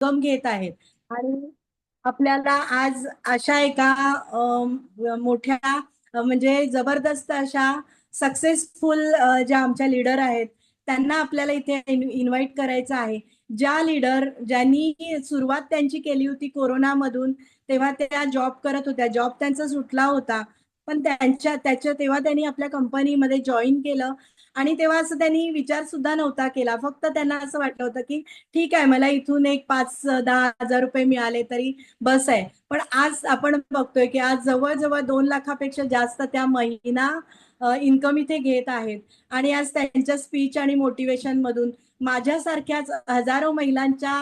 गम घेत आहेत. आणि आपल्याला आज अशा एका मोठ्या म्हणजे जबरदस्त अशा सक्सेसफुल ज्या आमच्या लीडर आहेत त्यांना आपल्याला इथे इन्व्हाइट करायचं आहे. ज्या लीडर ज्यांनी सुरुवात त्यांची केली होती कोरोनामधून, तेव्हा त्या जॉब करत होत्या, जॉब त्यांचा सुटला होता, पण त्याच्या तेव्हा त्यांनी आपल्या कंपनीमध्ये जॉईन केलं. आणि तेव्हा असं त्यांनी विचार सुद्धा नव्हता केला, फक्त त्यांना असं वाटलं होतं की ठीक आहे, मला इथून एक 5-10 हजार रुपये मिळाले तरी बस आहे. पण आज आपण बघतोय की आज जवळजवळ 2 लाखापेक्षा जास्त त्या महिना इन्कम इथे घेत आहेत. आणि आज त्यांच्या स्पीच आणि मोटिवेशन मधून माझ्यासारख्याच हजारो महिलांच्या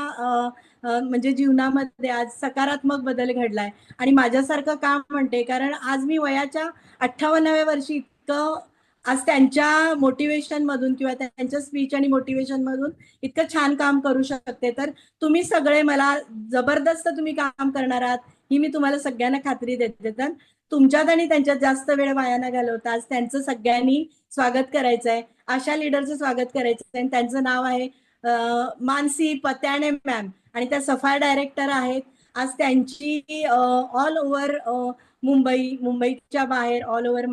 म्हणजे जीवनामध्ये आज सकारात्मक बदल घडलाय. आणि माझ्यासारखं काम म्हणते, कारण आज मी वयाच्या 58व्या वर्षी इतकं आज त्यांच्या मोटिवेशन मधून किंवा त्यांच्या स्पीच आणि मोटिवेशन मधून इतकं छान काम करू शकते. तर तुम्ही सगळे मला जबरदस्त तुम्ही काम करणार आहात ही मी तुम्हाला सगळ्यांना खात्री देते. तर तुमच्यात आणि त्यांच्यात जास्त वेळ वाया न घालवता आज त्यांचं सगळ्यांनी स्वागत करायचं आहे. अशा लीडरचं स्वागत करायचं आहे. आणि त्यांचं नाव आहे मानसी पत्याणे मॅम, आणि त्या सफायर डायरेक्टर आहेत. आज त्यांची ऑल ओव्हर मुंबईच्या बाहेर, ऑल ओव्हर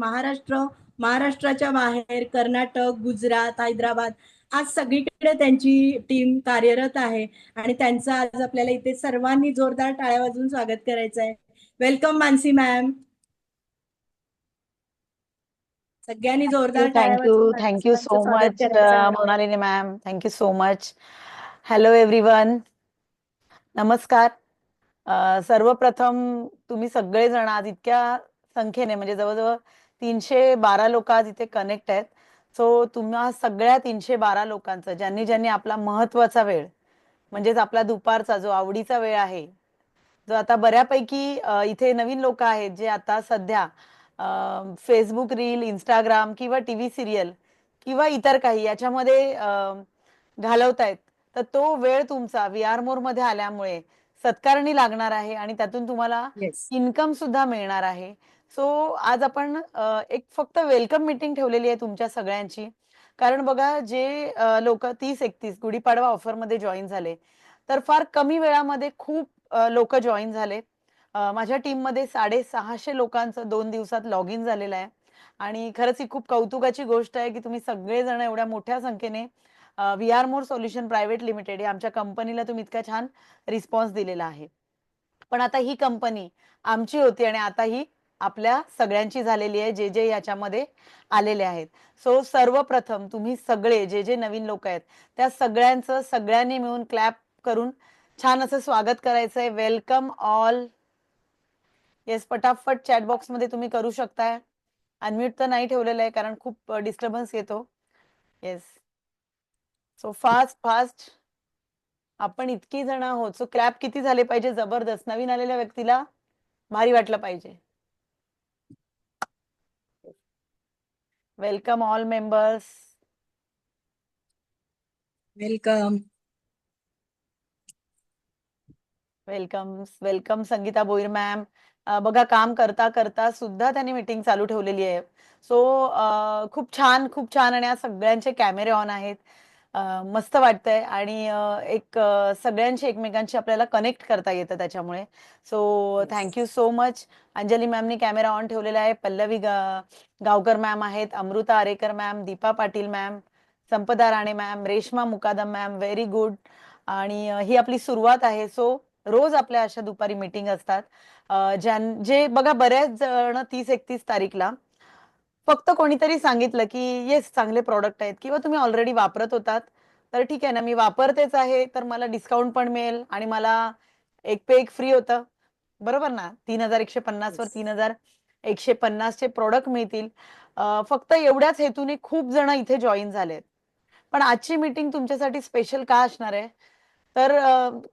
महाराष्ट्राच्या बाहेर, कर्नाटक, गुजरात, हैदराबाद, आज सगळीकडे त्यांची टीम कार्यरत आहे. आणि त्यांचं आज आपल्याला इथे सर्वांनी जोरदार टाळ्या वाजवून स्वागत करायचं आहे. Welcome Mansi ma'am. सगळ्यांनी जोरदार टाळ्या वाजवून थँक मानसी यू मॅमचं सो स्वागत मच करायचं आहे. Monalini ma'am. Thank you so much. Hello everyone, नमस्कार. सर्वप्रथम तुम्ही सगळेजण आज इतक्या संख्येने म्हणजे जवळजवळ 312 लोक आज इथे कनेक्ट आहेत. सो तुम्हा सगळ्या 312 लोकांचं ज्यांनी ज्यांनी आपला महत्त्वाचा वेळ म्हणजेच आपला दुपारचा जो आवडीचा वेळ आहे, जो आता बऱ्यापैकी इथे नवीन लोक आहेत जे आता सध्या फेसबुक रील, इंस्टाग्राम किंवा टीव्ही सिरियल किंवा इतर काही याच्यामध्ये घालवतायत, तर तो वेळ तुमचा VR मोर मध्ये आल्यामुळे सत्कारणी लागणार आहे आणि त्यातून तुम्हाला येस. इन्कम सुद्धा मिळणार आहे. सो आज आपण एक फक्त वेलकम मीटिंग ठेवलेली आहे तुमच्या सगळ्यांची. कारण बघा, जे लोक 30-31 गुढीपाडवा ऑफर मध्ये जॉईन झाले, तर फार कमी वेळामध्ये खूप लोक जॉईन झाले. माझ्या टीम मध्ये 650 लोकांचं 2 दिवसात लॉग इन झालेलं आहे. आणि खरंच ही खूप कौतुकाची गोष्ट आहे की तुम्ही सगळेजण एवढ्या मोठ्या संख्येने VR मोर सोल्युशन प्रायव्हेट लिमिटेड या आमच्या कंपनीला तुम्ही इतका छान रिस्पॉन्स दिलेला आहे. पण आता ही कंपनी आमची होती आणि आता ही आपल्या सगळ्यांची झालेली आहे, जे जे याच्यामध्ये आलेले आहेत. सो सर्वप्रथम तुम्ही सगळे जे जे नवीन लोक आहेत त्या सगळ्यांचं सगळ्यांनी मिळून क्लॅप करून छान असं स्वागत करायचंय. Welcome all. येस, पटापट चॅट बॉक्स मध्ये तुम्ही करू शकताय. अनम्यूट तर नाही ठेवलेलं आहे कारण खूप डिस्टर्बन्स येतो. येस, सो फास्ट फास्ट आपण इतकी जण आहोत. सो क्लॅप किती झाले पाहिजे? जबरदस्त. नवीन आलेल्या व्यक्तीला भारी वाटलं पाहिजे. Welcome all members. Welcome. Welcome welcome Sangeeta Bhoir ma'am. बघा, काम करता करता सुद्धा त्यांनी मीटिंग चालू ठेवलेली आहे. सो खूप छान खूप छान. आणि आज सगळ्यांचे कॅमेरे ऑन आहेत. मस्त वाटतंय. आणि एक सगळ्यांशी एकमेकांशी आपल्याला कनेक्ट करता येतं त्याच्यामुळे. So thank you so much. Anjali मॅमनी कॅमेरा ऑन ठेवलेला आहे. पल्लवी गावकर मॅम आहेत, Amruta Arekar ma'am, Deepa Patil ma'am, Sampada Rane ma'am, Reshma Mukadam ma'am. Very good. आणि ही आपली सुरुवात आहे. सो रोज आपल्या अशा दुपारी मीटिंग असतात. जे बघा, बऱ्याच जण 30-31 तारीखला फक्त कोणीतरी सांगितलं की येस चांगले प्रॉडक्ट आहेत किंवा तुम्ही ऑलरेडी वापरत होतात, तर ठीक आहे ना, मी वापरतेच आहे तर मला डिस्काउंट पण मिळेल आणि मला एक पे एक फ्री होतं. बरोबर ना? 3150 वर 3150 चे प्रोडक्ट मिळतील. फक्त एवढ्याच हेतूने खूप जण इथे जॉईन झालेत. पण आजची मीटिंग तुमच्यासाठी स्पेशल का असणार आहे? तर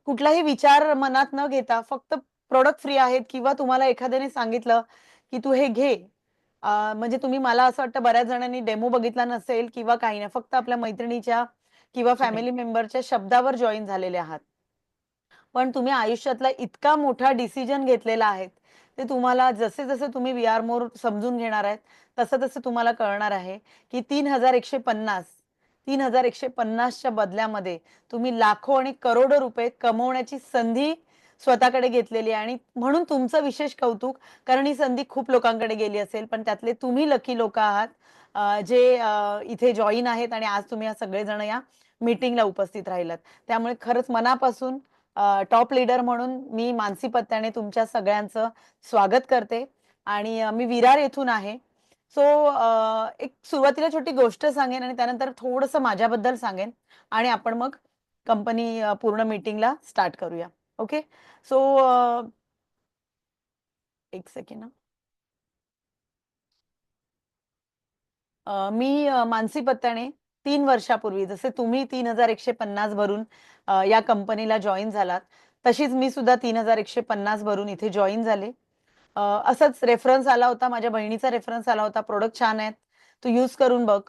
कुठलाही विचार मनात न घेता फक्त प्रोडक्ट फ्री आहेत किंवा तुम्हाला एखाद्याने सांगितलं की तू हे घे. म्हणजे तुम्ही, मला असं वाटतं बऱ्याच जणांनी डेमो बघितला नसेल किंवा काही नाही, फक्त आपल्या मैत्रिणीच्या किंवा फॅमिली मेंबरच्या शब्दावर जॉईन झालेले आहात. पण तुम्ही आयुष्यातला इतका मोठा डिसिजन घेतलेला आहे, ते तुम्हाला जसे जसे तुम्ही VR मोर समजून घेणार आहेत तसं तसं तुम्हाला कळणार आहे की 3150 3,150च्या बदल्यामध्ये तुम्ही लाखो आणि करोडो रुपये कमवण्याची संधी स्वतःकडे घेतलेली आहे आणि म्हणून तुमचं विशेष कौतुक. कारण ही संधी खूप लोकांकडे गेली असेल पण त्यातले तुम्ही लकी लोक आहात जे इथे जॉईन आहेत आणि आज तुम्ही सगळेजण या मीटिंगला उपस्थित राहिलात. त्यामुळे खरंच मनापासून टॉप लीडर म्हणून मी मानसी पत्त्याने तुमच्या सगळ्यांचं स्वागत करते आणि मी विरार येथून आहे. सो एक सुरुवातीला छोटी गोष्ट सांगेन आणि त्यानंतर थोडंसं माझ्याबद्दल सांगेन आणि आपण मग कंपनी पूर्ण मीटिंगला स्टार्ट करूया. ओके. सो एक सेकंड. मी मानसी पत्त्याने 3 वर्षापूर्वी जसे तुम्ही 3,150 भरून या कंपनीला जॉईन झालात तशीच मी सुद्धा 3,150 भरून इथे जॉईन झाले. असंच रेफरन्स आला होता, माझ्या बहिणीचा रेफरन्स आला होता, प्रोडक्ट छान आहेत, तू यूज करून बघ.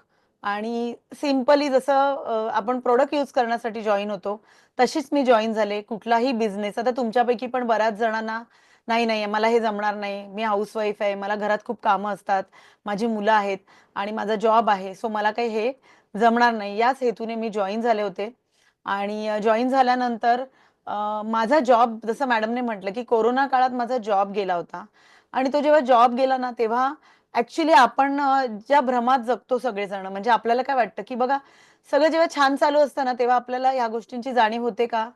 आणि सिंपली जसं आपण प्रोडक्ट यूज करण्यासाठी जॉईन होतो तशीच मी जॉईन झाले. कुठलाही बिझनेस आता तुमच्यापैकी पण बऱ्याच जणांना नाही नाही मला हे जमणार नाही, मी हाऊसवाईफ आहे, मला घरात खूप कामं असतात, माझी मुलं आहेत आणि माझा जॉब आहे, सो मला काही हे जमणार नाही, याच हेतूने मी जॉईन झाले होते. आणि जॉईन झाल्यानंतर माझा जॉब जसं मॅडमने म्हटलं की कोरोना काळात माझा जॉब गेला होता आणि तो जेव्हा जॉब गेला ना तेव्हा ऍक्च्युली आपण ज्या भ्रमात जगतो सगळेजण म्हणजे आपल्याला काय वाटतं की बघा सगळं जेव्हा छान चालू असतं ना तेव्हा आपल्याला या गोष्टींची जाणीव होते का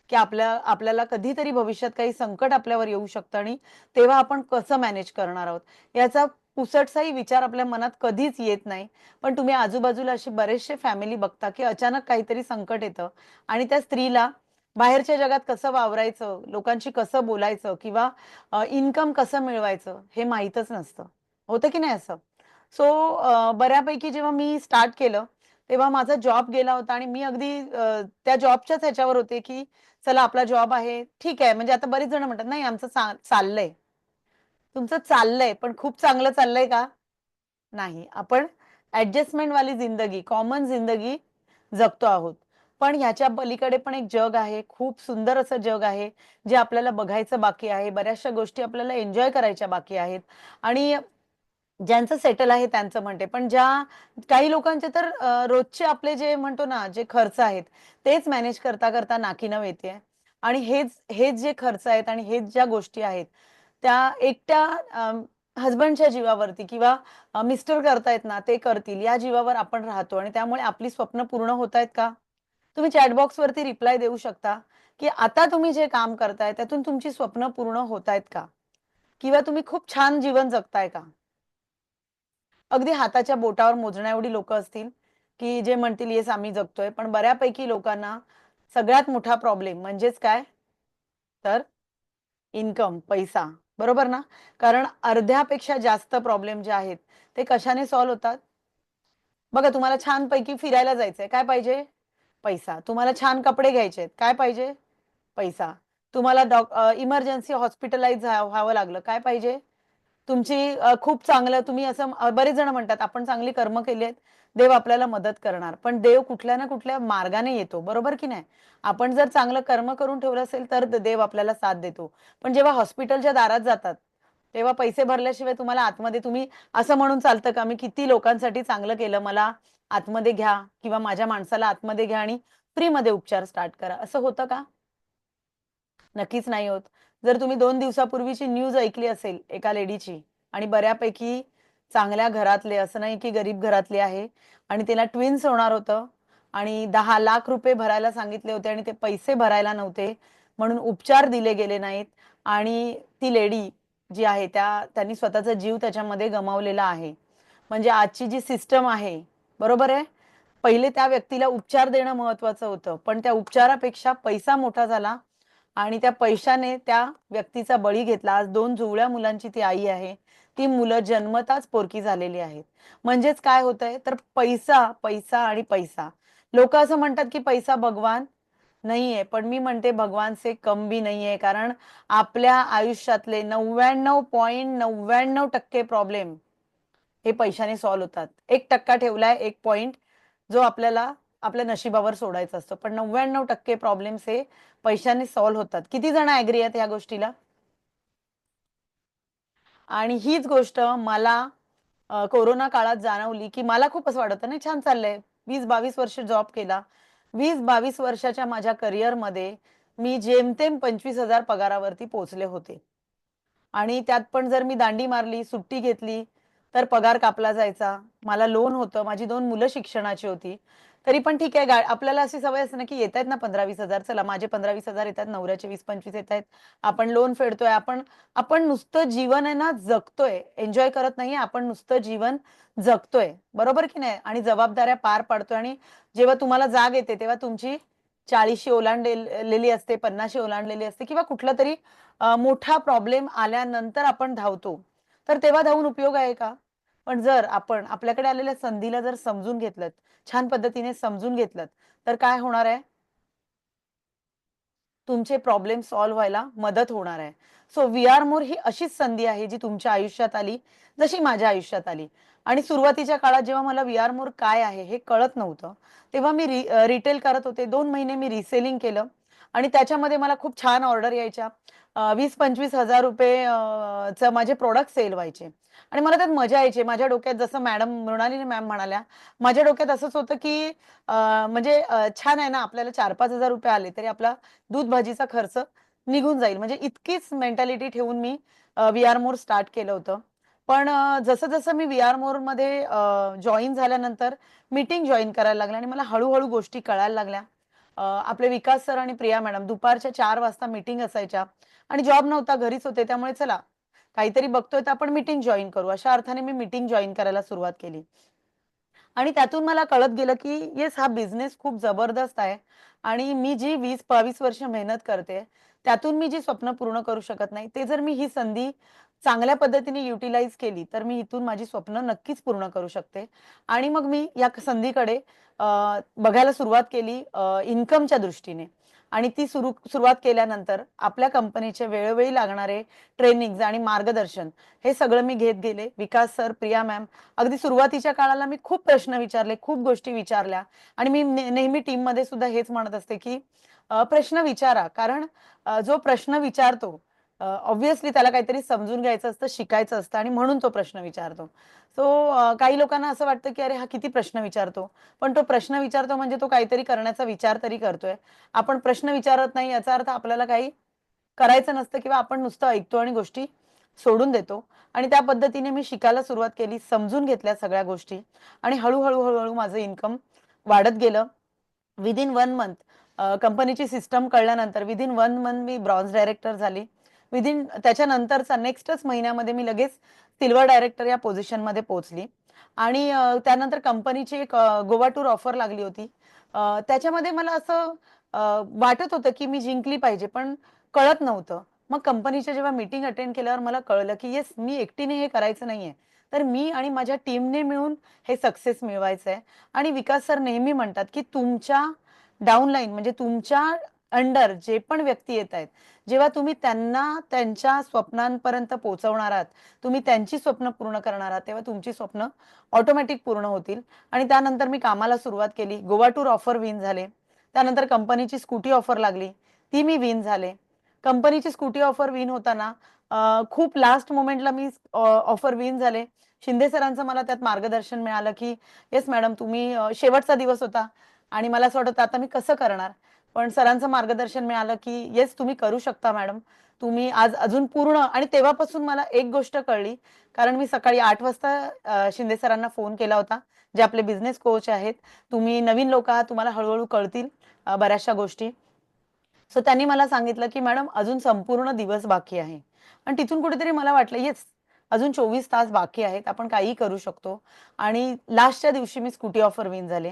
की आपल्याला कधीतरी भविष्यात काही संकट आपल्यावर येऊ शकतं आणि तेव्हा आपण कसं मॅनेज करणार आहोत याचा पुसटसाही विचार आपल्या मनात कधीच येत नाही. पण तुम्ही आजूबाजूला असे बरेचसे फॅमिली बघता की अचानक काहीतरी संकट येतं आणि त्या स्त्रीला बाहेरच्या जगात कसं वावरायचं, लोकांशी कसं बोलायचं किंवा इन्कम कसं मिळवायचं हे माहीतच नसतं. होतं की नाही असं? सो बऱ्यापैकी जेव्हा मी स्टार्ट केलं तेव्हा माझा जॉब गेला होता आणि मी अगदी त्या जॉबच्याच ह्याच्यावर होते की चला आपला जॉब आहे ठीक आहे. म्हणजे आता बरीच जण म्हणतात नाही आमचं चाललंय. तुमचं चाललंय पण खूप चांगलं चाललंय का? नाही. आपण ऍडजस्टमेंट वाली जिंदगी, कॉमन जिंदगी जगतो आहोत. पण ह्याच्या पलीकडे पण एक जग आहे, खूप सुंदर असं जग आहे, जे आपल्याला बघायचं बाकी आहे. बऱ्याचशा गोष्टी आपल्याला एन्जॉय करायच्या बाकी आहेत आणि ज्यांचं सेटल आहे त्यांचं म्हणते. पण काही लोकांचे तर रोजचे आपले जे म्हणतो ना, जे खर्च आहेत, तेच मॅनेज करता नाकीनऊ येतेय आणि हेच हेच जे खर्च आहेत आणि हेच ज्या गोष्टी आहेत, त्या एकट्या हसबंडच्या जीवावरती किंवा मिस्टर करतायत ना, ते करतील या जीवावर आपण राहतो आणि त्यामुळे आपली स्वप्न पूर्ण होतायत का? तुम्ही चॅट बॉक्सवरती रिप्लाय देऊ शकता, की आता तुम्ही जे काम करताय त्यातून तुमची स्वप्न पूर्ण होतायत का? किंवा तुम्ही खूप छान जीवन जगताय का? अगदी हाताच्या बोटावर मोजण्या एवढी लोकं असतील, की जे म्हणतील येस आम्ही जगतोय. पण बऱ्यापैकी लोकांना सगळ्यात मोठा प्रॉब्लेम म्हणजेच काय? तर इन्कम, पैसा. बरोबर ना? कारण अर्ध्यापेक्षा जास्त प्रॉब्लेम जे आहेत, ते कशाने सॉल्व्ह होतात? बघा तुम्हाला छानपैकी फिरायला जायचंय. काय पाहिजे? पैसा. तुम्हाला छान कपडे घ्यायचेत. काय पाहिजे? पैसा. तुम्हाला इमर्जन्सी हॉस्पिटलाइज व्हावं लागलं. काय पाहिजे? तुमची खूप चांगलं तुम्ही असं बरेच जण म्हणतात आपण चांगली कर्म केली आहेत, देव आपल्याला मदत करणार. पण देव कुठल्या ना कुठल्या मार्गाने येतो. बरोबर की नाही? आपण जर चांगलं कर्म करून ठेवलं असेल तर देव आपल्याला साथ देतो. पण जेव्हा हॉस्पिटलच्या दारात जातात, तेव्हा पैसे भरल्याशिवाय तुम्हाला आतमध्ये तुम्ही असं म्हणून चालतं का मी किती लोकांसाठी चांगलं केलं, मला आतमध्ये घ्या किंवा माझ्या माणसाला आतमध्ये घ्या आणि फ्रीमध्ये उपचार स्टार्ट करा. असं होतं का? नक्कीच नाही होत. जर तुम्ही 2 दिवसापूर्वीची न्यूज ऐकली असेल एका लेडीची आणि बऱ्यापैकी चांगल्या घरातले, असं नाही की गरीब घरातले आहे आणि तिला ट्विन्स होणार होतं आणि 10 लाख रुपये भरायला सांगितले होते आणि ते पैसे भरायला नव्हते म्हणून उपचार दिले गेले नाहीत आणि ती लेडी जी आहे त्यांनी स्वतःचा जीव त्याच्यामध्ये गमावलेला आहे. म्हणजे आजची जी सिस्टम आहे, बरोबर आहे? पहिले त्या व्यक्तीला उपचार देणं महत्त्वाचं होतं, पण त्या उपचारापेक्षा पैसा मोठा झाला आणि त्या पैशाने त्या व्यक्तीचा बळी घेतला. आज 2 जुळ्या मुलांची ती आई आहे. ती मुलं जन्मताच पोरकी झालेली आहेत. म्हणजेच काय होतंय तर पैसा, पैसा आणि पैसा. लोकं असं म्हणतात की पैसा भगवान नाहीये, पण मी म्हणते भगवान से कम भी नाहीये. कारण आपल्या आयुष्यातले 99.99% प्रॉब्लेम हे पैशाने सॉल्व्ह होतात. 1% ठेवलाय 1 पॉइंट जो आपल्याला आपल्या नशिबावर सोडायचा असतो. पण 99% प्रॉब्लेम्स हे पैशाने सॉल्व्ह होतात. किती जण ॲग्री आहेत या गोष्टीला? आणि हीच गोष्ट मला कोरोना काळात जाणवली, की मला खूप असं वाटत नाही छान चाललंय. 20-22 वर्ष जॉब केला. 20-22 वर्षाच्या माझ्या करिअरमध्ये मी जेमतेम 25,000 पगारावरती पोहोचले होते. आणि त्यात पण जर मी दांडी मारली, सुट्टी घेतली, तर पगार कापला जायचा. मला लोन होतं, माझी 2 मुलं शिक्षणाची होती. तरी पण ठीक आहे, आपल्याला अशी सवय असते ना, की येतायत ना 15-20,000, चला माझे 15-20,000 येतात, नवऱ्याचे 20-25 येतायत. आपण लोन फेडतोय, आपण आपण नुसतं जीवन आहे ना जगतोय, एन्जॉय करत नाहीये, आपण नुसतं जीवन जगतोय. बरोबर की नाही? आणि जबाबदाऱ्या पार पाडतोय आणि जेव्हा तुम्हाला जाग येते, तेव्हा तुमची 40शी ओलांडलेली असते, 50शी ओलांडलेली असते किंवा कुठलातरी मोठा प्रॉब्लेम आल्यानंतर आपण धावतो. तर तेव्हा धावून उपयोग आहे का? पण जर आपण आपल्याकडे आलेल्या संधीला जर समजून घेतलत, छान पद्धतीने समजून घेतलत, तर काय होणार आहे? तुमचे प्रॉब्लेम सॉल्व्ह व्हायला मदत होणार आहे. सो वी आर मोर ही अशीच संधी आहे जी तुमच्या आयुष्यात आली, जशी माझ्या आयुष्यात आली. आणि सुरुवातीच्या काळात जेव्हा मला वी आर मोर काय आहे हे कळत नव्हतं, तेव्हा मी रिटेल करत होते. 2 महिने मी रिसेलिंग केलं आणि त्याच्यामध्ये मला खूप छान ऑर्डर यायच्या. 20-25,000 रुपये चं माझे प्रॉडक्ट सेल व्हायचे आणि मला त्यात मजा यायची. माझ्या डोक्यात जसं मृणालिनी मॅम म्हणाल्या, माझ्या डोक्यात असंच होतं की म्हणजे छान आहे ना, आपल्याला 4-5,000 रुपये आले तरी आपला दूध भाजीचा खर्च निघून जाईल. म्हणजे इतकीच मेंटॅलिटी ठेवून मी व्ही आर मोर स्टार्ट केलं होतं. पण जसं-जसं मी व्ही आर मोरमध्ये जॉइन झाल्यानंतर मीटिंग जॉइन करायला लागले आणि मला हळू गोष्टी कळायला लागल्या. आपले विकास सर आणि प्रिया मॅडम दुपारच्या 4 वाजता मीटिंग असायच्या आणि जॉब नव्हता, घरीच होते. त्यामुळे चला काहीतरी बघतोय तर आपण मीटिंग जॉइन करू. अशा अर्थाने मी मीटिंग जॉइन करायला सुरुवात केली. आणि त्यातून मला कळत गेलं, की येस हा बिझनेस खूप जबरदस्त आहे आणि मी जी 20-22 वर्ष मेहनत करते, त्यातून मी जी स्वप्न पूर्ण करू शकत नाही, ते जर मी ही संधी चांगल्या पद्धतीने युटिलाइज केली, तर मी इथून माझी स्वप्न नक्कीच पूर्ण करू शकते. आणि मग मी या संधीकडे अ, बघायला सुरुवात केली इन्कमच्या दृष्टीने. आणि ती सुरुवात केल्यानंतर आपल्या कंपनीचे वेळोवेळी लागणारे ट्रेनिंग्ज आणि मार्गदर्शन हे सगळं मी घेत गेले. विकास सर, प्रिया मॅम अगदी सुरुवातीच्या काळाला मी खूप प्रश्न विचारले, खूप गोष्टी विचारल्या आणि मी नेहमी टीममध्ये सुद्धा हेच म्हणत असते, की प्रश्न विचारा. कारण जो प्रश्न विचारतो ऑब्व्हियसली त्याला काहीतरी समजून घ्यायचं असतं, शिकायचं असतं आणि म्हणून तो प्रश्न विचारतो. सो काही लोकांना असं वाटतं, की अरे हा किती प्रश्न विचारतो. पण तो प्रश्न विचारतो म्हणजे तो काहीतरी करण्याचा विचार तरी करतोय. आपण प्रश्न विचारत नाही याचा अर्थ आपल्याला काही करायचं नसतं किंवा आपण नुसतं ऐकतो आणि गोष्टी सोडून देतो. आणि त्या पद्धतीने मी शिकायला सुरुवात केली, समजून घेतल्या सगळ्या गोष्टी आणि हळू माझं इन्कम वाढत गेलं. विदिन 1 मंथ कंपनीची सिस्टम कळल्यानंतर विदिन 1 मंथ मी ब्रॉन्झ डायरेक्टर झाली. त्याच्यानंतरचा नेक्स्टच महिन्यामध्ये मी लगेच सिल्व्हर डायरेक्टर या पोझिशनमध्ये पोहोचली. आणि त्यानंतर कंपनीची एक गोवा टूर ऑफर लागली होती. त्याच्यामध्ये मला असं वाटत होतं की मी जिंकली पाहिजे, पण कळत नव्हतं. मग कंपनीच्या जेव्हा मीटिंग अटेंड केल्यावर मला कळलं, की येस मी एकटीने हे करायचं नाहीये. तर मी आणि माझ्या टीमने मिळून हे सक्सेस मिळवायचं आहे. आणि विकास सर नेहमी म्हणतात, की तुमच्या डाउनलाईन म्हणजे तुमच्या अंडर जे पण व्यक्ती येतायत, जेव्हा तुम्ही त्यांना त्यांच्या स्वप्नांपर्यंत पोहोचवणार आहात, तुम्ही त्यांची स्वप्न पूर्ण करणार आहात, तेव्हा तुमची स्वप्न ऑटोमॅटिक पूर्ण होतील. आणि त्यानंतर मी कामाला सुरुवात केली. गोवा टूर ऑफर विन झाले. त्यानंतर कंपनीची स्कूटी ऑफर लागली, ती मी विन झाले. कंपनीची स्कूटी ऑफर विन होताना खूप लास्ट मोमेंटला मी ऑफर विन झाले. शिंदे सरांचं मला त्यात मार्गदर्शन मिळालं, की "येस मॅडम तुम्ही शेवटचा दिवस होता आणि मला असं वाटत होतं आता मी कसं करणार?" पण सरांचं मार्गदर्शन मिळालं, की "येस तुम्ही करू शकता मॅडम. तुम्ही आज अजून पूर्ण." आणि तेव्हापासून मला एक गोष्ट कळली, कारण मी सकाळी 8 वाजता शिंदे सरांना फोन केला होता, जे आपले बिझनेस कोच आहेत. "तुम्ही नवीन लोक आहात, तुम्हाला हळू कळतील बऱ्याचशा गोष्टी." सो त्यांनी मला सांगितलं, की "मॅडम अजून संपूर्ण दिवस बाकी आहे." आणि तिथून कुठेतरी मला वाटलं, येस अजून 24 तास बाकी आहेत. आपण काहीही करू शकतो. आणि लास्टच्या दिवशी मी स्कूटी ऑफर विन झाले.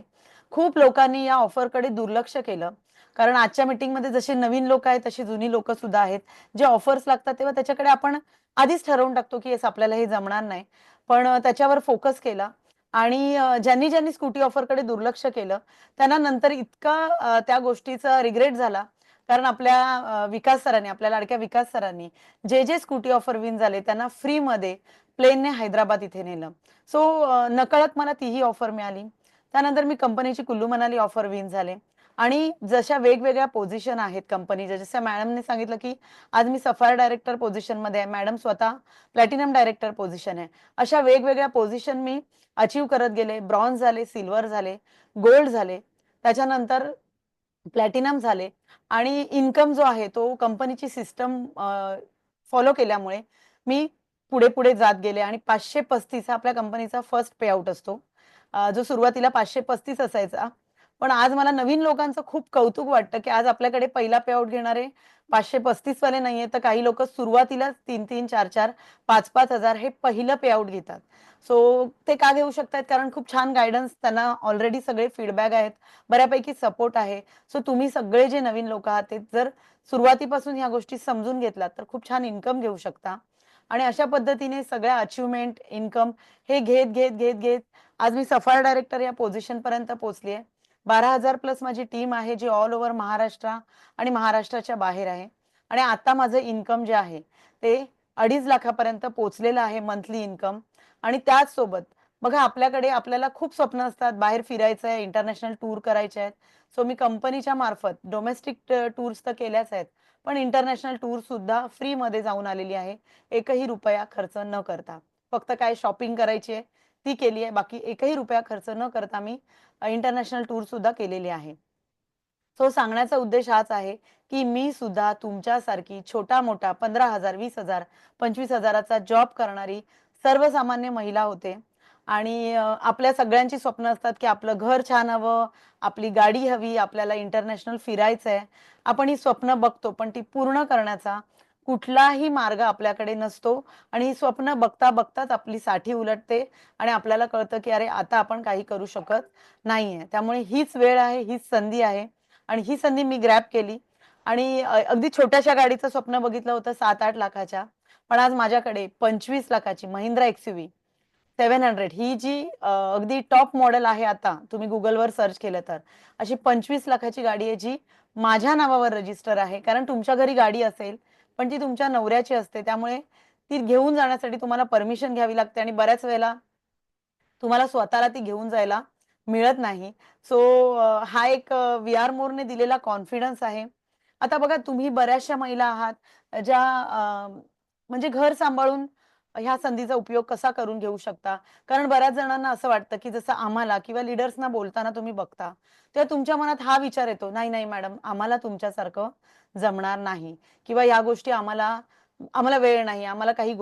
खूप लोकांनी या ऑफरकडे दुर्लक्ष केलं. कारण आजच्या मीटिंगमध्ये जसे नवीन लोक आहेत, तशी जुनी लोकं सुद्धा आहेत. जे ऑफर्स लागतात तेव्हा त्याच्याकडे आपण आधीच ठरवून टाकतो, की येस आपल्याला हे जमणार नाही. पण त्याच्यावर फोकस केला आणि ज्यांनी स्कूटी ऑफरकडे दुर्लक्ष केलं, त्यांना नंतर इतका त्या गोष्टीचा रिग्रेट झाला. कारण आपल्या विकास सरांनी, आपल्या लाडक्या विकास सरांनी जे स्कूटी ऑफर विन झाले त्यांना फ्रीमध्ये प्लेनने हैदराबाद इथे नेलं. सो नकळत मला तीही ऑफर मिळाली. त्यानंतर मी कंपनीची कुल्लू मनाली ऑफर विन झाले आणि जशा वेगवेगळ्या पोझिशन आहेत कंपनीच्या, जसं मॅडमने सांगितलं की आज मी सफायर डायरेक्टर पोझिशनमध्ये आहे, मॅडम स्वतः प्लॅटिनम डायरेक्टर पोझिशन आहे. अशा वेगवेगळ्या पोझिशन मी अचीव करत गेले. ब्रॉन्झ झाले, सिल्वर झाले, गोल्ड झाले, त्याच्यानंतर प्लॅटिनम झाले. आणि इन्कम जो आहे तो कंपनीची सिस्टम फॉलो केल्यामुळे मी पुढे पुढे जात गेले आणि 535 हा आपल्या कंपनीचा फर्स्ट पे आउट असतो, जो सुरुवातीला 535 असायचा. पण आज मला नवीन लोकांचं खूप कौतुक वाटतं की आज आपल्याकडे पहिला पे आउट घेणारे 535 वाले नाहीये, तर काही लोक सुरुवातीलाच 3-3, 4-4, 5-5 हजार हे पहिलं पे आउट घेतात. सो ते का घेऊ शकतात? कारण खूप छान गायडन्स त्यांना ऑलरेडी सगळे फीडबॅक आहेत, बऱ्यापैकी सपोर्ट आहे. सो तुम्ही सगळे जे नवीन लोक आहात ते जर सुरुवातीपासून ह्या गोष्टी समजून घेतलात तर खूप छान इन्कम घेऊ शकता. आणि अशा पद्धतीने सगळ्या अचिव्हमेंट, इन्कम हे घेत घेत घेत घेत आज मी सफायर डायरेक्टर या पोझिशन पर्यंत पोहोचली आहे. 12,000 प्लस माझी टीम आहे जी ऑल ओव्हर महाराष्ट्र आणि महाराष्ट्राच्या बाहेर आहे. आणि आता माझं इन्कम जे आहे ते 2.5 लाखापर्यंत पोहोचलेलं आहे मंथली इन्कम. आणि त्याच सोबत बघा आपल्याकडे आपल्याला खूप स्वप्न असतात, बाहेर फिरायचं आहे, इंटरनॅशनल टूर करायचे आहेत. सो मी कंपनीच्या मार्फत डोमेस्टिक टूर्स तर केल्याच आहेत, पण इंटरनॅशनल टूर सुद्धा फ्री मध्ये जाऊन आलेली आहे, एकही रुपया खर्च न करता. फक्त काय शॉपिंग करायची आहे ती केली आहे, बाकी एकही रुपया खर्च न करता मी इंटरनॅशनल टूर सुद्धा केलेली आहे. सो सांगण्याचा उद्देश हाच आहे की मी सुद्धा तुमच्यासारखी छोटा मोठा 15,000, 20,000, 25,000चा जॉब करणारी सर्वसामान्य महिला होते. आणि आपल्या सगळ्यांची स्वप्न असतात की आपलं घर छान हवं, आपली गाडी हवी, आपल्याला इंटरनॅशनल फिरायचं आहे. आपण ही स्वप्न बघतो, पण ती पूर्ण करण्याचा कुठलाही मार्ग आपल्याकडे नसतो. आणि ही स्वप्न बघता बघताच आपली साठी उलटते आणि आपल्याला कळतं की अरे आता आपण काही करू शकत नाहीये. त्यामुळे हीच वेळ आहे, हीच संधी आहे आणि ही संधी मी ग्रॅब केली. आणि अगदी छोट्याशा गाडीचं स्वप्न बघितलं होतं 7-8 लाखाच्या, पण आज माझ्याकडे 25 लाखाची महिंद्रा एक्सयूव्ही 700 ही जी अगदी टॉप मॉडेल आहे, आता तुम्ही गुगलवर सर्च केलं तर अशी 25 लाखाची गाडी आहे जी माझ्या नावावर रजिस्टर आहे. कारण तुमच्या घरी गाडी असेल पण ती तुमच्या नवऱ्याची असते, त्यामुळे ती घेऊन जाण्यासाठी तुम्हाला परमिशन घ्यावी लागते आणि बऱ्याच वेळेला तुम्हाला स्वतःला ती घेऊन जायला मिळत नाही. सो हा एक व्ही.आर. मोरने दिलेला कॉन्फिडन्स आहे. आता बघा तुम्ही बऱ्याचशा महिला आहात ज्या म्हणजे घर सांभाळून ह्या संधीचा उपयोग कसा करून घेऊ शकता. कारण बऱ्याच जणांना असं वाटतं की जसं आम्हाला किंवा लीडर्सना बोलताना तुम्ही बघता, तेव्हा तुमच्या मनात हा विचार येतो, नाही नाही मॅडम आम्हाला तुमच्यासारखं जमणार नाही किंवा या गोष्टी आम्हाला आम्हाला वेळ नाही, आम्हाला काही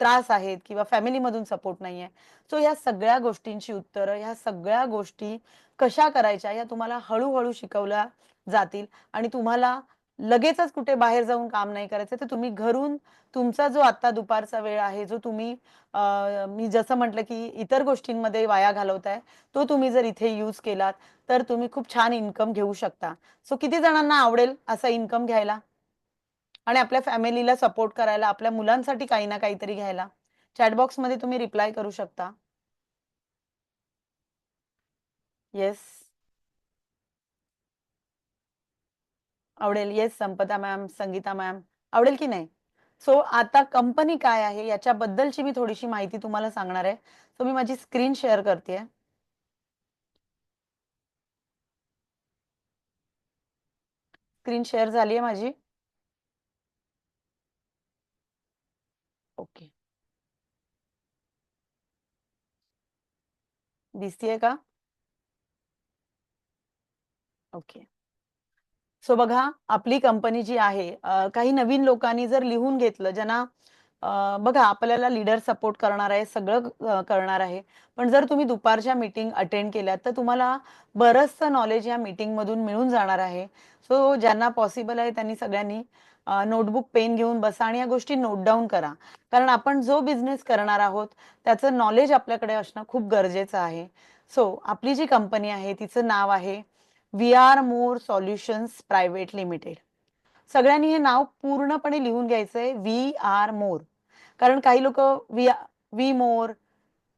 त्रास आहेत किंवा फॅमिलीमधून सपोर्ट नाहीये. सो या सगळ्या गोष्टींची उत्तरं, ह्या सगळ्या गोष्टी कशा करायच्या या तुम्हाला हळूहळू शिकवल्या जातील. आणि तुम्हाला लगेचच कुठे बाहेर जाऊन काम नाही करायचं, तर तुम्ही घरून तुमचा जो आता दुपारचा वेळ आहे, जो तुम्ही मी जसं म्हटलं की इतर गोष्टींमध्ये वाया घालवताय, तो तुम्ही जर इथे यूज केलात तर तुम्ही खूप छान इन्कम घेऊ शकता. सो किती जणांना आवडेल असा इन्कम घ्यायला आणि आपल्या फॅमिलीला सपोर्ट करायला, आपल्या मुलांसाठी काही ना काहीतरी घ्यायला? चॅट बॉक्समध्ये तुम्ही रिप्लाय करू शकता. येस, आवडेल. येस, संपदा मॅम, संगीता मॅम, आवडेल की नाही? सो आता कंपनी काय आहे याच्याबद्दलची मी थोडीशी माहिती तुम्हाला सांगणार आहे. सो मी माझी स्क्रीन शेअर करतेय. स्क्रीन शेअर झाली आहे माझी. ओके, दिसतीये का? ओके. सो बघा आपली कंपनी जी आहे, काही नवीन लोकांनी जर लिहून घेतलं ज्यांना बघा आपल्याला लीडर सपोर्ट करणार आहे, सगळं करणार आहे. पण जर तुम्ही दुपारच्या मीटिंग अटेंड केल्यात तर तुम्हाला बरचसं नॉलेज या मीटिंग मधून मिळून जाणार आहे. सो ज्यांना पॉसिबल आहे त्यांनी सगळ्यांनी नोटबुक पेन घेऊन बसा आणि या गोष्टी नोट डाऊन करा. कारण आपण जो बिझनेस करणार आहोत त्याचं नॉलेज आपल्याकडे असणं खूप गरजेचं आहे. सो आपली जी कंपनी आहे तिचं नाव आहे व्ही.आर. मोर सॉल्युशन्स प्रायव्हेट लिमिटेड. सगळ्यांनी हे नाव पूर्णपणे लिहून घ्यायचंय, व्ही.आर. मोर. कारण काही लोक we more,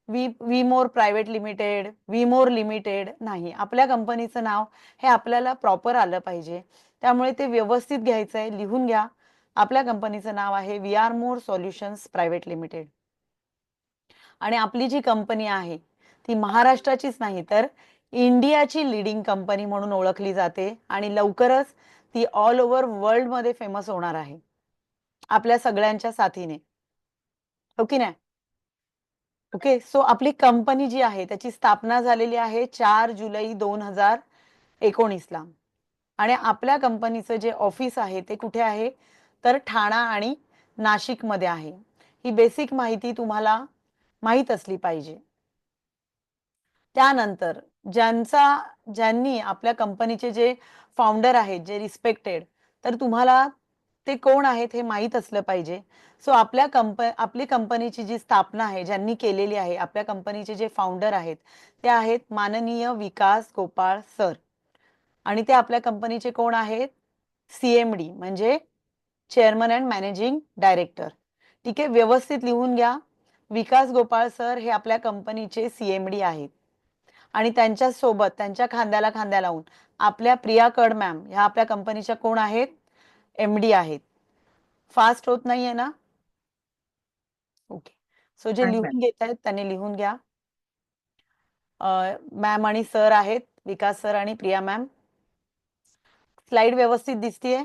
we more private limited, we more limited नाही. आपल्या कंपनीचं नाव हे आपल्याला प्रॉपर आलं पाहिजे. त्यामुळे ते व्यवस्थित घ्यायचंय, लिहून घ्या. आपल्या कंपनीचं नाव आहे व्ही.आर. मोर सॉल्युशन्स प्रायव्हेट लिमिटेड. आणि आपली जी कंपनी आहे ती महाराष्ट्राचीच नाही तर इंडियाची लीडिंग कंपनी म्हणून ओळखली जाते आणि लवकरच ती ऑल ओव्हर वर्ल्ड मध्ये फेमस होणार आहे आपल्या सगळ्यांच्या साथीने. हो की नाही? ओके. सो आपली कंपनी जी आहे त्याची स्थापना झालेली आहे 4 जुलै 2019ला. आणि आपल्या कंपनीचं जे ऑफिस आहे ते कुठे आहे तर ठाणा आणि नाशिक मध्ये आहे. ही बेसिक माहिती तुम्हाला माहित असली पाहिजे. त्यानंतर ज्यांनी आपल्या कंपनीचे जे फाउंडर आहेत जे रिस्पेक्टेड, तर तुम्हाला ते कोण आहेत हे माहीत असलं पाहिजे. सो आपली कंपनीची जी स्थापना आहे ज्यांनी केलेली आहे, आपल्या कंपनीचे जे फाउंडर आहेत ते आहेत माननीय विकास गोपाळ सर. आणि ते आपल्या कंपनीचे कोण आहेत? CMD म्हणजे चेअरमन अँड मॅनेजिंग डायरेक्टर. ठीक आहे, व्यवस्थित लिहून घ्या. विकास गोपाळ सर हे आपल्या कंपनीचे CMD आहेत. आणि त्यांच्या सोबत त्यांच्या खांद्याला खांद्या लावून आपल्या प्रिया कड मॅम ह्या आपल्या कंपनीच्या कोण आहेत? MD आहेत. फास्ट होत नाहीये ना? ओके. सो जे नाही मॅम. लिहून घेत आहेत त्यांनी लिहून घ्या. मॅम आणि सर आहेत, विकास सर आणि प्रिया मॅम. स्लाइड व्यवस्थित दिसतीये?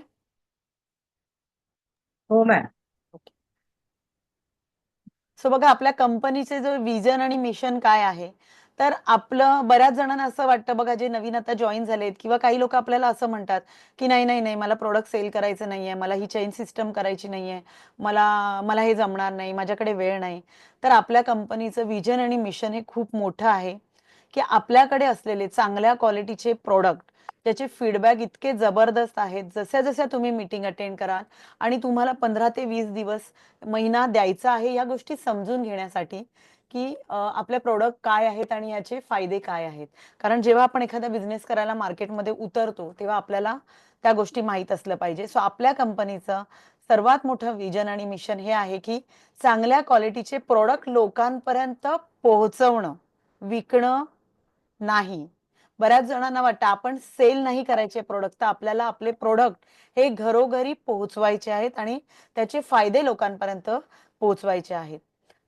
हो मॅम. ओके. सो बघा आपल्या कंपनीचे जो विजन आणि मिशन काय आहे, तर आपलं बऱ्याच जणांना असं वाटतं बघा, जे नवीन आता जॉईन झालेत किंवा काही लोक आपल्याला असं म्हणतात की नाही नाही नाही मला प्रोडक्ट सेल करायचं नाहीये, मला ही चेन सिस्टम करायची नाहीये, मला मला हे जमणार नाही, माझ्याकडे वेळ नाही. तर आपल्या कंपनीचं विजन आणि मिशन हे खूप मोठं आहे की आपल्याकडे असलेले चांगल्या क्वालिटीचे प्रोडक्ट त्याचे फीडबॅक इतके जबरदस्त आहेत. जसं जसं तुम्ही मीटिंग अटेंड कराल आणि तुम्हाला 15 ते 20 दिवस महिना द्यायचा आहे या गोष्टी समजून घेण्यासाठी की आपले प्रोडक्ट काय आहेत आणि याचे फायदे काय आहेत. कारण जेव्हा आपण एखादा बिझनेस करायला मार्केटमध्ये उतरतो तेव्हा आपल्याला त्या गोष्टी माहीत असलं पाहिजे. सो आपल्या कंपनीचं सर्वात मोठं विजन आणि मिशन हे आहे की चांगल्या क्वालिटीचे प्रोडक्ट लोकांपर्यंत पोहोचवणं, विकणं नाही. बऱ्याच जणांना वाटतं आपण सेल नाही करायचे प्रोडक्ट, तर आपल्याला आपले प्रोडक्ट हे घरोघरी पोहोचवायचे आहेत आणि त्याचे फायदे लोकांपर्यंत पोहोचवायचे आहेत.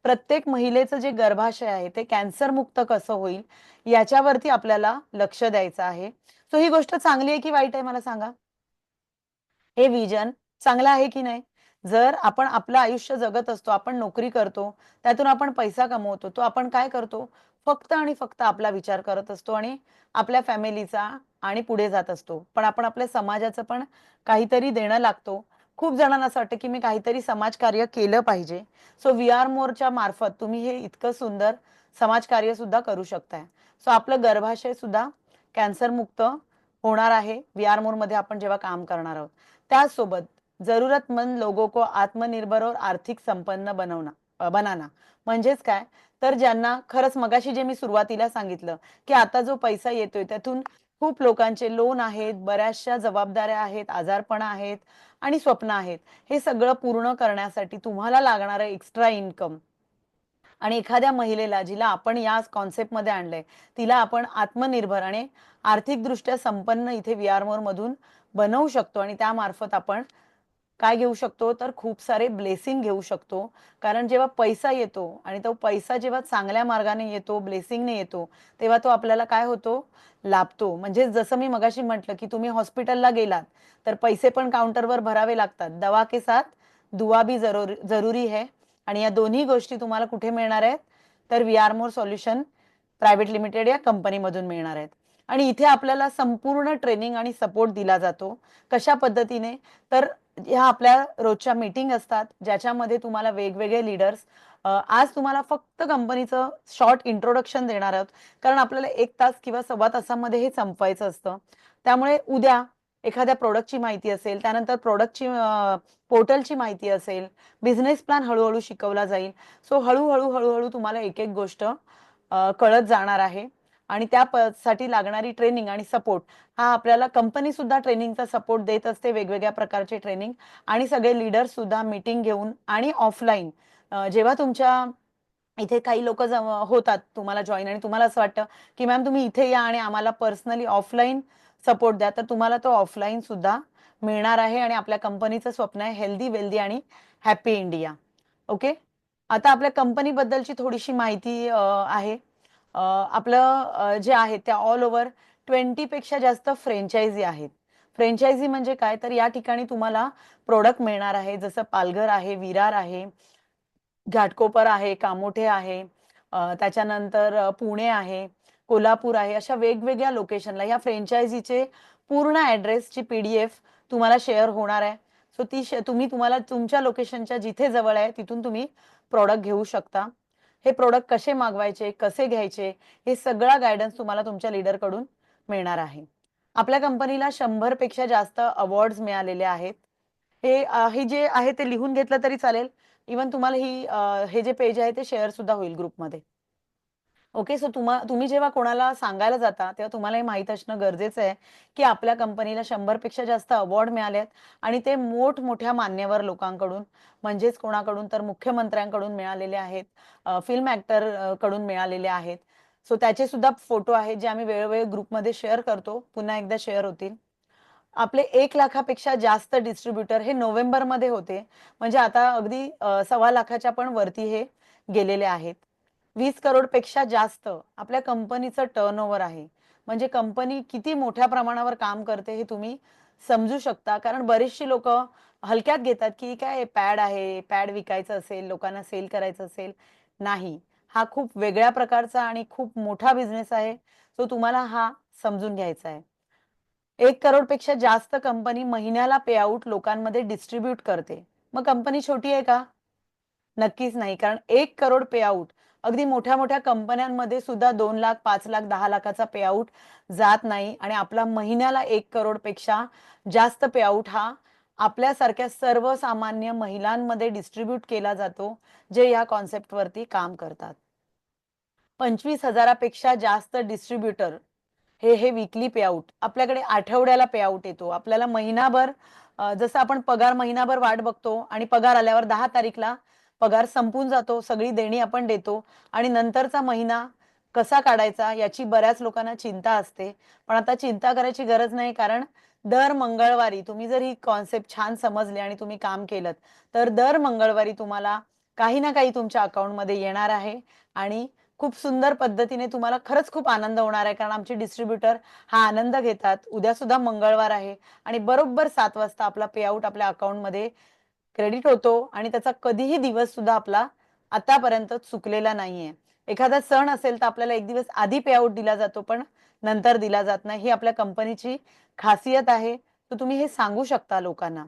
प्रत्येक महिलेचं जे गर्भाशय आहे ते कॅन्सर मुक्त कसं होईल याच्यावरती आपल्याला लक्ष द्यायचं आहे. सो ही गोष्ट चांगली आहे की वाईट आहे मला सांगा? हे विजन चांगलं आहे की नाही? जर आपण आपलं आयुष्य जगत असतो, आपण नोकरी करतो, त्यातून आपण पैसा कमवतो, तो आपण काय करतो? फक्त आणि फक्त आपला विचार करत असतो आणि आपल्या फॅमिलीचा आणि पुढे जात असतो. पण आपण आपल्या समाजाचं पण काहीतरी देणं लागतो. खूप जणांना असं वाटतं की मी काहीतरी समाजकार्य केलं पाहिजे. सो VR मोरच्या मार्फत तुम्ही हे इतकं सुंदर समाजकार्य सुद्धा करू शकताय. सो आपलं गर्भाशय सुद्धा कॅन्सर मुक्त होणार आहे VR मोर मध्ये आपण जेव्हा काम करणार आहोत. त्यासोबत जरूरतमंद लोगों को आत्मनिर्भर और आर्थिक संपन्न बनाना म्हणजेच काय तर ज्यांना खरंच मगाशी जे मी सुरुवातीला सांगितलं की आता जो पैसा येतोय त्यातून खूप लोकांचे लोन आहेत, बऱ्याचशा जबाबदाऱ्या आहेत, आजारपण आहेत आणि स्वप्न आहेत. हे सगळं पूर्ण करण्यासाठी तुम्हाला लागणारं एक्स्ट्रा इन्कम आणि एखाद्या महिलेला जिला आपण या कॉन्सेप्टमध्ये आणलंय तिला आपण आत्मनिर्भर आणि आर्थिकदृष्ट्या संपन्न इथे VR मोर मधून बनवू शकतो आणि त्यामार्फत आपण काय घेऊ शकतो तर खूप सारे ब्लेसिंग घेऊ शकतो. कारण जेव्हा पैसा येतो आणि तो पैसा जेव्हा चांगल्या मार्गाने येतो, ब्लेसिंगने येतो, तेव्हा तो आपल्याला काय होतो लाभतो. म्हणजे जसं मी मगाशी म्हटलं की तुम्ही हॉस्पिटलला गेलात तर पैसे पण काउंटरवर भरावे लागतात. दवा के साथ दुआ भी जरूरी है. आणि या दोन्ही गोष्टी तुम्हाला कुठे मिळणार आहेत तर VR मोर सोल्युशन प्रायव्हेट लिमिटेड या कंपनीमधून मिळणार आहेत. आणि इथे आपल्याला संपूर्ण ट्रेनिंग आणि सपोर्ट दिला जातो. कशा पद्धतीने तर ह्या आपल्या रोजच्या मीटिंग असतात ज्याच्यामध्ये तुम्हाला वेगवेगळे लीडर्स आज तुम्हाला फक्त कंपनीचं शॉर्ट इंट्रोडक्शन देणार आहोत कारण आपल्याला 1 तास किंवा सव्वा तासामध्ये हे संपवायचं असतं. त्यामुळे उद्या एखाद्या प्रोडक्टची माहिती असेल, त्यानंतर प्रोडक्टची पोर्टलची माहिती असेल, बिझनेस प्लॅन हळूहळू शिकवला जाईल. सो हळूहळू हळूहळू तुम्हाला एक एक गोष्ट कळत जाणार आहे आणि त्यासाठी लागणारी ट्रेनिंग आणि सपोर्ट हा आपल्याला कंपनी सुद्धा ट्रेनिंगचा सपोर्ट देत असते, वेगवेगळ्या प्रकारचे ट्रेनिंग आणि सगळे लीडर सुद्धा मीटिंग घेऊन आणि ऑफलाईन जेव्हा तुमच्या इथे काही लोक होतात तुम्हाला जॉईन आणि तुम्हाला असं वाटतं की मॅम तुम्ही इथे या आणि आम्हाला पर्सनली ऑफलाईन सपोर्ट द्या, तर तुम्हाला तो ऑफलाईन सुद्धा मिळणार आहे आणि आपल्या कंपनीचं स्वप्न आहे हेल्दी, वेल्दी आणि हॅपी इंडिया. ओके. आता आपल्या कंपनी बद्दलची थोडीशी माहिती आहे. आपलं जे आहे त्या ऑल ओव्हर 20 पेक्षा जास्त फ्रँचायझी आहेत. फ्रँचायझी म्हणजे काय, तर या ठिकाणी तुम्हाला प्रोडक्ट मिळणार आहे. जसं पालघर आहे, विरार आहे, घाटकोपर आहे, कामोठे आहे, त्याच्यानंतर पुणे आहे, कोल्हापूर आहे. अशा वेगवेगळ्या लोकेशनला या फ्रँचायझीचे पूर्ण ॲड्रेसची PDF तुम्हाला शेअर होणार आहे. सो तुम्ही तुम्हाला तुमच्या लोकेशनच्या जिथे जवळ आहे तिथून तुम्ही प्रॉडक्ट घेऊ शकता. हे प्रॉडक्ट कसे मागवायचे, कसे घ्यायचे, हे सगळा गाईडन्स तुम्हाला तुमच्या लीडरकडून मिळणार आहे. आपल्या कंपनीला 100 पेक्षा जास्त अवॉर्ड्स मिळालेले आहेत. हे जे आहे ते लिहून घेतलं तरी चालेल. इवन तुम्हाला हे जे पेज आहे ते शेअर सुद्धा होईल ग्रुपमध्ये. ओके. सो तुम्ही जेव्हा कोणाला सांगायला जाता तेव्हा तुम्हाला हे माहीत असणं गरजेचं आहे, की आपल्या कंपनीला 100 पेक्षा जास्त अवॉर्ड मिळाले आहेत आणि ते मोठमोठ्या मान्यवर लोकांकडून, म्हणजेच कोणाकडून तर मुख्यमंत्र्यांकडून मिळालेले आहेत, फिल्म ॲक्टर कडून मिळालेले आहेत. सो त्याचे सुद्धा फोटो आहेत जे आम्ही वेळोवेळी ग्रुपमध्ये शेअर करतो. पुन्हा एकदा शेअर होतील. आपले 1 लाखापेक्षा जास्त डिस्ट्रिब्युटर हे नोव्हेंबरमध्ये होते. म्हणजे आता अगदी 1.25 लाखाच्या पण वरती हे गेलेले आहेत. 20 करोडपेक्षा जास्त आपल्या कंपनीचं टर्नओव्हर आहे. म्हणजे कंपनी किती मोठ्या प्रमाणावर काम करते हे तुम्ही समजू शकता. कारण बरीचशी लोकं हलक्यात घेतात, की काय पॅड आहे, पॅड विकायचं असेल, लोकांना सेल करायचं असेल. नाही. हा खूप वेगळ्या प्रकारचा आणि खूप मोठा बिझनेस आहे. तो तुम्हाला हा समजून घ्यायचा आहे. 1 करोडपेक्षा जास्त कंपनी महिन्याला पेआउट लोकांमध्ये डिस्ट्रिब्यूट करते. मग कंपनी छोटी आहे का? नक्कीच नाही. कारण 1 करोड पेआउट अगदी मोठ्या-मोठ्या कंपन्यांमध्ये सुद्धा 2 लाख, 5 लाख, 10 लाखाचा पेआउट जात नाही आणि आपला महिन्याला 1 करोड पेक्षा जास्त पेआउट हा आपल्यासारख्या सर्वसामान्य महिलांमध्ये डिस्ट्रिब्यूट केला जातो, जे या कॉन्सेप्टवरती काम करतात. 25,000 पेक्षा जास्त डिस्ट्रिब्युटर हे वीकली पेआउट आपल्याकडे आठवड्याला पेआउट येतो. आपल्याला महिनाभर जसं आपण पगार महिनाभर वाट बघतो आणि पगार आल्यावर 10 तारीखला पगार संपून जातो. सगळी देणी आपण देतो आणि नंतरचा महिना कसा काढायचा याची बऱ्याच लोकांना चिंता असते. पण आता चिंता करायची गरज नाही, कारण दर मंगळवारी तुम्ही जर ही कॉन्सेप्ट छान समजली आणि तुम्ही काम केलंत, तर दर मंगळवारी तुम्हाला काही ना काही तुमच्या अकाउंटमध्ये येणार आहे आणि खूप सुंदर पद्धतीने तुम्हाला खरंच खूप आनंद होणार आहे. कारण आमचे डिस्ट्रिब्युटर हा आनंद घेतात. उद्या सुद्धा मंगळवार आहे आणि बरोबर 7 वाजता आपला पेआउट आपल्या अकाउंटमध्ये क्रेडिट होतो आणि त्याचा कधीही दिवस सुद्धा आपला आतापर्यंत चुकलेला नाहीये. एखादा सण असेल तर आपल्याला 1 दिवस आधी पेआउट दिला जातो, पण नंतर दिला जात नाही. ही आपल्या कंपनीची खासियत आहे. तर तुम्ही हे सांगू शकता लोकांना.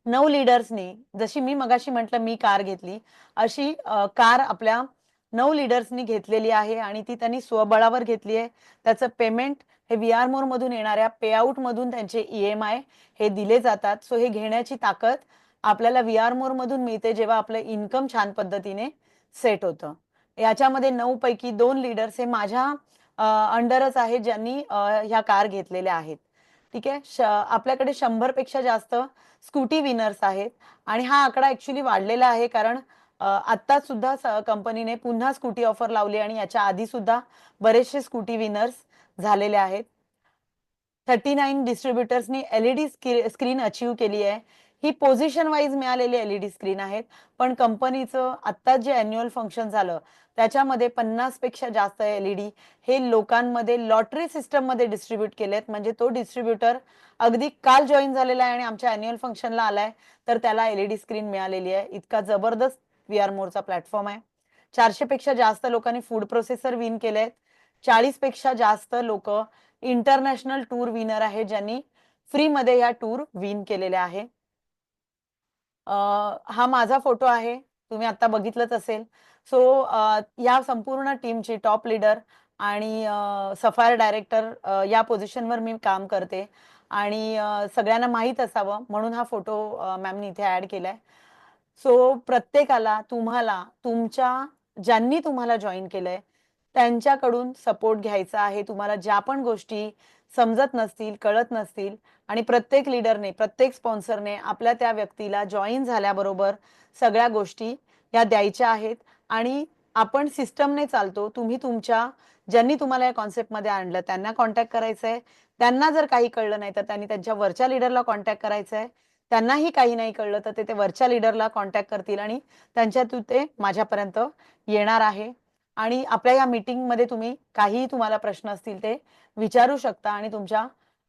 9 लीडर्सनी, जशी मी मगाशी म्हटलं मी कार घेतली, अशी कार आपल्या 9 लीडर्सनी घेतलेली आहे आणि ती त्यांनी स्वबळावर घेतली आहे. त्याचं पेमेंट हे व्ही-आर मोरमधून येणाऱ्या पेआउटमधून त्यांचे EMI हे दिले जातात. सो हे घेण्याची ताकद आपल्याला व्ही-आर मोरमधून मिळते, जेव्हा आपलं इन्कम छान पद्धतीने सेट होतं. याच्यामध्ये 9 पैकी 2 लीडर्स हे माझ्या अंडरच आहेत, ज्यांनी ह्या कार घेतलेल्या आहेत. ठीक आहे. आपल्याकडे 100 पेक्षा जास्त स्कूटी विनर्स आहेत आणि हा आकडा ॲक्चुअली वाढलेला आहे, कारण आत्ता सुद्धा कंपनीने पुन्हा स्कूटी ऑफर लावली आणि याच्या आधी सुद्धा बरेचसे स्कूटी विनर्स झालेले आहेत. 39 डिस्ट्रिब्युटर्सनी LED स्क्रीन अचीव्ह केली आहे. ही पोझिशन वाईज मिळालेली LED स्क्रीन आहेत. पण कंपनीचं आत्ता जे अॅन्युअल फंक्शन झालं त्याच्यामध्ये 50 पेक्षा जास्त LED हे लोकांमध्ये लॉटरी सिस्टममध्ये डिस्ट्रिब्यूट केलेत. म्हणजे तो डिस्ट्रिब्युटर अगदी काल जॉइन झालेला आहे आणि आमच्या अॅन्युअल फंक्शनला आलाय, तर त्याला LED स्क्रीन मिळालेली आहे. इतका जबरदस्त व्ही-आर मोरचा प्लॅटफॉर्म आहे. 400 पेक्षा जास्त लोकांनी फूड प्रोसेसर विन केलेत. 40 पेक्षा जास्त लोकं इंटरनॅशनल टूर विनर आहे, ज्यांनी फ्रीमध्ये या टूर विन केलेल्या आहे. हा माझा फोटो आहे. तुम्ही आता बघितलंच असेल. सो या संपूर्ण टीमची टॉप लीडर आणि सफायर डायरेक्टर या पोझिशनवर मी काम करते आणि सगळ्यांना माहीत असावं म्हणून हा फोटो मॅमनी इथे ॲड केलाय. सो प्रत्येकाला तुम्हाला ज्यांनी तुम्हाला जॉइन केलंय त्यांच्याकडून सपोर्ट घ्यायचा आहे. तुम्हाला ज्या पण गोष्टी समजत नसतील, कळत नसतील आणि प्रत्येक लीडरने, प्रत्येक स्पॉन्सरने आपल्या त्या व्यक्तीला जॉइन झाल्याबरोबर सगळ्या गोष्टी या द्यायच्या आहेत आणि आपण सिस्टमने चालतो. तुम्ही ज्यांनी तुम्हाला या कॉन्सेप्टमध्ये आणलं त्यांना कॉन्टॅक्ट करायचं आहे. त्यांना जर काही कळलं नाही तर त्यांनी त्यांच्या वरच्या लीडरला कॉन्टॅक्ट करायचं आहे. त्यांनाही काही नाही कळलं तर ते वरच्या लीडरला कॉन्टॅक्ट करतील आणि त्यांच्यातून ते माझ्यापर्यंत येणार आहे. आणि आपल्या या मीटिंगमध्ये तुम्ही काहीही तुम्हाला प्रश्न असतील ते विचारू शकता आणि तुमच्या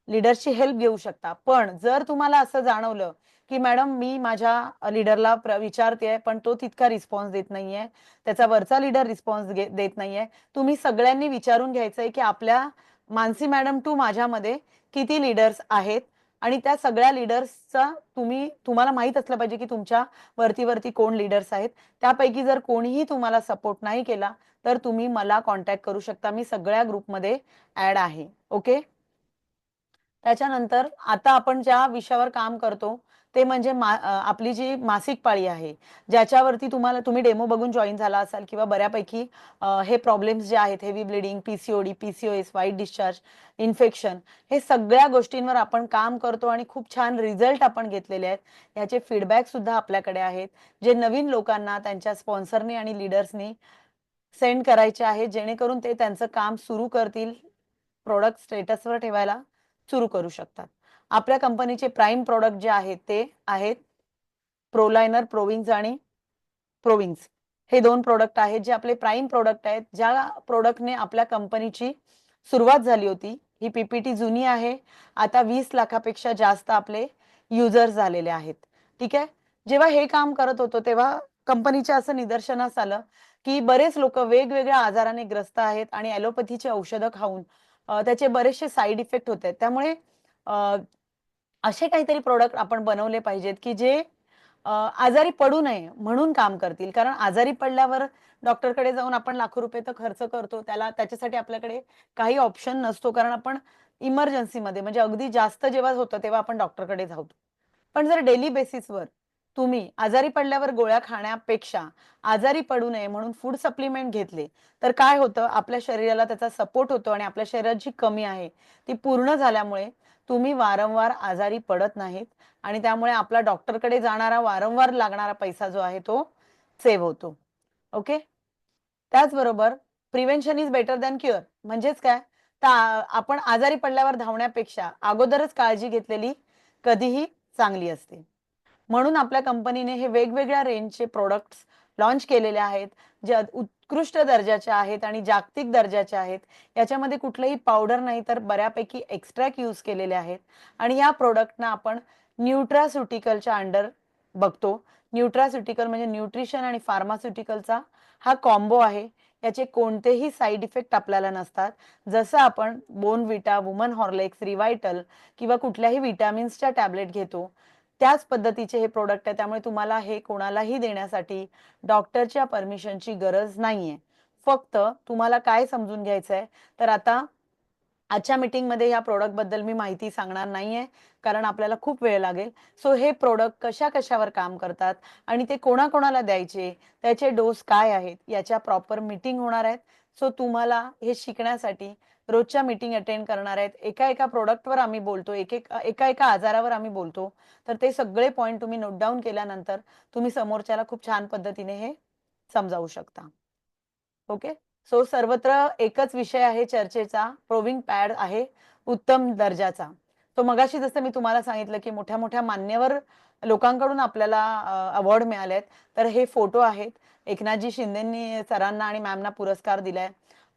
लीडर्सची हेल्प घेऊ शकता. पण जर तुम्हाला असं जाणवलं की मॅडम मी माझ्या लीडरला विचारते पण तो तितका रिस्पॉन्स देत नाहीये, त्याचा वरचा लीडर रिस्पॉन्स देत नाहीये, तुम्ही सगळ्यांनी विचारून घ्यायचंय की आपल्या मानसी मॅडम टू माझ्यामध्ये किती लीडर्स आहेत आणि त्या सगळ्या लीडर्सचा तुम्हाला माहित असलं पाहिजे की तुमच्या वरती कोण लीडर्स आहेत. त्यापैकी जर कोणीही तुम्हाला सपोर्ट नाही केला तर तुम्ही मला कॉन्टॅक्ट करू शकता. मी सगळ्या ग्रुपमध्ये ऍड आहे. ओके. त्याच्यानंतर आता आपण ज्या विषयावर काम करतो ते म्हणजे आपली जी मासिक पाळी आहे, ज्याच्यावरती तुम्ही डेमो बघून जॉईन झाला असाल किंवा बऱ्यापैकी हे प्रॉब्लेम्स जे आहेत, heavy bleeding, PCOD, PCOS, white discharge, infection, हे सगळ्या गोष्टींवर आपण काम करतो आणि खूप छान रिझल्ट आपण घेतलेले आहेत. याचे फीडबॅक सुद्धा आपल्याकडे आहेत, जे नवीन लोकांना त्यांच्या स्पॉन्सरनी आणि लीडर्सनी सेंड करायचे आहेत, जेणेकरून ते त्यांचं काम सुरू करतील, प्रोडक्ट स्टेटसवर ठेवायला सुरू करू शकतात. आपल्या कंपनीचे प्राइम प्रोडक्ट जे आहेत ते आहेत प्रोलायनर, प्रोविंग्स आणि प्रोविंग्स. हे 2 प्रोडक्ट आहेत जे आपले प्राइम प्रोडक्ट आहेत, ज्या प्रोडक्टने आपल्या कंपनीची सुरुवात झाली होती. ही पीपीटी जुनी आहे. आता 20 लाखापेक्षा जास्त आपले युजर्स झालेले आहेत. ठीक आहे. जेव्हा हे काम करत होतो तेव्हा कंपनीच्या असं निदर्शनास आलं की बरेच लोक वेगवेगळ्या आजाराने ग्रस्त आहेत आणि ॲलोपॅथीची औषधं खाऊन त्याचे बरेचसे साईड इफेक्ट होत आहेत. त्यामुळे असे काहीतरी प्रोडक्ट आपण बनवले पाहिजेत की जे आजारी पडू नये म्हणून काम करतील. कारण आजारी पडल्यावर डॉक्टरकडे जाऊन आपण लाखो रुपये तर खर्च करतो. त्याच्यासाठी आपल्याकडे काही ऑप्शन नसतो. कारण आपण इमर्जन्सीमध्ये म्हणजे अगदी जास्त जेव्हा होतं तेव्हा आपण डॉक्टरकडे जातो. पण जर डेली बेसिसवर तुम्ही आजारी पडल्यावर गोळ्या खाण्यापेक्षा आजारी पडू नये म्हणून फूड सप्लिमेंट घेतले तर काय होतं, आपल्या शरीराला त्याचा सपोर्ट होतो आणि आपल्या शरीरात जी कमी आहे ती पूर्ण झाल्यामुळे तुम्ही वारंवार आजारी पडत नाहीत आणि त्यामुळे आपला डॉक्टरकडे जाणारा वारंवार लागणारा पैसा जो आहे तो सेव्ह होतो. ओके. त्याचबरोबर prevention is better than cure. म्हणजेच काय, तर आपण आजारी पडल्यावर धावण्यापेक्षा अगोदरच काळजी घेतलेली कधीही चांगली असते. म्हणून आपल्या कंपनीने हे वेगवेगळ्या रेंजचे प्रोडक्ट्स लॉन्च केलेले आहेत, जे उत्कृष्ट दर्जाचे आहेत आणि जागतिक दर्जाचे आहेत. याच्यामध्ये कुठलंही पावडर नाही तर बऱ्यापैकी एक्स्ट्रॅक्ट यूज केलेले आहेत आणि या प्रोडक्टना आपण न्यूट्रास्युटिकलच्या अंडर बघतो. न्यूट्रास्युटिकल म्हणजे न्यूट्रिशन आणि फार्मास्युटिकलचा हा कॉम्बो आहे. याचे कोणतेही साईड इफेक्ट आपल्याला नसतात. जसं आपण बोनविटा, वुमन हॉर्लिक्स, रिवायटल किंवा कुठल्याही विटॅमिन्सच्या टॅबलेट घेतो त्याच पद्धतीचे हे प्रोडक्ट आहे. त्यामुळे तुम्हाला हे कोणालाही देण्यासाठी डॉक्टरच्या परमिशनची गरज नाहीये. फक्त तुम्हाला काय समजून घ्यायचंय, तर आता आजच्या मीटिंगमध्ये या प्रोडक्ट बद्दल मी माहिती सांगणार नाहीये कारण आपल्याला खूप वेळ लागेल. सो हे प्रोडक्ट कशावर काम करतात आणि ते कोणाकोणाला द्यायचे, त्याचे डोस काय आहेत, याच्या प्रॉपर मीटिंग होणार आहेत. सो तुम्हाला हे शिकण्यासाठी रोजच्या मीटिंग अटेंड करणार आहेत. एका प्रोडक्टवर आम्ही बोलतो, एका आजारावर आम्ही बोलतो. तर ते सगळे पॉइंट तुम्ही नोट डाऊन केल्यानंतर तुम्ही समोरच्याला खूप छान पद्धतीने हे समजावू शकता. ओके. सो सर्वत्र एकच विषय आहे चर्चेचा, प्रोविंग पॅड आहे उत्तम दर्जाचा. तो मगाशी जसं मी तुम्हाला सांगितलं की मोठ्या मोठ्या मान्यवर लोकांकडून आपल्याला अवॉर्ड मिळालेत. तर हे फोटो आहेत. एकनाथजी शिंदेंनी सरांना आणि मॅमना पुरस्कार दिलाय.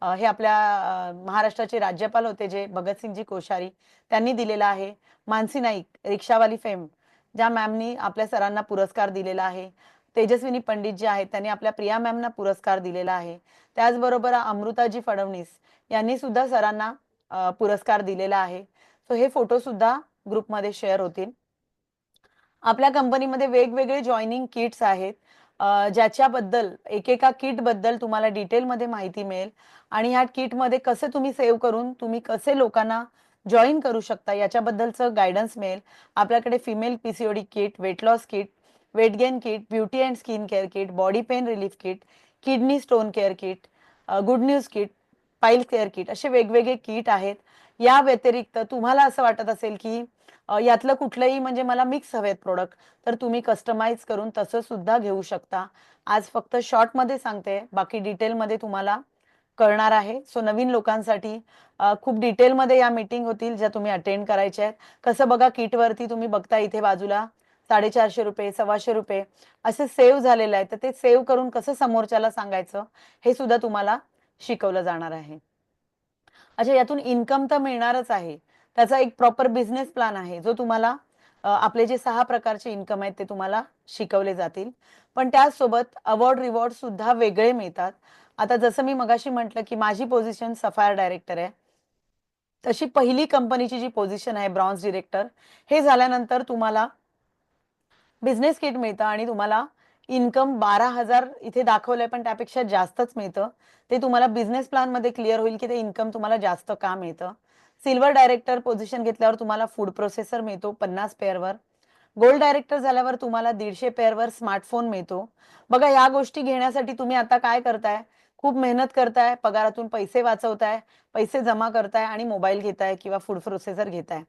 हे आपल्या महाराष्ट्राचे राज्यपाल होते जे भगतसिंगजी कोश्यारी, त्यांनी दिलेला आहे. मानसी नाईक, रिक्षावाली फेम, ज्या मॅमनी आपल्या सरांना पुरस्कार दिलेला आहे. तेजस्विनी पंडित जे आहेत त्यांनी आपल्या प्रिया मॅमना पुरस्कार दिलेला आहे. त्याचबरोबर अमृताजी फडणवीस यांनी सुद्धा सरांना पुरस्कार दिलेला आहे. सो हे फोटो सुद्धा ग्रुपमध्ये शेअर होतील. आपल्या कंपनीमध्ये वेगवेगळे जॉईनिंग किट्स आहेत, ज्याच्याबद्दल एकेका किट बद्दल तुम्हाला डिटेलमध्ये माहिती मिळेल आणि ह्या किटमध्ये कसे तुम्ही सेव्ह करून तुम्ही कसे लोकांना जॉईन करू शकता याच्याबद्दलचं गायडन्स मिळेल. आपल्याकडे female PCOD kit, weight loss kit, weight gain kit, beauty and skin care kit, body pain relief kit, kidney stone care kit, good news kit, pile care kit, असे वेगवेगळे किट आहेत. या व्यतिरिक्त तुम्हाला असं वाटत असेल की यातलं कुठलंही म्हणजे मला मिक्स हवेत प्रोडक्ट, तर तुम्ही कस्टमाइज करून तसं सुद्धा घेऊ शकता. आज फक्त शॉर्टमध्ये सांगते, बाकी डिटेलमध्ये तुम्हाला कळणार आहे. सो नवीन लोकांसाठी खूप डिटेलमध्ये या मीटिंग होतील ज्या तुम्ही अटेंड करायच्या आहेत. कसं बघा, किटवरती तुम्ही बघता इथे बाजूला ₹450, ₹125 असे सेव्ह झालेलं आहे. तर ते सेव्ह करून कसं समोरच्याला सांगायचं हे सुद्धा तुम्हाला शिकवलं जाणार आहे. अच्छा, यातून इन्कम तर मिळणारच आहे. त्याचा एक प्रॉपर बिझनेस प्लॅन आहे जो तुम्हाला आपले जे 6 प्रकारचे इन्कम आहेत ते तुम्हाला शिकवले जातील. पण त्याचसोबत अवॉर्ड रिवॉर्ड सुद्धा वेगळे मिळतात. आता जसं मी मगाशी म्हटलं, की माझी पोझिशन सफायर डायरेक्टर आहे. तशी पहिली कंपनीची जी पोझिशन आहे ब्रॉन्झ डायरेक्टर, हे झाल्यानंतर तुम्हाला बिझनेस किट मिळतं आणि तुम्हाला इन्कम 12,000 इथे दाखवलंय, पण त्यापेक्षा जास्तच मिळतं. ते तुम्हाला बिझनेस प्लॅनमध्ये क्लिअर होईल, की ते इन्कम तुम्हाला जास्त का मिळतं. सिल्वर डायरेक्टर पोझिशन घेतल्यावर तुम्हाला फूड प्रोसेसर मिळतो 50 पेअरवर. गोल्ड डायरेक्टर झाल्यावर तुम्हाला 150 पेअरवर स्मार्टफोन मिळतो. बघा, या गोष्टी घेण्यासाठी तुम्ही आता काय करताय? खूप मेहनत करताय, पगारातून पैसे वाचवताय, पैसे जमा करताय आणि मोबाईल घेताय किंवा फूड प्रोसेसर घेताय.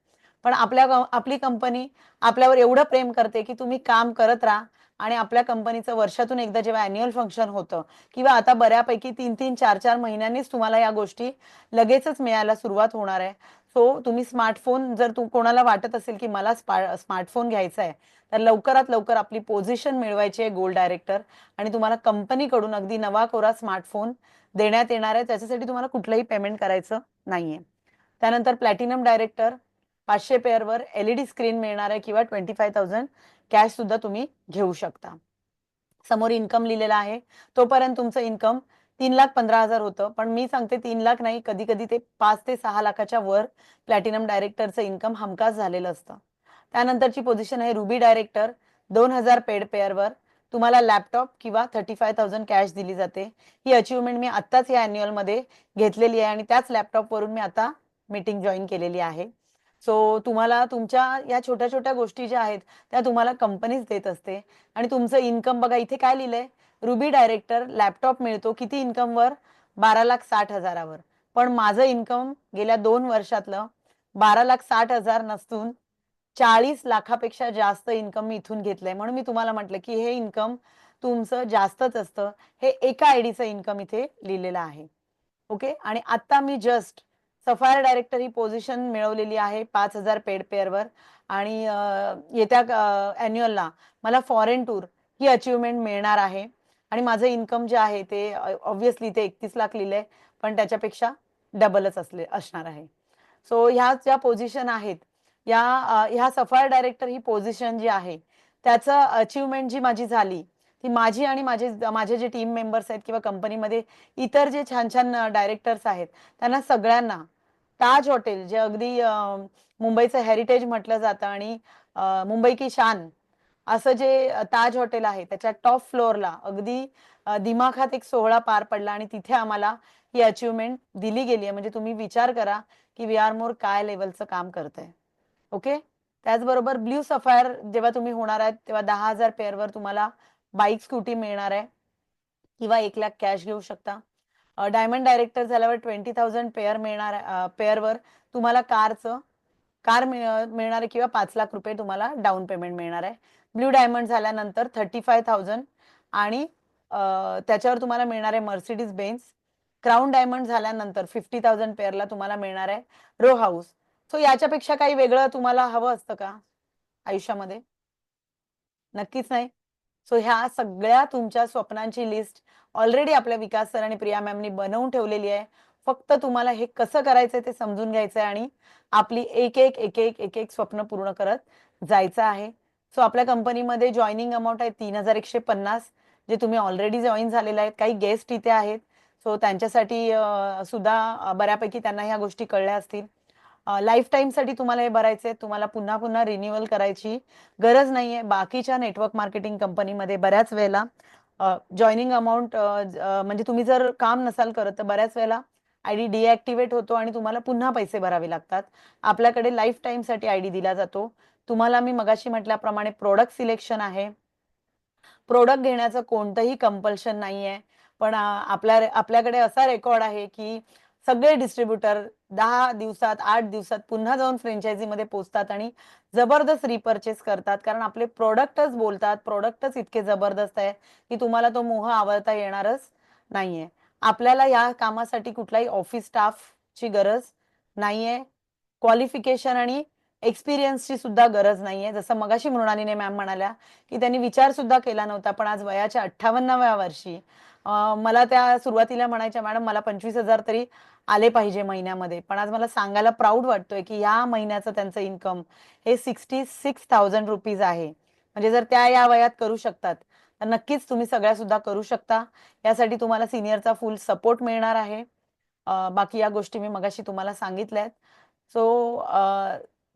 पण आपली कंपनी आपल्यावर एवढं प्रेम करते, की तुम्ही काम करत राहा आणि आपल्या कंपनीचं वर्षातून एकदा जेव्हा अॅन्युअल फंक्शन होतं किंवा आता बऱ्यापैकी 3-3, 4-4 महिन्यांनीच तुम्हाला या गोष्टी लगेचच मिळायला सुरुवात होणार आहे. सो तुम्ही स्मार्टफोन जर कोणाला वाटत असेल, की मला स्मार्टफोन घ्यायचा आहे, तर लवकरात लवकर आपली पोझिशन मिळवायची आहे गोल्ड डायरेक्टर आणि तुम्हाला कंपनीकडून अगदी नवा कोरा स्मार्टफोन देण्यात येणार आहे. त्याच्यासाठी तुम्हाला कुठलंही पेमेंट करायचं नाहीये. त्यानंतर प्लॅटिनम डायरेक्टर 500 पेअरवर एलईडी स्क्रीन मिळणार आहे किंवा 25,000 कॅश सुद्धा तुम्ही घेऊ शकता. समोर इन्कम लिहिलेला आहे. तोपर्यंत तुमचं इन्कम 3,15,000 होतं. पण मी सांगते 3,00,000 नाही, कधी-कधी ते 5 ते 6 लाखाच्या वर प्लॅटिनम डायरेक्टरचं इन्कम हमखास झालेलं असतं. त्यानंतरची पोझिशन आहे रुबी डायरेक्टर 2,000 पेड पेअरवर तुम्हाला लॅपटॉप किंवा 35,000 कॅश दिली जाते. ही अचीव्हमेंट मी आत्ताच या अॅन्युअलमध्ये घेतलेली आहे आणि त्याच लॅपटॉपवरून मी आता मीटिंग जॉइन केलेली आहे. सो तुम्हाला तुमच्या या छोट्या-छोट्या गोष्टी ज्या आहेत त्या तुम्हाला कंपनीच देत असते आणि तुमचं इन्कम बघा इथे काय लिहिलंय, रुबी डायरेक्टर लॅपटॉप मिळतो किती इन्कमवर? 12,60,000 वर. पण माझं इन्कम गेल्या 2 वर्षातलं 12,60,000 नसून 40 लाखापेक्षा जास्त इन्कम मी इथून घेतलंय. म्हणून मी तुम्हाला म्हटलं, की हे इन्कम तुमचं जास्तच असतं. हे एका आयडीचं इन्कम इथे लिहिलेलं आहे. ओके. आणि आता मी जस्ट सफायर डायरेक्टर ही पोझिशन मिळवलेली आहे 5,000 पेड पेअरवर आणि येत्या अॅन्युअलला मला फॉरेन टूर ही अचीव्हमेंट मिळणार आहे आणि माझं इन्कम जे आहे ते ऑब्व्हियसली ते 31 लाख लिहिलंय, पण त्याच्यापेक्षा डबलच असणार आहे. सो ह्या ज्या पोझिशन आहेत ह्या सफायर डायरेक्टर ही पोझिशन जी आहे त्याचं अचीव्हमेंट जी माझी झाली ती माझी आणि माझे जे टीम मेंबर्स आहेत किंवा कंपनीमध्ये इतर जे छान छान डायरेक्टर्स आहेत त्यांना सगळ्यांना ताज हॉटेल जे अगदी मुंबईचं हेरिटेज म्हटलं जातं आणि मुंबई की शान असं जे ताज हॉटेल आहे त्याच्या टॉप फ्लोअरला अगदी दिमाखात एक सोहळा पार पडला आणि तिथे आम्हाला ही अचीव्हमेंट दिली गेली आहे. म्हणजे तुम्ही विचार करा की वी आर मोर काय लेवलचं काम करतंय. ओके. त्याचबरोबर ब्ल्यू सफायर जेव्हा तुम्ही होणार आहात तेव्हा 10,000 पेअरवर तुम्हाला बाईक स्कूटी मिळणार आहे किंवा 1,00,000 कॅश घेऊ शकता. डायमंड डायरेक्टर झाल्यावर 20,000 पेअर मिळणार पेअरवर तुम्हाला कार मिळणार आहे किंवा 5,00,000 रुपये तुम्हाला डाऊन पेमेंट मिळणार आहे. ब्ल्यू डायमंड झाल्यानंतर 35,000 आणि त्याच्यावर तुम्हाला मिळणार आहे मर्सिडीज बेन्झ. क्राऊन डायमंड झाल्यानंतर 50,000 पेअरला तुम्हाला मिळणार आहे रो हाऊस. सो याच्यापेक्षा काही वेगळं तुम्हाला हवं असतं का आयुष्यामध्ये? नक्कीच नाही. सो ह्या सगळ्या तुमच्या स्वप्नांची लिस्ट ऑलरेडी आपल्या विकास सर आणि प्रिया मॅमनी बनवून ठेवलेली आहे. फक्त तुम्हाला हे कसं करायचंय ते समजून घ्यायचंय आणि आपली एक एक स्वप्न पूर्ण करत जायचं आहे. सो आपल्या कंपनीमध्ये जॉइनिंग अमाउंट आहे 3,150 जे तुम्ही ऑलरेडी जॉइन झालेले आहेत. काही गेस्ट इथे आहेत. सो त्यांच्यासाठी सुद्धा बऱ्यापैकी त्यांना ह्या गोष्टी कळल्या असतील. लाईफ टाईमसाठी तुम्हाला हे भरायचंय. तुम्हाला पुन्हा पुन्हा रिन्युअल करायची गरज नाहीये. बाकीच्या नेटवर्क मार्केटिंग कंपनीमध्ये बऱ्याच वेळेला जॉइनिंग अमाउंट म्हणजे तुम्ही जर काम नसाल करत तर बऱ्याच वेळेला आयडी डिॲक्टिव्हेट होतो आणि तुम्हाला पुन्हा पैसे भरावे लागतात. आपल्याकडे लाईफ टाईमसाठी आयडी दिला जातो. तुम्हाला मी मगाशी म्हटल्याप्रमाणे प्रॉडक्ट सिलेक्शन आहे. प्रॉडक्ट घेण्याचं कोणतंही कंपल्शन नाहीये. पण आपल्याकडे असा रेकॉर्ड आहे की सगळे डिस्ट्रीब्युटर 10 दिवसात 8 दिवसात पुन्हा जाऊन फ्रँचायझीमध्ये पोहोचतात आणि जबरदस्त रिपर्चेस करतात. कारण आपले प्रॉडक्टच बोलतात. प्रॉडक्टच इतके जबरदस्त आहे की तुम्हाला तो मोह आवरता येणारच नाहीये. आपल्याला या कामासाठी कुठलाही ऑफिस स्टाफची गरज नाहीये. क्वालिफिकेशन आणि एक्सपिरियन्सची सुद्धा गरज नाहीये. जसं मगाशी मृणालीने मॅम म्हणाल्या की त्यांनी विचार सुद्धा केला नव्हता, पण आज वयाच्या 58व्या वर्षी मला त्या सुरुवातीला म्हणायच्या, मॅडम मला 25,000 तरी आले पाहिजे महिन्यामध्ये, पण आज मला सांगायला प्राऊड वाटतोय की या महिन्याचं त्यांचं इन्कम हे 66,000 रुपीज आहे. म्हणजे जर त्या या वयात करू शकतात तर नक्कीच तुम्ही सगळ्या सुद्धा करू शकता. यासाठी तुम्हाला सिनियरचा फुल सपोर्ट मिळणार आहे. बाकी या गोष्टी मी मगाशी तुम्हाला सांगितल्यात. सो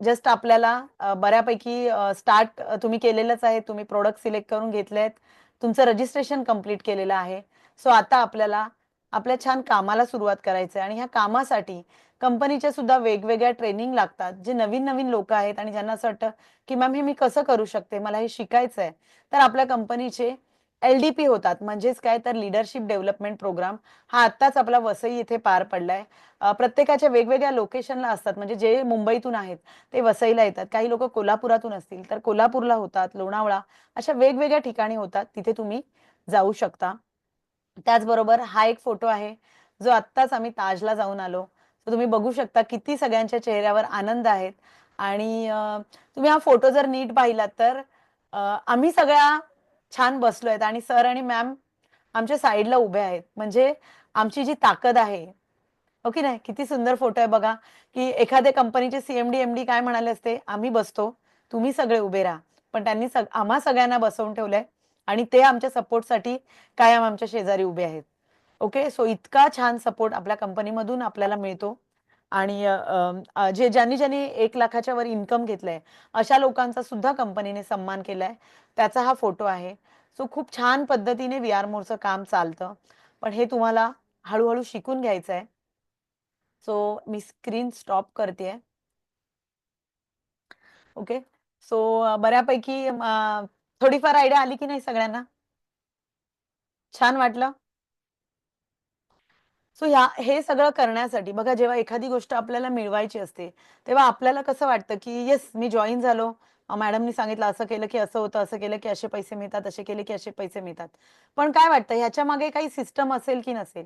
जस्ट आपल्याला बऱ्यापैकी स्टार्ट तुम्ही केलेलंच आहे. तुम्ही प्रोडक्ट सिलेक्ट करून घेतलेत. तुमचं रजिस्ट्रेशन कंप्लीट केलेलं आहे. सो आता आपल्याला आपल्या छान कामाला सुरुवात करायचं आहे आणि ह्या कामासाठी कंपनीच्या सुद्धा वेगवेगळ्या ट्रेनिंग लागतात. जे नवीन नवीन लोक आहेत आणि ज्यांना असं वाटतं की मॅम हे मी कसं करू शकते, मला हे शिकायचं आहे, तर आपल्या कंपनीचे LDP होतात. म्हणजेच काय तर लीडरशिप डेव्हलपमेंट प्रोग्राम हा आत्ताच आपला वसई इथे पार पडलाय. प्रत्येकाच्या वेगवेगळ्या लोकेशनला असतात. म्हणजे जे मुंबईतून आहेत ते वसईला येतात. काही लोक कोल्हापुरातून असतील तर कोल्हापूरला होतात, लोणावळा अशा वेगवेगळ्या ठिकाणी होतात. तिथे तुम्ही जाऊ शकता. त्याचबरोबर हा एक फोटो आहे जो आत्ताच आम्ही ताजला जाऊन आलो. तर तुम्ही बघू शकता किती सगळ्यांच्या चेहऱ्यावर आनंद आहेत. आणि तुम्ही हा फोटो जर नीट पाहिलात तर आम्ही सगळ्या छान बसलोय आणि सर आणि मॅम आमच्या साईडला उभे आहेत. म्हणजे आमची जी ताकद आहे, ओके नाही, किती सुंदर फोटो आहे बघा. की एखाद्या कंपनीचे CMD MD काय म्हणाले असते, आम्ही बसतो, तुम्ही सगळे उभे राहा. पण त्यांनी आम्हा सगळ्यांना बसवून ठेवलंय आणि ते आमच्या सपोर्टसाठी कायम आमच्या शेजारी उभे आहेत. ओके, सो इतका छान सपोर्ट आपल्या कंपनीमधून आपल्याला मिळतो. आणि ज्यांनी ज्यांनी 1 लाखाच्या वर इन्कम घेतलंय अशा लोकांचा सुद्धा कंपनीने सन्मान केलाय. त्याचा हा फोटो आहे. सो खूप छान पद्धतीने VR मोरचं काम चालतं. पण हे तुम्हाला हळूहळू शिकून घ्यायचं आहे. सो मी स्क्रीन स्टॉप करते. ओके. सो बऱ्यापैकी थोडीफार आयडिया आली की नाही सगळ्यांना? छान वाटलं? सो हे सगळं करण्यासाठी बघा, जेव्हा एखादी गोष्ट आपल्याला मिळवायची असते तेव्हा आपल्याला कसं वाटतं की येस मी जॉईन झालो, मॅडमनी सांगितलं असं केलं की असं होतं, असं केलं की असे पैसे मिळतात, असे केले की असे पैसे मिळतात. पण काय वाटतं ह्याच्या मागे काही सिस्टम असेल की नसेल?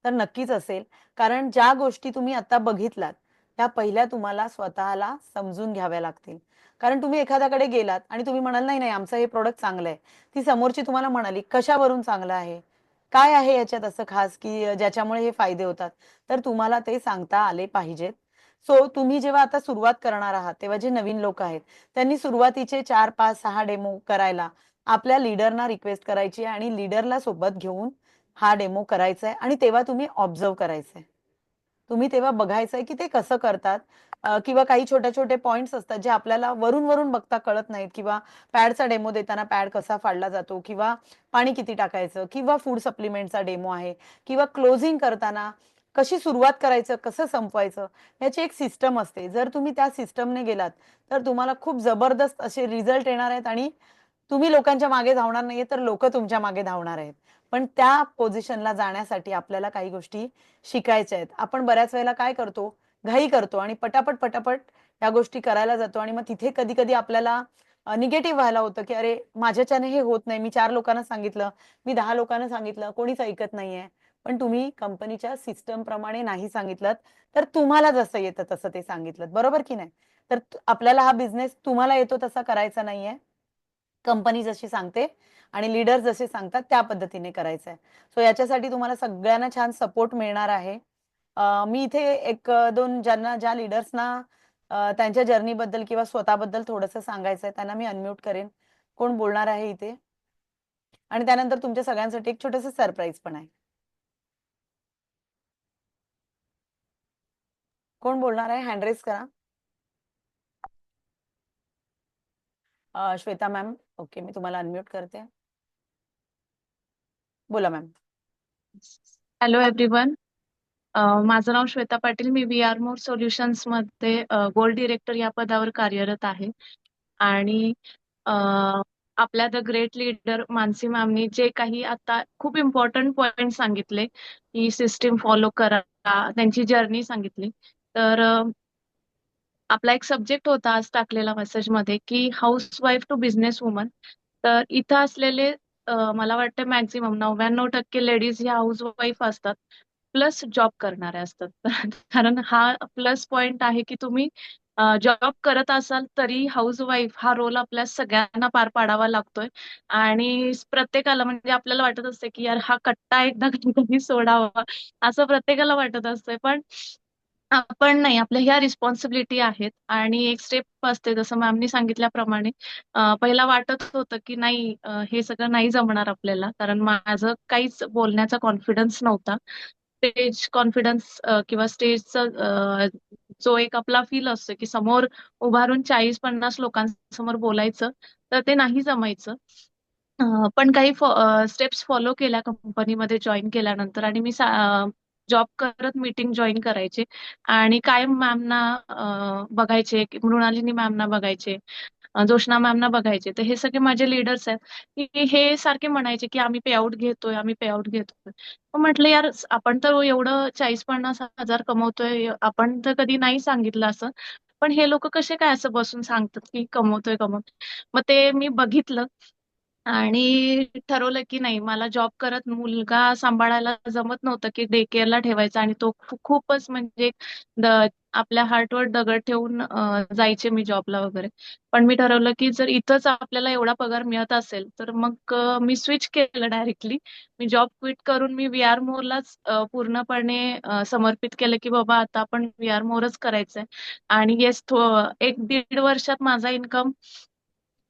तर नक्कीच असेल. कारण ज्या गोष्टी तुम्ही आता बघितलात, त्या पहिल्या तुम्हाला स्वतःला समजून घ्याव्या लागतील. कारण तुम्ही एखाद्याकडे गेलात आणि तुम्ही म्हणाल, "नाही, नाही, आमचं हे प्रॉडक्ट चांगलं आहे." ती समोरची तुम्हाला म्हणाली, "कशावरून चांगलं आहे? काय आहे याच्यात असं खास की ज्याच्यामुळे हे फायदे होतात?" तर तुम्हाला ते सांगता आले पाहिजेत. सो तुम्ही जेव्हा आता सुरुवात करणार आहात, तेव्हा जे नवीन लोकं आहेत, त्यांनी सुरुवातीचे 4, 5, 6 डेमो करायला आपल्या लीडरना रिक्वेस्ट करायची आणि लीडरला सोबत घेऊन हा डेमो करायचा आहे आणि तेव्हा तुम्ही ऑब्झर्व्ह करायचंय. तुम्ही तेव्हा बघायचंय की ते कसं करतात. किंवा काही छोटे-छोटे पॉइंट्स असतात जे आपल्याला वरून-वरून बघता कळत नाहीत किंवा पॅडचा डेमो देताना पॅड कसा फाडला जातो किंवा पाणी किती टाकायचं किंवा फूड सप्लिमेंटचा डेमो आहे किंवा क्लोजिंग करताना कशी सुरुवात करायचं, कसं संपवायचं, याची एक सिस्टम असते. जर तुम्ही त्या सिस्टमने गेलात, तर तुम्हाला खूप जबरदस्त असे रिझल्ट येणार आहेत आणि तुम्ही लोकांच्या मागे धावणार नाहीये, तर लोकं तुमच्या मागे धावणार आहेत. पण त्या पोझिशनला जाण्यासाठी आपल्याला काही गोष्टी शिकायच्या आहेत. आपण बऱ्याच वेळेला काय करतो, घाई करतो आणि पटापट, पटापट या गोष्टी करायला जातो आणि मग तिथे कधी-कधी आपल्याला निगेटिव्ह व्हायला होतं, की "अरे, माझ्याच्याने हे होत नाही. मी 4 लोकांना सांगितलं, मी 10 लोकांना सांगितलं, कोणीच ऐकत नाहीये." पण तुम्ही कंपनीच्या सिस्टमप्रमाणे नाही सांगितलत, तर तुम्हाला जसं येतं तसं ते सांगितलत. बरोबर की नाही? तर आपल्याला हा बिझनेस तुम्हाला येतो तसा करायचा नाहीये. कंपनी जशी सांगते आणि लीडर जसे सांगतात त्या पद्धतीने करायचं आहे. सो याच्यासाठी तुम्हाला सगळ्यांना छान सपोर्ट मिळणार आहे. मी इथे 1-2 ज्या लीडर्सना त्यांच्या जर्नीबद्दल किंवा स्वतःबद्दल थोडंसं सांगायचं आहे, त्यांना मी अनम्यूट करेन. कोण बोलणार आहे इथे? आणि त्यानंतर तुमच्या सगळ्यांसाठी एक छोटंसं सरप्राईज पण आहे. कोण बोलणार आहे? हँड रेज करा. श्वेता मॅम. ओके, मी तुम्हाला अनम्यूट करते. बोला मॅम. Hello everyone. माझं नाव श्वेता पाटील. मी VR मोर सोल्युशन्स मध्ये गोल्ड डिरेक्टर या पदावर कार्यरत आहे. आणि अ, आपल्या द ग्रेट लीडर मानसी मॅमनी जे काही आता खूप इम्पॉर्टंट पॉइंट सांगितले, की सिस्टीम फॉलो करा, त्यांची जर्नी सांगितली. तर आपला एक सब्जेक्ट होता आज टाकलेला मेसेजमध्ये, की house wife to business woman. तर इथं असलेले मला वाटतं मॅक्झिमम 99% लेडीज ह्या हाऊस वाईफ असतात, प्लस जॉब करणाऱ्या असतात. कारण हा प्लस पॉइंट आहे की तुम्ही जॉब करत असाल तरी हाऊसवाईफ हा रोल आपल्या सगळ्यांना पार पाडावा लागतोय. आणि प्रत्येकाला म्हणजे आपल्याला वाटत असते की यार हा कट्टा एकदा कधी सोडावा, असं प्रत्येकाला वाटत असतंय. पण आपण नाही, आपल्या ह्या रिस्पॉन्सिबिलिटी आहेत. आणि एक स्टेप असते जसं मॅमनी सांगितल्याप्रमाणे. पहिला वाटत होतं की नाही, हे सगळं नाही जमणार आपल्याला, कारण माझं काहीच बोलण्याचा कॉन्फिडन्स नव्हता. स्टेज कॉन्फिडन्स किंवा स्टेजचा जो एक आपला फील असतो की समोर उभारून 40-50 लोकांसमोर बोलायचं, तर ते नाही जमायचं. पण काही स्टेप्स फॉलो केल्या कंपनीमध्ये जॉईन केल्यानंतर, आणि मी जॉब करत मीटिंग जॉईन करायचे. आणि कायम मॅमना बघायचे, मृणालिनी मॅमना बघायचे, जोशना मॅमना बघायचे. तर हे सगळे माझे लीडर्स आहेत की हे सारखे म्हणायचे की आम्ही पे आउट घेतोय, आम्ही पे आउट घेतोय. मग म्हटलं यार, आपण तर एवढं 40-50 हजार कमवतोय, आपण तर कधी नाही सांगितलं असं. पण हे लोक कसे काय असं बसून सांगतात की कमवतोय कमवतोय. मग ते मी बघितलं आणि ठरवलं की नाही, मला जॉब करत मुलगा सांभाळायला जमत नव्हतं की डे केअरला ठेवायचा. आणि तो खूपच म्हणजे आपल्या हार्टवर दगड ठेवून जायचे मी जॉबला वगैरे. पण मी ठरवलं की जर इथंच आपल्याला एवढा पगार मिळत असेल तर मग मी स्विच केलं डायरेक्टली. मी जॉब क्विट करून मी व्ही आर मोरलाच पूर्णपणे समर्पित केलं की बाबा आता आपण व्ही आर मोरच करायचंय. आणि येस, 1-1.5 वर्षात माझा income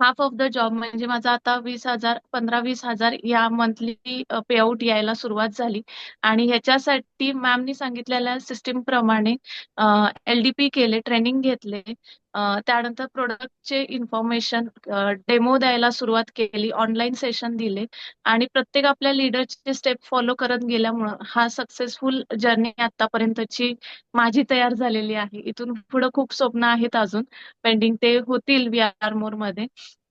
half of the job, म्हणजे माझा आता 20,000, 15-20 हजार या मंथली पेआउट यायला सुरुवात झाली. आणि ह्याच्यासाठी मॅमनी सांगितलेल्या सिस्टीम प्रमाणे LDP केले, ट्रेनिंग घेतले. त्यानंतर प्रोडक्टचे इन्फॉर्मेशन, डेमो द्यायला सुरुवात केली, ऑनलाईन सेशन दिले. आणि प्रत्येक आपल्या लीडरचे स्टेप फॉलो करत गेल्यामुळं हा सक्सेसफुल जर्नी आतापर्यंतची माझी तयार झालेली आहे. इथून पुढे खूप स्वप्न आहेत अजून पेंडिंग, ते होतील VR मोर मध्ये.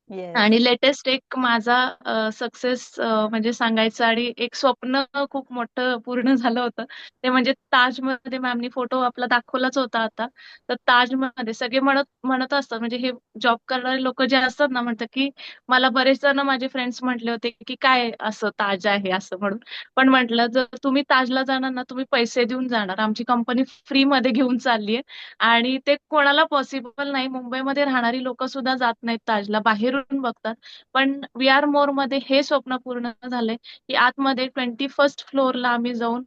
येस. आणि लेटेस्ट एक माझा सक्सेस म्हणजे सांगायचं, आणि एक स्वप्न खूप मोठं पूर्ण झालं होतं, ते म्हणजे ताजमध्ये मॅमनी फोटो आपला दाखवलाच होता आता. तर ताजमध्ये सगळे म्हणत म्हणत असतात, म्हणजे हे जॉब करणारे लोक जे असतात ना, म्हणतात की मला बरेच जण माझे फ्रेंड्स म्हटले होते की काय असं ताज आहे असं म्हणून. पण म्हटलं, जर तुम्ही ताजला जाणार ना, तुम्ही पैसे देऊन जाणार, आमची कंपनी फ्री मध्ये घेऊन चालली आहे. आणि ते कोणाला पॉसिबल नाही, मुंबईमध्ये राहणारी लोक सुद्धा जात नाहीत ताजला, बाहेरून बघतात. पण VR मोर मध्ये हे स्वप्न पूर्ण झालंय की आतमध्ये 21st फ्लोअरला आम्ही जाऊन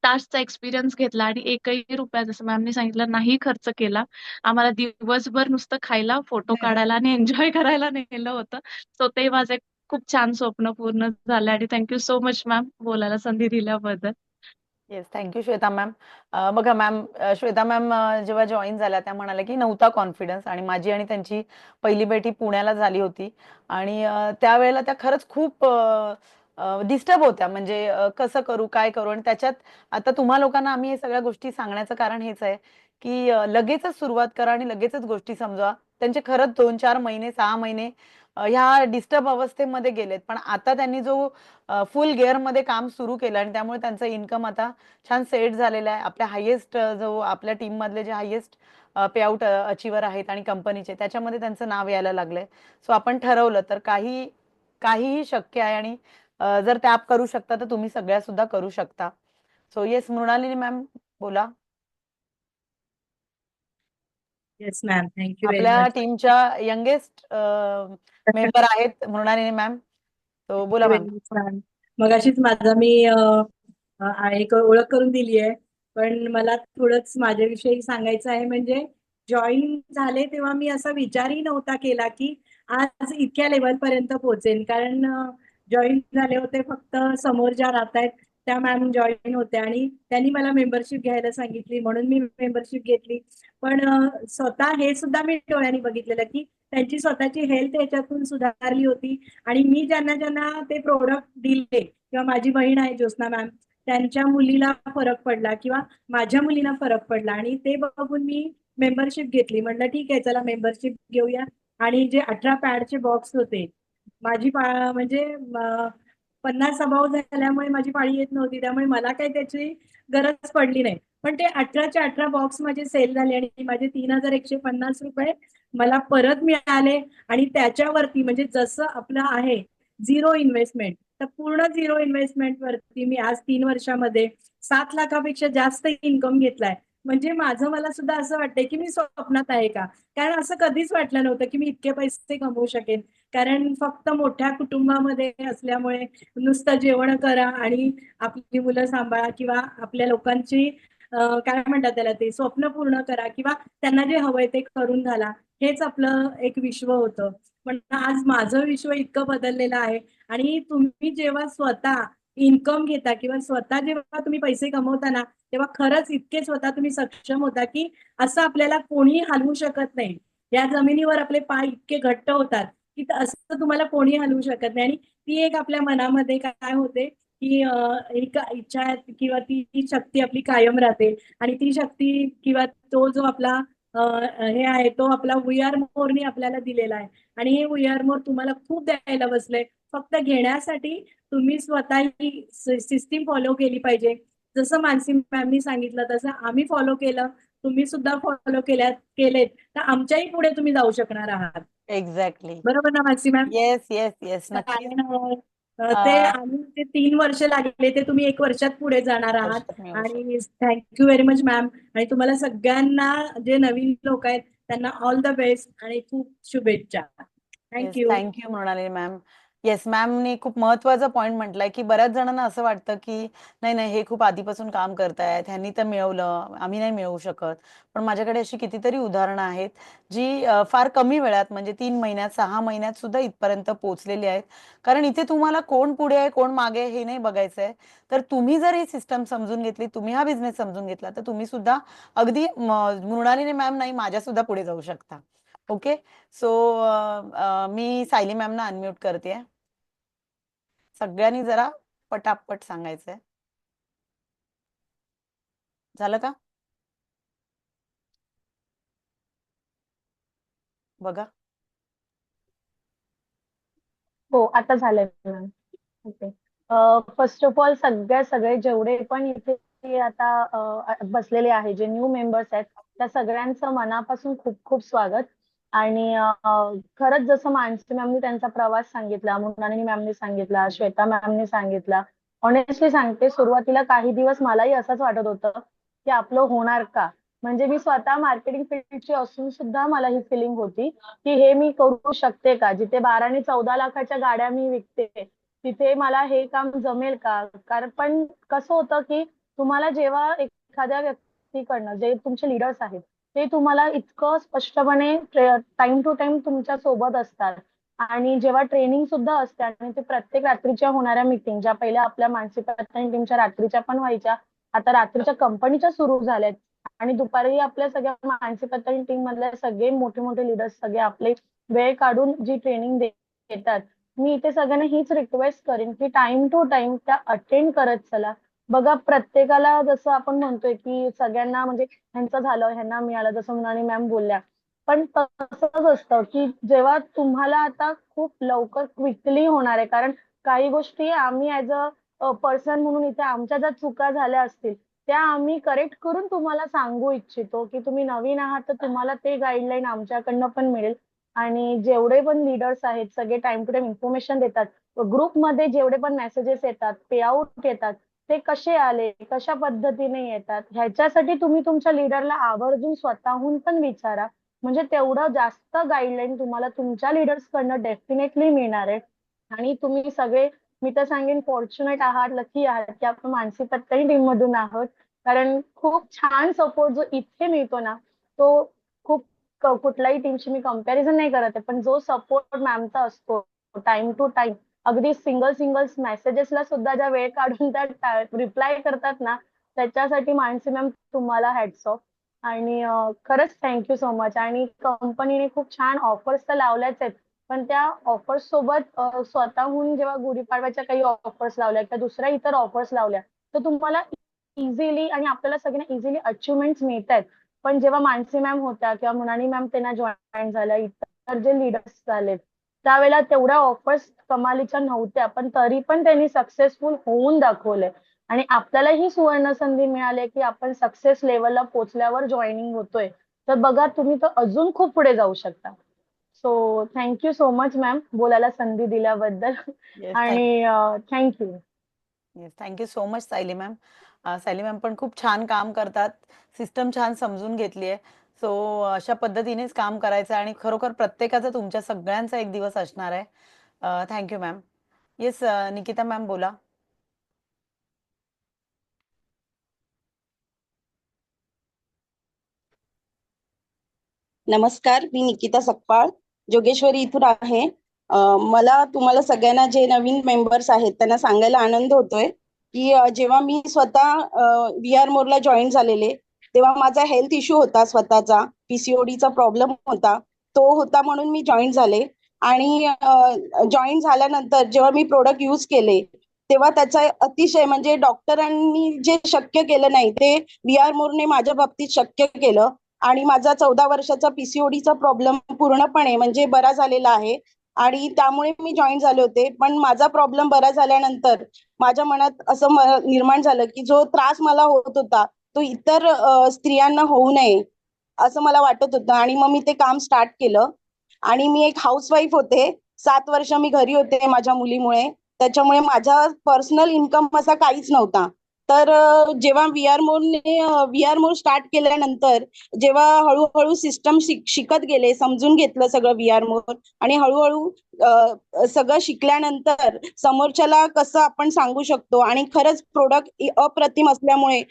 ताजचा एक्सपिरियन्स घेतला. आणि एकही रुपया, जसं मॅमने सांगितलं, नाही खर्च केला. आम्हाला दिवसभर नुसतं खायला, फोटो काढायला आणि एन्जॉय करायला नेलं होतं. सो ते माझं एक खूप छान स्वप्न पूर्ण झालं. आणि थँक्यू सो मच मॅम, बोलायला संधी दिल्याबद्दल. Yes, thank you Shweta ma'am. बघा मॅम, श्वेता मॅम जेव्हा जॉईन झाल्या त्या म्हणाल्या की नव्हता कॉन्फिडन्स, आणि माझी आणि त्यांची पहिली भेटी पुण्याला झाली होती. आणि त्यावेळेला त्या खरंच खूप डिस्टर्ब होत्या, म्हणजे कसं करू, काय करू. आणि त्याच्यात आता तुम्हा लोकांना आम्ही हे सगळ्या गोष्टी सांगण्याचं कारण हेच आहे की लगेचच सुरुवात करा आणि लगेचच गोष्टी समजा. त्यांचे खरंच 2-4 महिने, 6 महिने ह्या डिस्टर्ब अवस्थेमध्ये गेलेत. पण आता त्यांनी जो फुल गिअरमध्ये काम सुरू केलं, आणि त्यामुळे त्यांचं इन्कम आता छान सेट झालेला आहे. आपल्या हायेस्ट जो आपल्या टीम मधले जे हायेस्ट पेआउट अचिव्हर आहेत आणि कंपनीचे, त्याच्यामध्ये त्यांचं नाव यायला लागलंय. सो आपण ठरवलं तर काहीही शक्य आहे. आणि जर त्या करू शकता तर तुम्ही सगळ्या सुद्धा करू शकता. सो येस, मृणालिनी मॅम बोला. येस मॅम, थँक्यू व्हेरी आपल्या मच. टीमच्या यंगेस्ट मेंबर आहेत मृणालिनी मॅम. तो बोला मॅम. मॅम, मगाशीच माझा मी एक ओळख करून दिली आहे. पण मला थोडंच माझ्याविषयी सांगायचं आहे. म्हणजे जॉईन झाले तेव्हा मी असा विचारही नव्हता केला की आज इतक्या लेवल पर्यंत पोहोचेन. कारण जॉईन झाले होते फक्त समोर ज्या राहत आहेत त्या मॅम जॉईन होत्या आणि त्यांनी मला मेंबरशिप घ्यायला सांगितली, म्हणून मी मेंबरशिप घेतली. पण स्वतः हे सुद्धा मी डोळ्यांनी बघितलेलं की त्यांची स्वतःची हेल्थ याच्यातून सुधारली होती. आणि मी ज्यांना ज्यांना ते प्रोडक्ट दिले, किंवा माझी बहीण आहे ज्योत्स्ना मॅम, त्यांच्या मुलीला फरक पडला किंवा माझ्या मुलीला फरक पडला. आणि ते बघून मी मेंबरशिप घेतली. म्हटलं ठीक आहे, चला मेंबरशिप घेऊया. आणि जे 18 पॅडचे बॉक्स होते, माझी म्हणजे 50 अभाव झाल्यामुळे माझी पाळी येत नव्हती, त्यामुळे मला काही त्याची गरज पडली नाही. पण ते 18च्या 18 बॉक्स माझे सेल झाले आणि माझे 3,150 रुपये मला परत मिळाले. आणि त्याच्यावरती म्हणजे जसं आपलं आहे झिरो इन्व्हेस्टमेंट, तर पूर्ण झिरो इन्व्हेस्टमेंट वरती मी आज 3 वर्षामध्ये 7 लाखापेक्षा जास्त इन्कम घेतलाय. म्हणजे माझं मला सुद्धा असं वाटतंय की मी स्वप्नात आहे का. कारण असं कधीच वाटलं नव्हतं की मी इतके पैसे कमवू शकेन. कारण फक्त मोठ्या कुटुंबामध्ये असल्यामुळे नुसतं जेवण करा आणि आपली मुलं सांभाळा किंवा आपल्या लोकांची काय म्हणतात त्याला ते स्वप्न पूर्ण करा किंवा त्यांना जे हवंय ते करून घाला, हेच आपलं एक विश्व होतं. पण आज माझं विश्व इतकं बदललेलं आहे. आणि तुम्ही जेव्हा स्वतः इन्कम घेता किंवा स्वतः जेव्हा तुम्ही पैसे कमवता ना, तेव्हा खरंच इतके स्वतः तुम्ही सक्षम होता की असं आपल्याला कोणी हलवू शकत नाही. या जमिनीवर आपले पाय इतके घट्ट होतात की असं तुम्हाला कोणी हलवू शकत नाही. आणि ती एक आपल्या मनामध्ये काय होते की एक इच्छा किंवा ती शक्ती आपली कायम राहते. आणि ती शक्ती किंवा तो जो आपला हे आहे तो आपला वी आर मोरनी आपल्याला दिलेला आहे. आणि हे वी आर मोर तुम्हाला खूप द्यायला बसलंय. फक्त घेण्यासाठी तुम्ही स्वतः ही सिस्टीम फॉलो केली पाहिजे. जसं मानसी मॅमनी सांगितलं तसं आम्ही फॉलो केलं, तुम्ही सुद्धा फॉलो केलेत, तर आमच्याही पुढे तुम्ही जाऊ शकणार आहात. एक्झॅक्टली. बरोबर ना Mansi ma'am? Yes yes yes, नक्कीच. कारण ते अं, आम्ही ते 3 वर्ष लागले ते तुम्ही 1 वर्षात पुढे जाणार आहात. वर्षात मिळू शकतो. आणि थँक्यू व्हेरी मच मॅम. आणि तुम्हाला सगळ्यांना जे नवीन लोक आहेत त्यांना ऑल द बेस्ट आणि खूप शुभेच्छा. Yes, thank you. Thank you Mrunali ma'am. Yes, मॅमनी खूप महत्वाचा पॉईंट म्हटलाय की बऱ्याच जणांना असं वाटतं की नाही नाही, हे खूप आधीपासून काम करतायत, ह्यांनी तर मिळवलं, आम्ही नाही मिळवू शकत. पण माझ्याकडे अशी कितीतरी उदाहरणं आहेत जी फार कमी वेळात म्हणजे 3 महिन्यात 6 महिन्यात सुद्धा इथपर्यंत पोहोचलेली आहेत. कारण इथे तुम्हाला कोण पुढे आहे कोण मागे आहे हे नाही बघायचंय. तर तुम्ही जर ही सिस्टम समजून घेतली, तुम्ही हा बिझनेस समजून घेतला, तर तुम्ही सुद्धा अगदी मृणालिनी मॅम नाही, माझ्या सुद्धा पुढे जाऊ शकता. ओके. सो मी सायली मॅमना अनम्यूट करते. सगळ्यांनी जरा पटापट सांगायचंय. झालं का? बघा. हो, आता झालंय ma'am. Okay. First of all सगळे जेवढे पण इथे आता बसलेले आहे, जे न्यू मेंबर्स आहेत, त्या सगळ्यांचं मनापासून खूप खूप स्वागत. आणि खरंच जसं मानसी मॅमनी त्यांचा प्रवास सांगितला, मृणालिनी मॅमनी सांगितला, श्वेता मॅमनी सांगितला. ऑनेस्टली सांगते, सुरुवातीला काही दिवस मलाही असंच वाटत होतं की आपलं होणार का. म्हणजे मी स्वतः मार्केटिंग फील्डची असून सुद्धा मला ही फिलिंग होती की हे मी करू शकते का. जिथे 12 आणि 14 लाखाच्या गाड्या मी विकते, तिथे मला हे काम जमेल का. कारण पण कसं होतं की तुम्हाला जेव्हा एखाद्या व्यक्तीकडनं, जे तुमचे लीडर्स आहेत, ते तुम्हाला इतकं स्पष्टपणे टाइम टू टाइम तुमच्या सोबत असतात. आणि जेव्हा ट्रेनिंग सुद्धा असते, आणि ते प्रत्येक रात्रीच्या होणाऱ्या मीटिंग, ज्या पहिल्या आपल्या मानसिक टीमच्या रात्रीच्या पण व्हायच्या, आता रात्रीच्या कंपनीच्या सुरू झाल्यात. आणि दुपारी आपल्या सगळ्या मानसिक टीम मधले सगळे मोठे मोठे लीडर्स सगळे आपले वेळ काढून जी ट्रेनिंग देतात. मी इथे सगळ्यांना हीच रिक्वेस्ट करेन की टाइम टू टाइम त्या अटेंड करत चला. बघा, प्रत्येकाला जसं आपण म्हणतोय की सगळ्यांना म्हणजे ह्यांचं झालं, ह्यांना मिळालं, जसं मृणाली मॅम बोलल्या. पण तसंच असतं की जेव्हा तुम्हाला आता खूप लवकर क्विकली होणार आहे, कारण काही गोष्टी आम्ही ऍज अ पर्सन म्हणून इथे आमच्या ज्या चुका झाल्या असतील, त्या आम्ही करेक्ट करून तुम्हाला सांगू इच्छितो की तुम्ही नवीन आहात तर तुम्हाला ते गाईडलाईन आमच्याकडनं पण मिळेल. आणि जेवढे पण लीडर्स आहेत सगळे टाइम टू टाइम इन्फॉर्मेशन देतात. ग्रुपमध्ये जेवढे पण मेसेजेस येतात, पे आउट येतात, ते कसे आले, कशा पद्धतीने येतात, ह्याच्यासाठी तुम्ही तुमच्या लीडरला आवर्जून स्वतःहून पण विचारा. म्हणजे तेवढं जास्त गाईडलाईन तुम्हाला तुमच्या लीडर्स कडनं डेफिनेटली मिळणार आहे. आणि तुम्ही सगळे, मी तर सांगेन, फॉर्च्युनेट आहात, लकी आहात की आपण मानसी पत्तनी टीम मधून आहोत. कारण खूप छान सपोर्ट जो इथे मिळतो ना, तो खूप कुठल्याही टीमशी मी कंपॅरिझन नाही करत आहे, पण जो सपोर्ट मॅमचा असतो टाइम टू टाइम, अगदी सिंगल सिंगल मेसेजेसला सुद्धा ज्या वेळ काढून त्या रिप्लाय करतात ना, त्याच्यासाठी मानसी मॅम तुम्हाला हॅट्स ऑफ. आणि खरंच थँक्यू सो मच. आणि कंपनीने खूप छान ऑफर्स तर लावल्याच आहेत, पण त्या ऑफर्स सोबत स्वतःहून जेव्हा गुढीपाडव्याच्या काही ऑफर्स लावल्या किंवा दुसऱ्या इतर ऑफर्स लावल्या, तर तुम्हाला इझिली आणि आपल्याला सगळ्यांना इझिली अचिव्हमेंट्स मिळत आहेत. पण जेव्हा मानसी मॅम होत्या किंवा मृणाली मॅम त्यांना जॉईन झाल्या, इतर जे लीडर्स झालेत, त्यावेळेला तेवढ्या ऑफर्स कमालीच्या नव्हत्या, पण तरी पण त्यांनी सक्सेसफुल होऊन दाखवले. आणि आपल्याला ही सुवर्ण संधी मिळाली की आपण सक्सेस लेवलला पोहोचल्यावर जॉईनिंग होतोय. तर बघा, तुम्ही तर अजून खूप पुढे जाऊ शकता. So thank you so much ma'am, बोलायला संधी दिल्याबद्दल. येस, आणि thank you. Yes, thank you so much Sayali ma'am. Sally ma'am पण खूप छान काम करतात, सिस्टम छान समजून घेतली आहे. सो अशा पद्धतीनेच काम करायचं आणि खरोखर प्रत्येकाचा तुमच्या सगळ्यांचा एक दिवस असणार आहे. Thank you ma'am. Yes, Nikita ma'am बोला. नमस्कार, मी निकिता सकपाळ जोगेश्वरी इथून आहे. मला तुम्हाला सगळ्यांना जे नवीन मेंबर्स आहेत त्यांना सांगायला आनंद होतोय की जेव्हा मी स्वतः व्ही आर मोरला जॉईन झालेले तेव्हा माझा हेल्थ इश्यू होता, स्वतःचा पीसीओडीचा प्रॉब्लेम होता. तो होता म्हणून मी जॉईन झाले आणि जॉईन झाल्यानंतर जेव्हा मी प्रोडक्ट यूज केले तेव्हा त्याचा अतिशय म्हणजे डॉक्टरांनी जे शक्य केलं नाही ते व्ही आर मोरने माझ्या बाबतीत शक्य केलं आणि माझा 14 वर्षाचा पीसीओडीचा प्रॉब्लेम पूर्णपणे म्हणजे बरा झालेला आहे आणि त्यामुळे मी जॉईन झाले होते. पण माझा प्रॉब्लेम बरा झाल्यानंतर माझ्या मनात असं निर्माण झालं की जो त्रास मला होत होता तो इतर स्त्रियांना होऊ नये असं मला वाटत होतं आणि मग मी ते काम स्टार्ट केलं. आणि मी एक हाऊसवाईफ होते, 7 वर्ष मी घरी होते माझ्या मुलीमुळे. त्याच्यामुळे माझा पर्सनल इन्कम असा काहीच नव्हता. तर जेव्हा व्ही आर मोर स्टार्ट केल्यानंतर जेव्हा हळूहळू सिस्टम शिकत गेले, समजून घेतलं सगळं व्ही आर मोर आणि हळूहळू सगळं शिकल्यानंतर समोरच्याला कसं आपण सांगू शकतो आणि खरंच प्रोडक्ट अप्रतिम असल्यामुळे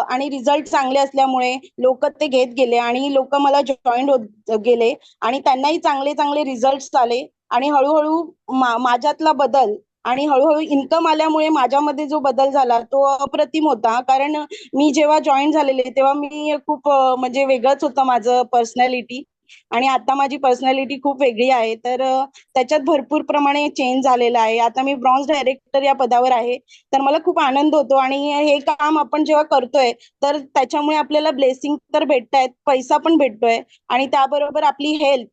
आणि रिझल्ट चांगले असल्यामुळे लोक ते घेत गेले आणि लोक मला जॉईन होत गेले आणि त्यांनाही चांगले चांगले रिझल्ट आले आणि हळूहळू माझ्यातला बदल आणि हळूहळू इन्कम आल्यामुळे माझ्यामध्ये जो बदल झाला तो अप्रतिम होता. कारण मी जेव्हा जॉईन झालेले तेव्हा मी खूप म्हणजे वेगळंच होतं माझं पर्सनॅलिटी आणि आता माझी पर्सनॅलिटी खूप वेगळी आहे. तर त्याच्यात भरपूर प्रमाणे चेंज झालेला आहे. आता मी ब्रॉन्झ डायरेक्टर या पदावर आहे. तर मला खूप आनंद होतो आणि हे काम आपण जेव्हा करतोय तर त्याच्यामुळे आपल्याला ब्लेसिंग तर भेटतायत, पैसा पण भेटतोय आणि त्याबरोबर आपली हेल्थ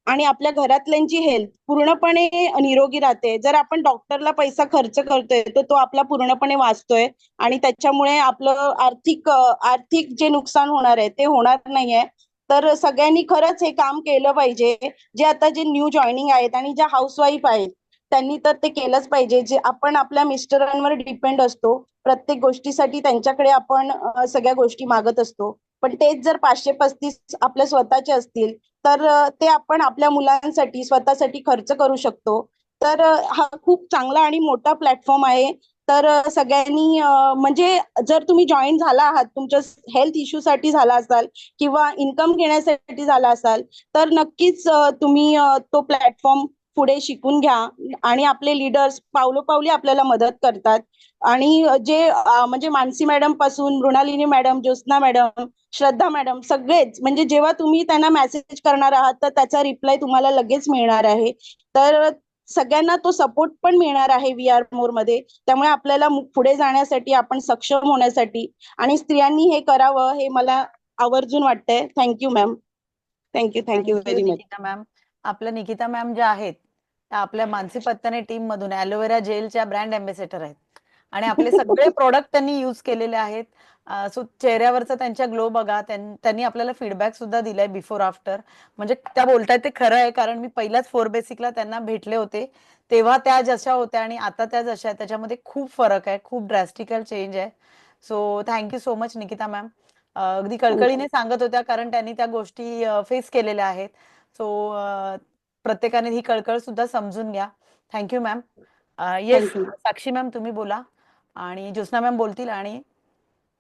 आणि आपल्या घरातल्यांची हेल्थ पूर्णपणे निरोगी राहते. जर आपण डॉक्टरला पैसा खर्च करतोय तर तो आपला पूर्णपणे वाचतोय आणि त्याच्यामुळे आपलं आर्थिक जे नुकसान होणार आहे ते होणार नाहीये. तर सगळ्यांनी खरंच हे काम केलं पाहिजे. जे आता जे न्यू जॉईनिंग आहेत आणि ज्या हाऊसवाईफ आहेत त्यांनी तर ते केलंच पाहिजे. जे आपण आपल्या मिस्टरांवर डिपेंड असतो, प्रत्येक गोष्टीसाठी त्यांच्याकडे आपण सगळ्या गोष्टी मागत असतो. पण तेच जर 535 आपल्या स्वतःचे असतील तर ते आपण आपल्या मुलांसाठी स्वतःसाठी खर्च करू शकतो. तर हा खूप चांगला आणि मोठा प्लॅटफॉर्म आहे. तर सगळ्यांनी म्हणजे जर तुम्ही जॉईन झाला आहात तुमच्या हेल्थ इश्यू साठी झाला असाल किंवा इन्कम घेण्यासाठी झाला असाल तर नक्कीच तुम्ही तो प्लॅटफॉर्म पुढे शिकून घ्या आणि आपले लीडर्स पावलोपावली आपल्याला मदत करतात. आणि जे म्हणजे मानसी मॅडम पासून मृणालिनी मॅडम, ज्योत्स्ना मॅडम, श्रद्धा मॅडम सगळेच म्हणजे जेव्हा तुम्ही त्यांना मेसेज करणार आहात तर त्याचा रिप्लाय तुम्हाला लगेच मिळणार आहे. तर सगळ्यांना तो सपोर्ट पण मिळणार आहे व्ही आर मोर मध्ये. त्यामुळे आपल्याला पुढे जाण्यासाठी आपण सक्षम होण्यासाठी आणि स्त्रियांनी हे करावं हे मला आवर्जून वाटतंय. Thank you ma'am. Thank you thank you very much. Nikita ma'am. आपल्या निकिता मॅम ज्या आहेत त्या आपल्या मानसी पत्ताने टीम मधून ॲलोवेरा जेलच्या ब्रँड अँबॅसेडर आहेत आणि आपले सगळे प्रोडक्ट त्यांनी यूज केलेले आहेत. सो चेहऱ्यावरचा त्यांच्या ग्लो बघा. त्यांनी आपल्याला फीडबॅक सुद्धा दिलाय बिफोर आफ्टर. म्हणजे त्या बोलतायत ते खरं आहे, कारण मी पहिल्याच 4 बेसिकला त्यांना भेटले होते तेव्हा त्या जशा होत्या आणि आता त्या जशा आहेत त्याच्यामध्ये खूप फरक आहे, खूप ड्रॅस्टिकल चेंज आहे. So thank you so much Nikita ma'am. अगदी कळकळीने सांगत होत्या कारण त्यांनी त्या गोष्टी फेस केलेल्या आहेत. सो प्रत्येकाने ही कळकळ सुद्धा समजून घ्या. Thank you ma'am. Yes, thank you. Sakshi ma'am तुम्ही बोला आणि ज्योत्स्ना मॅम बोलतील आणि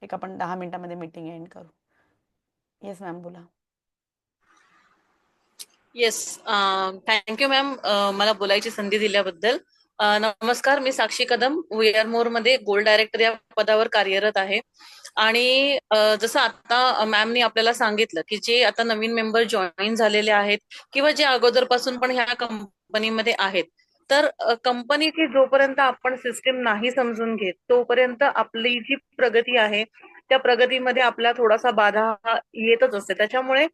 एक आपण 10 मिनिटांमध्ये मीटिंग एंड करू. येस मॅम बोला. येस, थँक्यू मॅम मला बोलायची संधी दिल्याबद्दल. नमस्कार, मी साक्षी कदम वी आर मोर मध्ये गोल्ड डायरेक्टर या पदावर कार्यरत आहे. आणि जसं आता मॅमनी आपल्याला सांगितलं की जे आता नवीन मेंबर जॉईन झालेले आहेत किंवा जे अगोदरपासून पण ह्या कंपनीमध्ये आहेत, तर कंपनीची जोपर्यंत आपण सिस्टीम नाही समजून घेत तोपर्यंत आपली जी प्रगती आहे त्या प्रगतीमध्ये आपला थोडासा बाधा येतच असते. त्याच्यामुळे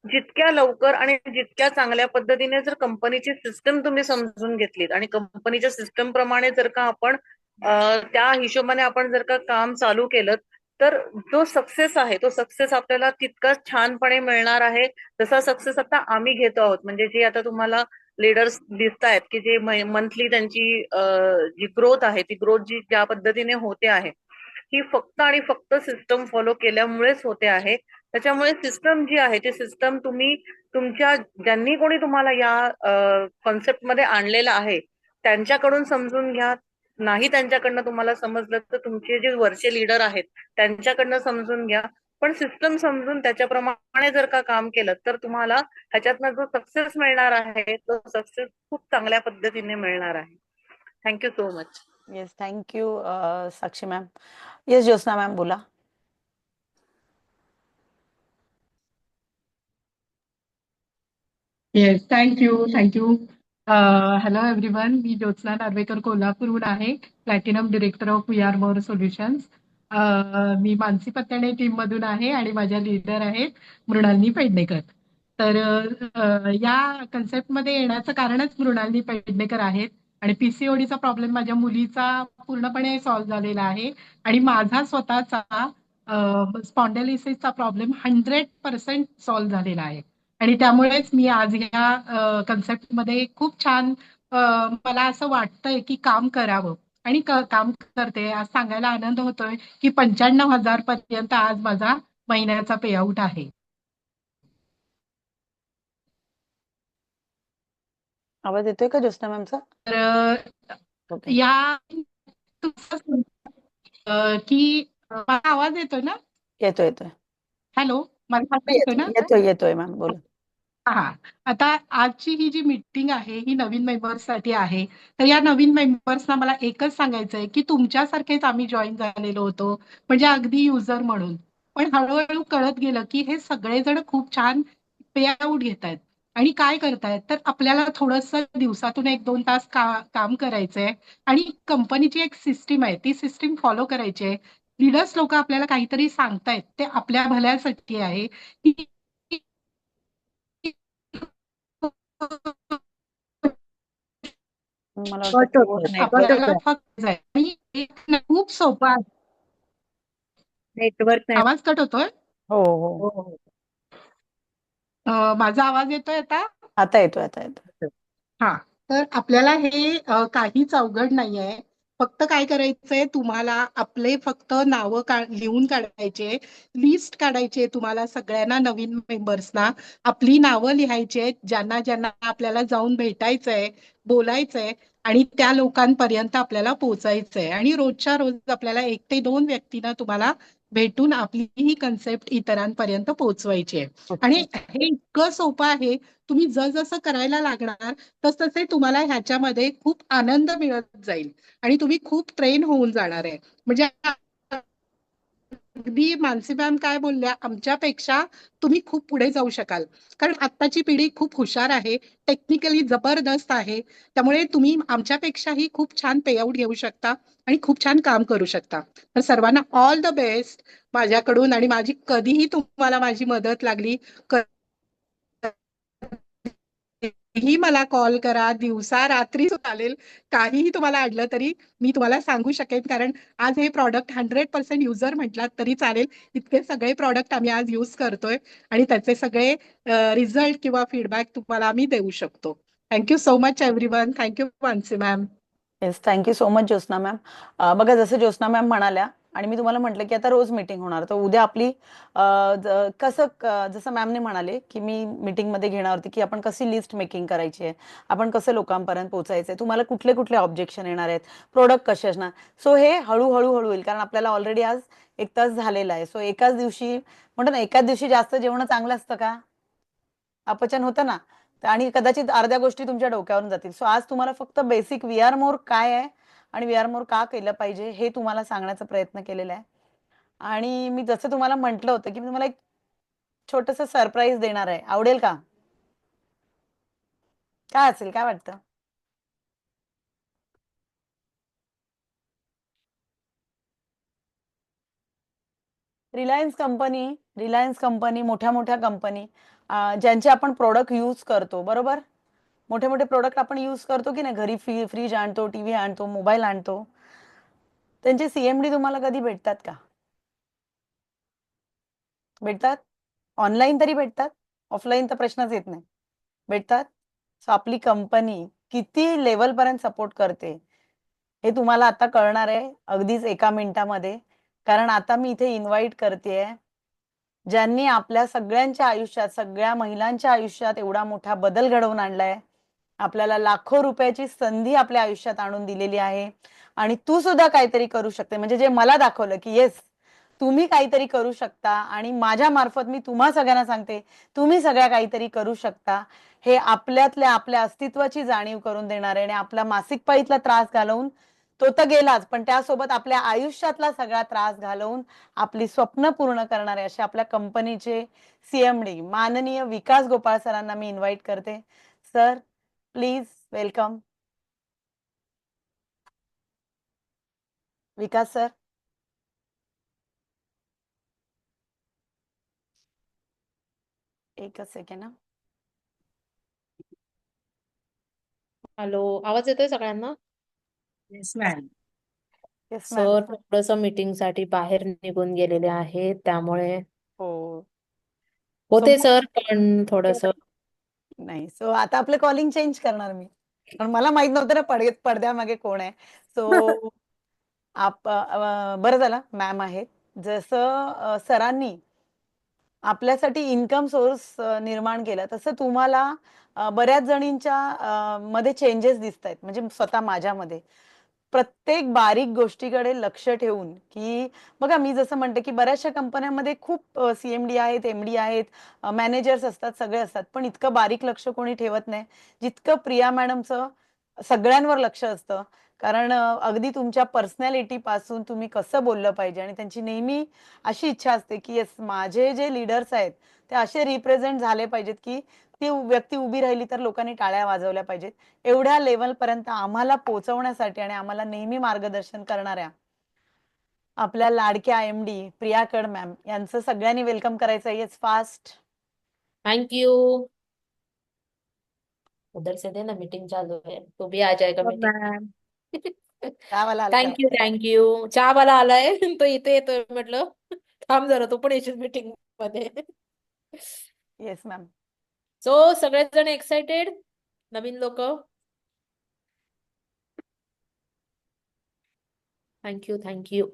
जितक्या लवकर आणि जितक्या चांगल्या पद्धतीने जर कंपनीची सिस्टम तुम्ही समजून घेतलीत आणि कंपनीच्या सिस्टम प्रमाणे जर का आपण त्या हिशोबाने आपण जर का काम चालू केलं तर जो सक्सेस आहे तो सक्सेस आपल्याला तितकाच छानपणे मिळणार आहे जसा सक्सेस आता आम्ही घेतो आहोत. म्हणजे जे आता तुम्हाला लीडर्स दिसत आहेत की जे मंथली त्यांची जी ग्रोथ आहे ती ग्रोथ जी ज्या पद्धतीने होते आहे ही फक्त आणि फक्त सिस्टम फॉलो केल्यामुळेच होते आहे. त्याच्यामुळे सिस्टम जी आहे ती सिस्टम तुम्ही तुमच्या ज्यांनी कोणी तुम्हाला या कॉन्सेप्ट मध्ये आणलेलं आहे त्यांच्याकडून समजून घ्या. नाही त्यांच्याकडनं तुम्हाला समजलं तर तुमचे जे वरचे लीडर आहेत त्यांच्याकडनं समजून घ्या. पण सिस्टम समजून त्याच्याप्रमाणे जर का काम केलं तर तुम्हाला ह्याच्यातनं जो सक्सेस मिळणार आहे तो सक्सेस खूप चांगल्या पद्धतीने मिळणार आहे. Thank you so much. Yes, thank you Sakshi ma'am. Yes Jyotsna ma'am बोला. Yes, thank you. हॅलो एव्हरीवन, मी ज्योत्स्ना नार्वेकर कोल्हापूरहून आहे, platinum director of we are more solutions. मी मानसी पत्याणे टीम मधून आहे आणि माझ्या लीडर आहेत मृणालिनी पेडणेकर. तर या कन्सेप्टमध्ये येण्याचं कारणच मृणालिनी पेडणेकर आहेत आणि पीसीओडीचा प्रॉब्लेम माझ्या मुलीचा पूर्णपणे सॉल्व्ह झालेला आहे आणि माझा स्वतःचा स्पॉन्डेलिसिसचा प्रॉब्लेम 100% सॉल्व्ह झालेला आहे. आणि त्यामुळेच मी आज ह्या कन्सेप्टमध्ये खूप छान मला असं वाटतंय की काम करावं आणि काम करते. आज सांगायला आनंद होतोय की 95,000 पर्यंत आज माझा महिन्याचा पेआउट आहे. आवाज येतोय का ज्योत्स्ना मॅमचा? तर ओके. या की माझा आवाज येतोय ना? येतोय. हॅलो, मला आवाज येतोय ना? येतोय मॅम बोला. हा, आता आजची ही जी मीटिंग आहे ही नवीन मेंबर्ससाठी आहे. तर या नवीन मेंबर्सना मला एकच सांगायचं आहे की तुमच्यासारखेच आम्ही जॉईन झालेलो होतो, म्हणजे अगदी युजर म्हणून. पण हळूहळू कळत गेलं की हे सगळेजण खूप छान पे आउट घेत आहेत आणि काय करतायत तर आपल्याला थोडंसं दिवसातून 1-2 तास काम करायचंय आणि कंपनीची एक सिस्टीम आहे ती सिस्टीम फॉलो करायची आहे. लिडर्स लोक आपल्याला काहीतरी सांगतायत ते आपल्या भल्यासाठी आहे की मला वाटतं आपल्याला फक्त आणि खूप सोपं आहे. नेटवर्क नाही. आवाज कट होतोय? हो. माझा आवाज येतोय आता? आता येतोय. हा, तर आपल्याला हे काहीच अवघड नाहीये. फक्त काय करायचंय तुम्हाला आपले फक्त नावं लिहून काढायचे, लिस्ट काढायची तुम्हाला सगळ्यांना नवीन मेंबर्सना आपली नावं लिहायची, ज्यांना ज्यांना आपल्याला जाऊन भेटायचंय, बोलायचंय आणि त्या लोकांपर्यंत आपल्याला पोहोचायचंय आणि रोजच्या रोज आपल्याला 1 ते 2 व्यक्तींना तुम्हाला भेटून आपली ही कन्सेप्ट इतरांपर्यंत पोहोचवायची आहे. आणि हे इतकं सोपं आहे, तुम्ही जसं करायला लागणार तसतसे तुम्हाला ह्याच्यामध्ये खूप आनंद मिळत जाईल आणि तुम्ही खूप ट्रेन होऊन जाणार आहे. म्हणजे अगदी मानसी मॅम काय बोलल्या, आमच्यापेक्षा तुम्ही खूप पुढे जाऊ शकाल. कारण आत्ताची पिढी खूप हुशार आहे, टेक्निकली जबरदस्त आहे. त्यामुळे तुम्ही आमच्यापेक्षाही खूप छान पेआउट घेऊ शकता आणि खूप छान काम करू शकता. तर सर्वांना ऑल द बेस्ट माझ्याकडून. आणि माझी कधीही तुम्हाला माझी मदत लागली ही मला कॉल करा, दिवसा रात्री चालेल, काहीही तुम्हाला अडलं तरी मी तुम्हाला सांगू शकेन. कारण आज हे प्रॉडक्ट 100% युजर म्हटलात तरी चालेल, इतके सगळे प्रॉडक्ट आम्ही आज यूज करतोय आणि त्याचे सगळे रिझल्ट किंवा फीडबॅक तुम्हाला आम्ही देऊ शकतो. Thank you so much everyone. Thank you Mansi ma'am. Yes, thank you so much Jyotsna ma'am. बघा जसं ज्योत्स्ना मॅम म्हणाल्या आणि मी तुम्हाला म्हटलं की आता रोज मीटिंग होणार, तर उद्या आपली जसं मॅमने म्हणाले की मी मीटिंगमध्ये घेणार होती की आपण कशी लिस्ट मेकिंग करायची आहे, आपण कसं लोकांपर्यंत पोहोचायचं आहे, तुम्हाला कुठले कुठले ऑब्जेक्शन येणार आहेत, प्रोडक्ट कसे असणार. सो हे हळूहळू होईल कारण आपल्याला ऑलरेडी आज 1 तास झालेला आहे. सो एकाच दिवशी म्हणतो ना, एकाच दिवशी जास्त जेवण चांगलं असतं का? अपचन होतं ना. आणि कदाचित अर्ध्या गोष्टी तुमच्या डोक्यावरून जातील. सो आज तुम्हाला फक्त बेसिक वी आर मोर काय आहे आणि वी आर मोर का केलं पाहिजे हे तुम्हाला सांगण्याचा प्रयत्न केलेला आहे. आणि मी जसं तुम्हाला म्हटलं होतं की मी तुम्हाला एक छोटंसं सरप्राईज देणार आहे. आवडेल का? काय असेल, काय वाटतं? रिलायन्स कंपनी मोठ्या मोठ्या कंपनी ज्यांचे आपण प्रोडक्ट यूज करतो, बरोबर? मोठे मोठे प्रोडक्ट आपण यूज करतो की नाही, घरी फ्रीज आणतो, टीव्ही आणतो, मोबाईल आणतो. त्यांचे सीएमडी तुम्हाला कधी भेटतात का? भेटतात? ऑनलाईन तरी भेटतात, ऑफलाईन तर प्रश्नच येत नाही. भेटतात? सो आपली कंपनी किती लेवल पर्यंत सपोर्ट करते हे तुम्हाला आता कळणार आहे अगदीच 1 मिनिटामध्ये. कारण आता मी इथे इन्व्हाइट करतेय ज्यांनी आपल्या सगळ्यांच्या आयुष्यात, सगळ्या महिलांच्या आयुष्यात एवढा मोठा बदल घडवून आणलाय, आपल्याला लाखो रुपयाची संधी आपल्या आयुष्यात आणून दिलेली आहे आणि तू सुद्धा काहीतरी करू शकते. म्हणजे जे मला दाखवलं की येस, तुम्ही काहीतरी करू शकता आणि माझ्या मार्फत मी तुम्हा सगळ्यांना सांगते तुम्ही सगळ्या काहीतरी करू शकता. हे आपल्यातल्या आपल्या अस्तित्वाची जाणीव करून देणारे आणि आपला मासिक पाळीतला त्रास घालवून तो तर गेलाच, पण त्यासोबत आपल्या आयुष्यातला सगळा त्रास घालवून आपली स्वप्न पूर्ण करणारे अशा आपल्या कंपनीचे CMD माननीय विकास गोपाळ सरांना मी इन्व्हाइट करते. Sir please welcome. Vikas sir. एकच सेकंड ना. हॅलो, आवाज येतोय सगळ्यांना? Yes ma'am. Yes ma'am. Sir थोडस मीटिंग साठी बाहेर निघून गेलेले आहेत, त्यामुळे हो. होते सो सर, पण थोडस नाही, सो आता आपलं कॉलिंग चेंज करणार मी, कारण मला माहित नव्हतं ना पडद्यामागे कोण आहे. सो बरं झालं मॅम आहेत. जसं सरांनी आपल्यासाठी इन्कम सोर्स निर्माण केला, तसं तुम्हाला बऱ्याच जणींच्या मध्ये चेंजेस दिसत आहेत. म्हणजे स्वतः माझ्यामध्ये प्रत्येक बारीक गोष्टीकडे लक्ष ठेवून, की बघा मी जसं म्हणते की बऱ्याचशा कंपन्यांमध्ये खूप CMD आहेत, MD आहेत, मॅनेजर्स असतात, सगळे असतात, पण इतकं बारीक लक्ष कोणी ठेवत नाही जितकं प्रिया मॅडमचं सगळ्यांवर लक्ष असतं. कारण अगदी तुमच्या पर्सनॅलिटी पासून तुम्ही कसं बोललं पाहिजे आणि त्यांची नेहमी अशी इच्छा असते की येस, माझे जे लीडर्स आहेत ते असे रिप्रेझेंट झाले पाहिजेत की ती व्यक्ती उभी राहिली तर लोकांनी टाळ्या वाजवल्या पाहिजेत. एवढ्या लेवलपर्यंत आम्हाला पोहोचवण्यासाठी आणि आम्हाला नेहमी मार्गदर्शन करणाऱ्या आपल्या लाडक्या MD प्रिया मॅम यांचं सगळ्यांनी वेलकम करायचं. Yes fast. थँक्यू. उधर से दे ना, मीटिंग चालू है, तो भी आ जाएगा मीटिंग. त्यावाला आला का? Thank you thank you. चहा वाला आलाय तो इथे येतोय, म्हटलं थांब जरा, तो पण येशील मीटिंग मध्ये. Yes ma'am. सो सगळेजण एक्साइटेड, नवीन लोक? Thank you.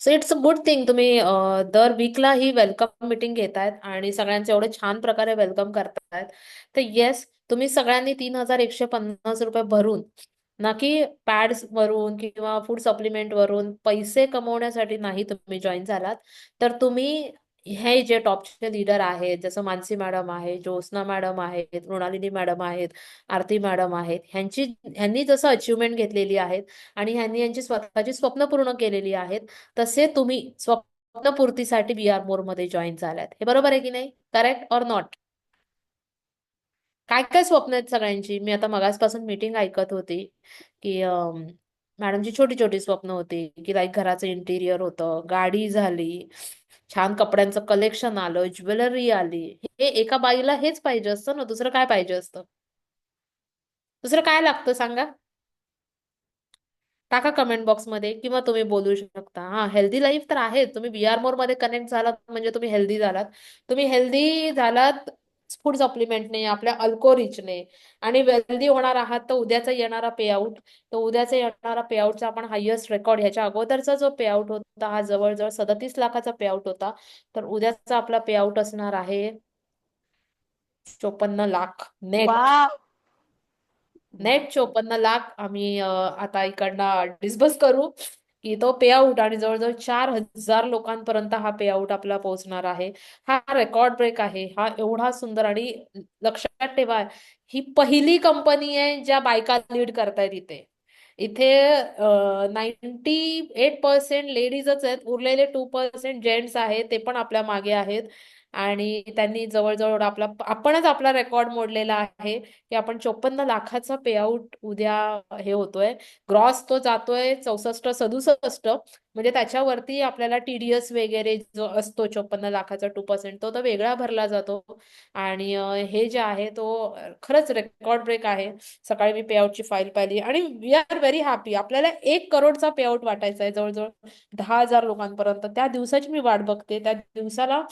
So it's a good thing, तुम्ही दर वीकला ही वेलकम मीटिंग घेतायत आणि सगळ्यांचे एवढे छान प्रकारे वेलकम करतायत. तर येस, तुम्ही सगळ्यांनी 3,150 रुपये भरून, ना की पॅड्स वरून किंवा फूड सप्लिमेंट वरून पैसे कमवण्यासाठी नाही तुम्ही जॉईन झालात. तर तुम्ही हे जे टॉपचे लीडर आहेत, जसं मानसी मॅडम आहे, ज्योत्स्ना मॅडम आहेत, मृणालिनी मॅडम आहेत, आरती मॅडम आहेत, ह्यांनी जसं अचिव्हमेंट घेतलेली आहेत आणि ह्यांनी यांची स्वतःची स्वप्न पूर्ण केलेली आहेत, तसे तुम्ही स्वप्नपूर्तीसाठी VR मोर मध्ये जॉईन झालात. हे बरोबर आहे की नाही? Correct or not? काय काय स्वप्न आहेत सगळ्यांची? मी आता मगासपासून मीटिंग ऐकत होती की मॅडमची छोटी छोटी स्वप्न होती, की लाईक घराचं इंटिरियर होतं, गाडी झाली, छान कपड्यांचं कलेक्शन आलं, ज्वेलरी आली. हे एका बाईला हेच पाहिजे असतं ना, दुसरं काय पाहिजे असतं? दुसरं काय लागतं सांगा? टाका कमेंट बॉक्स मध्ये, किंवा तुम्ही बोलू शकता. हा, हेल्दी लाईफ तर आहे. तुम्ही VR मोर मध्ये कनेक्ट झालात म्हणजे तुम्ही हेल्दी झालात. तुम्ही हेल्दी झालात फूड सप्लिमेंटने, आपल्या अल्कोरिचने, आणि वेल्दी होणार आहात तर उद्याचा येणारा पेआउट, तर उद्याचा येणारा पेआउटचा आपण हायएस्ट रेकॉर्ड, ह्याच्या अगोदरचा जो पेआउट होता हा जवळजवळ 37 लाखाचा पेआउट होता, तर उद्याचा आपला पेआउट असणार आहे 54 लाख नेट. वा. नेट 54 लाख आम्ही आता इकडनं डिस्बर्स करू की तो पेआउट, आणि जवळजवळ 4,000 लोकांपर्यंत हा पेआउट आपला पोहोचणार आहे. हा रेकॉर्ड ब्रेक आहे. हा एवढा सुंदर, आणि लक्षात ठेवा, ही पहिली कंपनी आहे ज्या बायका लीड करतायत इथे. इथे 98% लेडीजच आहेत, उरलेले 2% जेंट्स आहेत, ते पण आपल्या मागे आहेत. आणि त्यांनी जवळजवळ आपणच आपला रेकॉर्ड मोडलेला आहे की आपण 54 लाखाचा पेआउट उद्या हे होतोय. ग्रॉस तो जातोय 64-67, म्हणजे त्याच्यावरती आपल्याला TDS वगैरे जो असतो 54 लाखाचा 2%, तो वेगळा भरला जातो. आणि हे जे आहे तो खरंच रेकॉर्ड ब्रेक आहे. सकाळी मी पेआउटची फाईल पाहिली आणि वी आर व्हेरी हॅपी. आपल्याला 1 करोडचा पेआउट वाटायचा आहे, जवळजवळ 10,000 लोकांपर्यंत. त्या दिवसाची मी वाट बघते. त्या दिवसाला